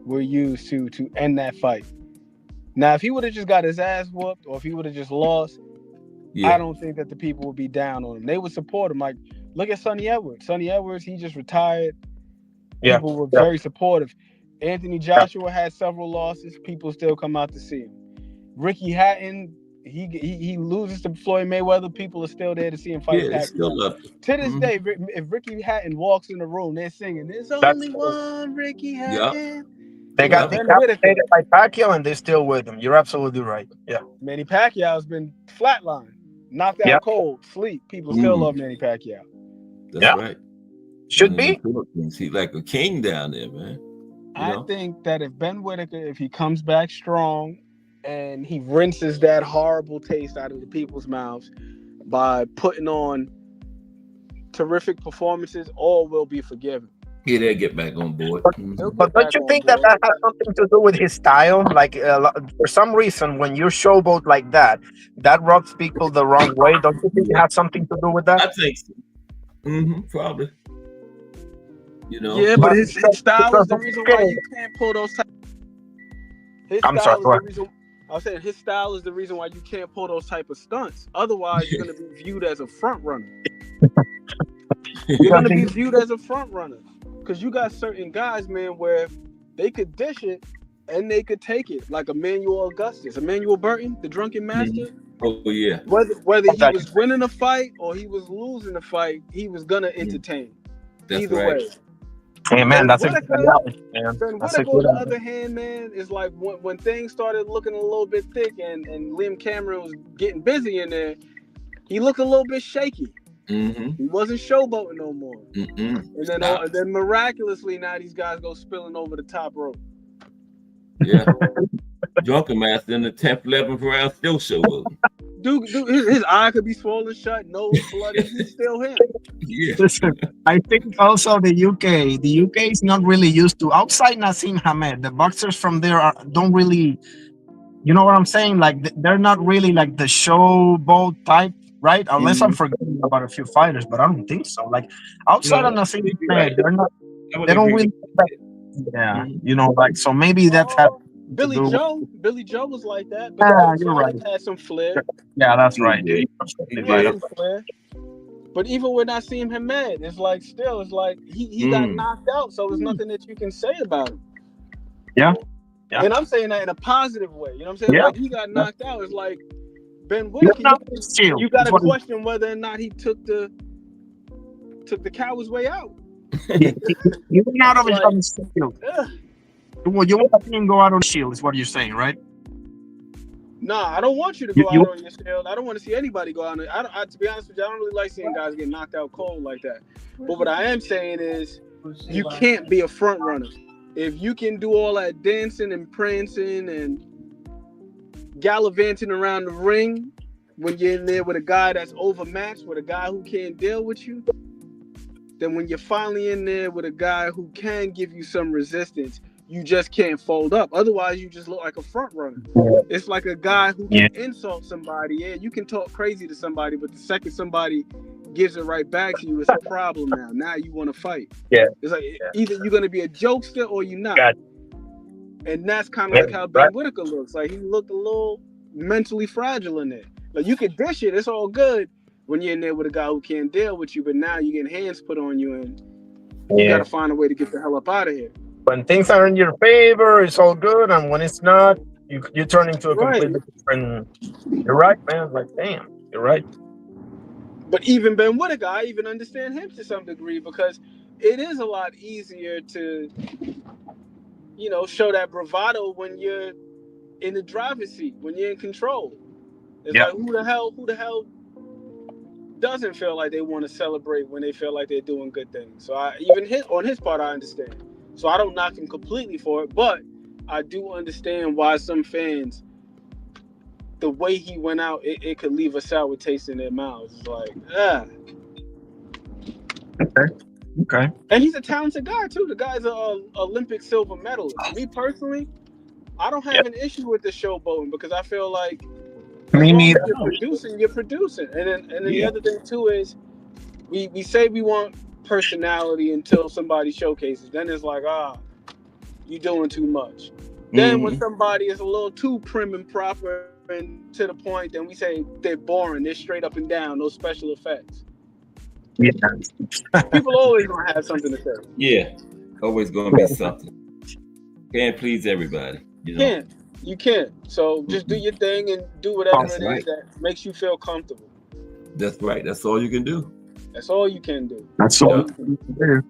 were used to end that fight. Now, if he would have just got his ass whooped, or if he would have just lost, I don't think that the people would be down on him. They would support him. Like, look at Sonny Edwards. Sonny Edwards, he just retired. People were very supportive. Anthony Joshua had several losses. People still come out to see him. Ricky Hatton, he loses to Floyd Mayweather. People are still there to see him fight. Still love it. To this day, if Ricky Hatton walks in the room, they're singing, "There's only one Ricky Hatton." They got decapitated by Pacquiao, and they're still with him. You're absolutely right. Yeah. Manny Pacquiao's been flatlined, knocked out cold, sleep. People still love Manny Pacquiao. That's right. Should be. He's like a king down there, man. I think that if Ben Whitaker, if he comes back strong and he rinses that horrible taste out of the people's mouths by putting on terrific performances, all will be forgiven. Yeah, they'll get back on board. But don't you think that has something to do with his style? Like, for some reason, when you showboat like that rubs people the wrong way. Don't you think it has something to do with that? I think so. Probably. Yeah, but his style is the reason why you can't pull those. His I'm sorry. Go ahead. I was saying his style is the reason why you can't pull those type of stunts. Otherwise, you're going to be viewed as a front runner. You're going to be viewed as a front runner. Because you got certain guys, man, where they could dish it and they could take it. Like Emmanuel Burton, the drunken master. Oh, yeah. Whether he was winning a fight or he was losing a fight, he was going to entertain. That's either right. way. Hey, man, that's a good analogy, man. Ben Whitaker, on the other hand, man, is like when things started looking a little bit thick and Liam Cameron was getting busy in there, he looked a little bit shaky. Mm-hmm. He wasn't showboating no more. Mm-mm. And then miraculously, now these guys go spilling over the top rope. Yeah. Drunken Master in the 10th, 11th round still showboating. Dude, his eye could be swollen shut, nose bloody, he's still him. Yeah. Listen, I think also the UK is not really used to, outside Nassim Hamed, the boxers from there don't really, you know what I'm saying? Like they're not really like the showboat type, right? Unless I'm forgetting about a few fighters, but I don't think so. Like outside of Nassim Hamed, they don't really. Yeah, you know, like so maybe that's Billy Joe was like that. But you're right. Had some flair. Yeah, that's right, dude. But even when I see him mad, it's like he got knocked out, so there's nothing that you can say about him. Yeah. And I'm saying that in a positive way. You know what I'm saying? Yeah. Like he got knocked out. It's like Ben Whitaker. You got to question whether or not he took the coward's way out. You went out of his shield. Well, you want to go out on shield, is what you're saying, right? Nah, I don't want you to go out on your shield. I don't want to see anybody go out. To be honest with you, I don't really like seeing guys get knocked out cold like that. But what I am saying is, you can't be a front runner. If you can do all that dancing and prancing and gallivanting around the ring when you're in there with a guy that's overmatched, with a guy who can't deal with you, then when you're finally in there with a guy who can give you some resistance, you just can't fold up. Otherwise, you just look like a front runner. It's like a guy who can insult somebody. Yeah, you can talk crazy to somebody, but the second somebody gives it right back to you, it's a problem now. Now you want to fight. Yeah. It's like either you're going to be a jokester or you're not. And that's kind of like how Ben Whitaker looks. Like he looked a little mentally fragile in there. Like you can dish it. It's all good when you're in there with a guy who can't deal with you, but now you're getting hands put on you and you got to find a way to get the hell up out of here. When things are in your favor, it's all good, and when it's not, you turn into a completely different. You're right, man. Like, damn, you're right. But even Ben Whitaker, I even understand him to some degree because it is a lot easier to, show that bravado when you're in the driver's seat, when you're in control. It's like who the hell doesn't feel like they want to celebrate when they feel like they're doing good things. So on his part, I understand. So I don't knock him completely for it, but I do understand why some fans, the way he went out, it could leave a sour taste in their mouths. It's like, Okay. And he's a talented guy too. The guy's an Olympic silver medalist. Me personally, I don't have an issue with the showboating because I feel like me neither. You're producing. And then the other thing too is we say we want personality until somebody showcases. Then it's like, you're doing too much. Then when somebody is a little too prim and proper and to the point, then we say they're boring. They're straight up and down, no special effects. Yeah. People always gonna have something to say. Yeah, always gonna be something. Can't please everybody. You can't. So just do your thing and do whatever it is that makes you feel comfortable. That's right. That's all you can do. That's all you can do. That's all you can do.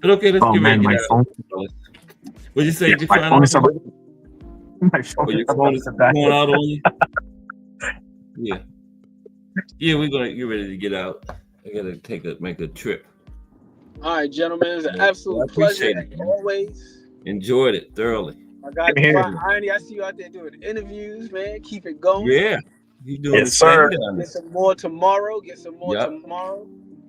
But okay, let's get ready. My phone. What'd you say? My phone is about. My phone your phone is going out on you? Yeah, we're gonna get ready to get out. I gotta make a trip. All right, gentlemen, it's an absolute pleasure as always. Enjoyed it thoroughly. My guy, Irony, I see you out there doing interviews, man. Keep it going. Yeah, you doing the same. Get some more tomorrow. Tomorrow.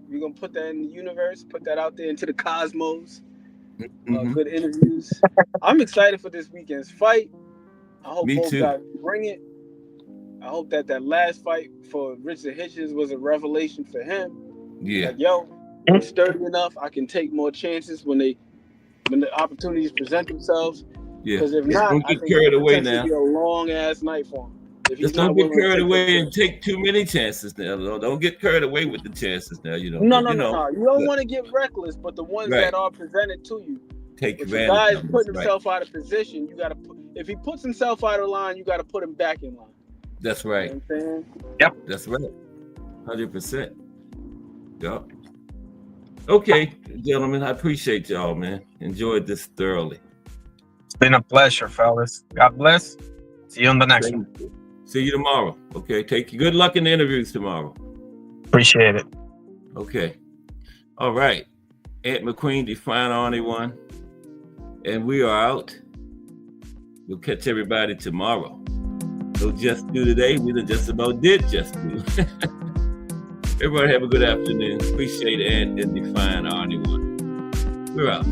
We're gonna put that in the universe. Put that out there into the cosmos. Good interviews. I'm excited for this weekend's fight. I hope both guys bring it. I hope that last fight for Richard Hitchens was a revelation for him. Yeah. Like, I'm sturdy enough. I can take more chances when the opportunities present themselves. Yeah. Because if not, don't I get think carried it could away potentially now. be a long ass night for him. Just don't get carried away and take too many chances now. Don't get carried away with the chances now. You know. No. You don't want to get reckless, but the ones that are presented to you, take advantage. If a guy's putting himself out of position, you got to put. If he puts himself out of line, you got to put him back in line. That's right. You know what I'm saying? Yep. That's right. 100%. Yep. Okay, gentlemen, I appreciate y'all, man. Enjoyed this thoroughly. It's been a pleasure, fellas. God bless. See you on the next one. See you tomorrow. Okay, good luck in the interviews tomorrow. Appreciate it. Okay. All right. Aunt McQueen, define Arnie one. And we are out. We'll catch everybody tomorrow. So just do today. We just about did just do. Everybody have a good afternoon. Appreciate Aunt and define Arnie one. We're out.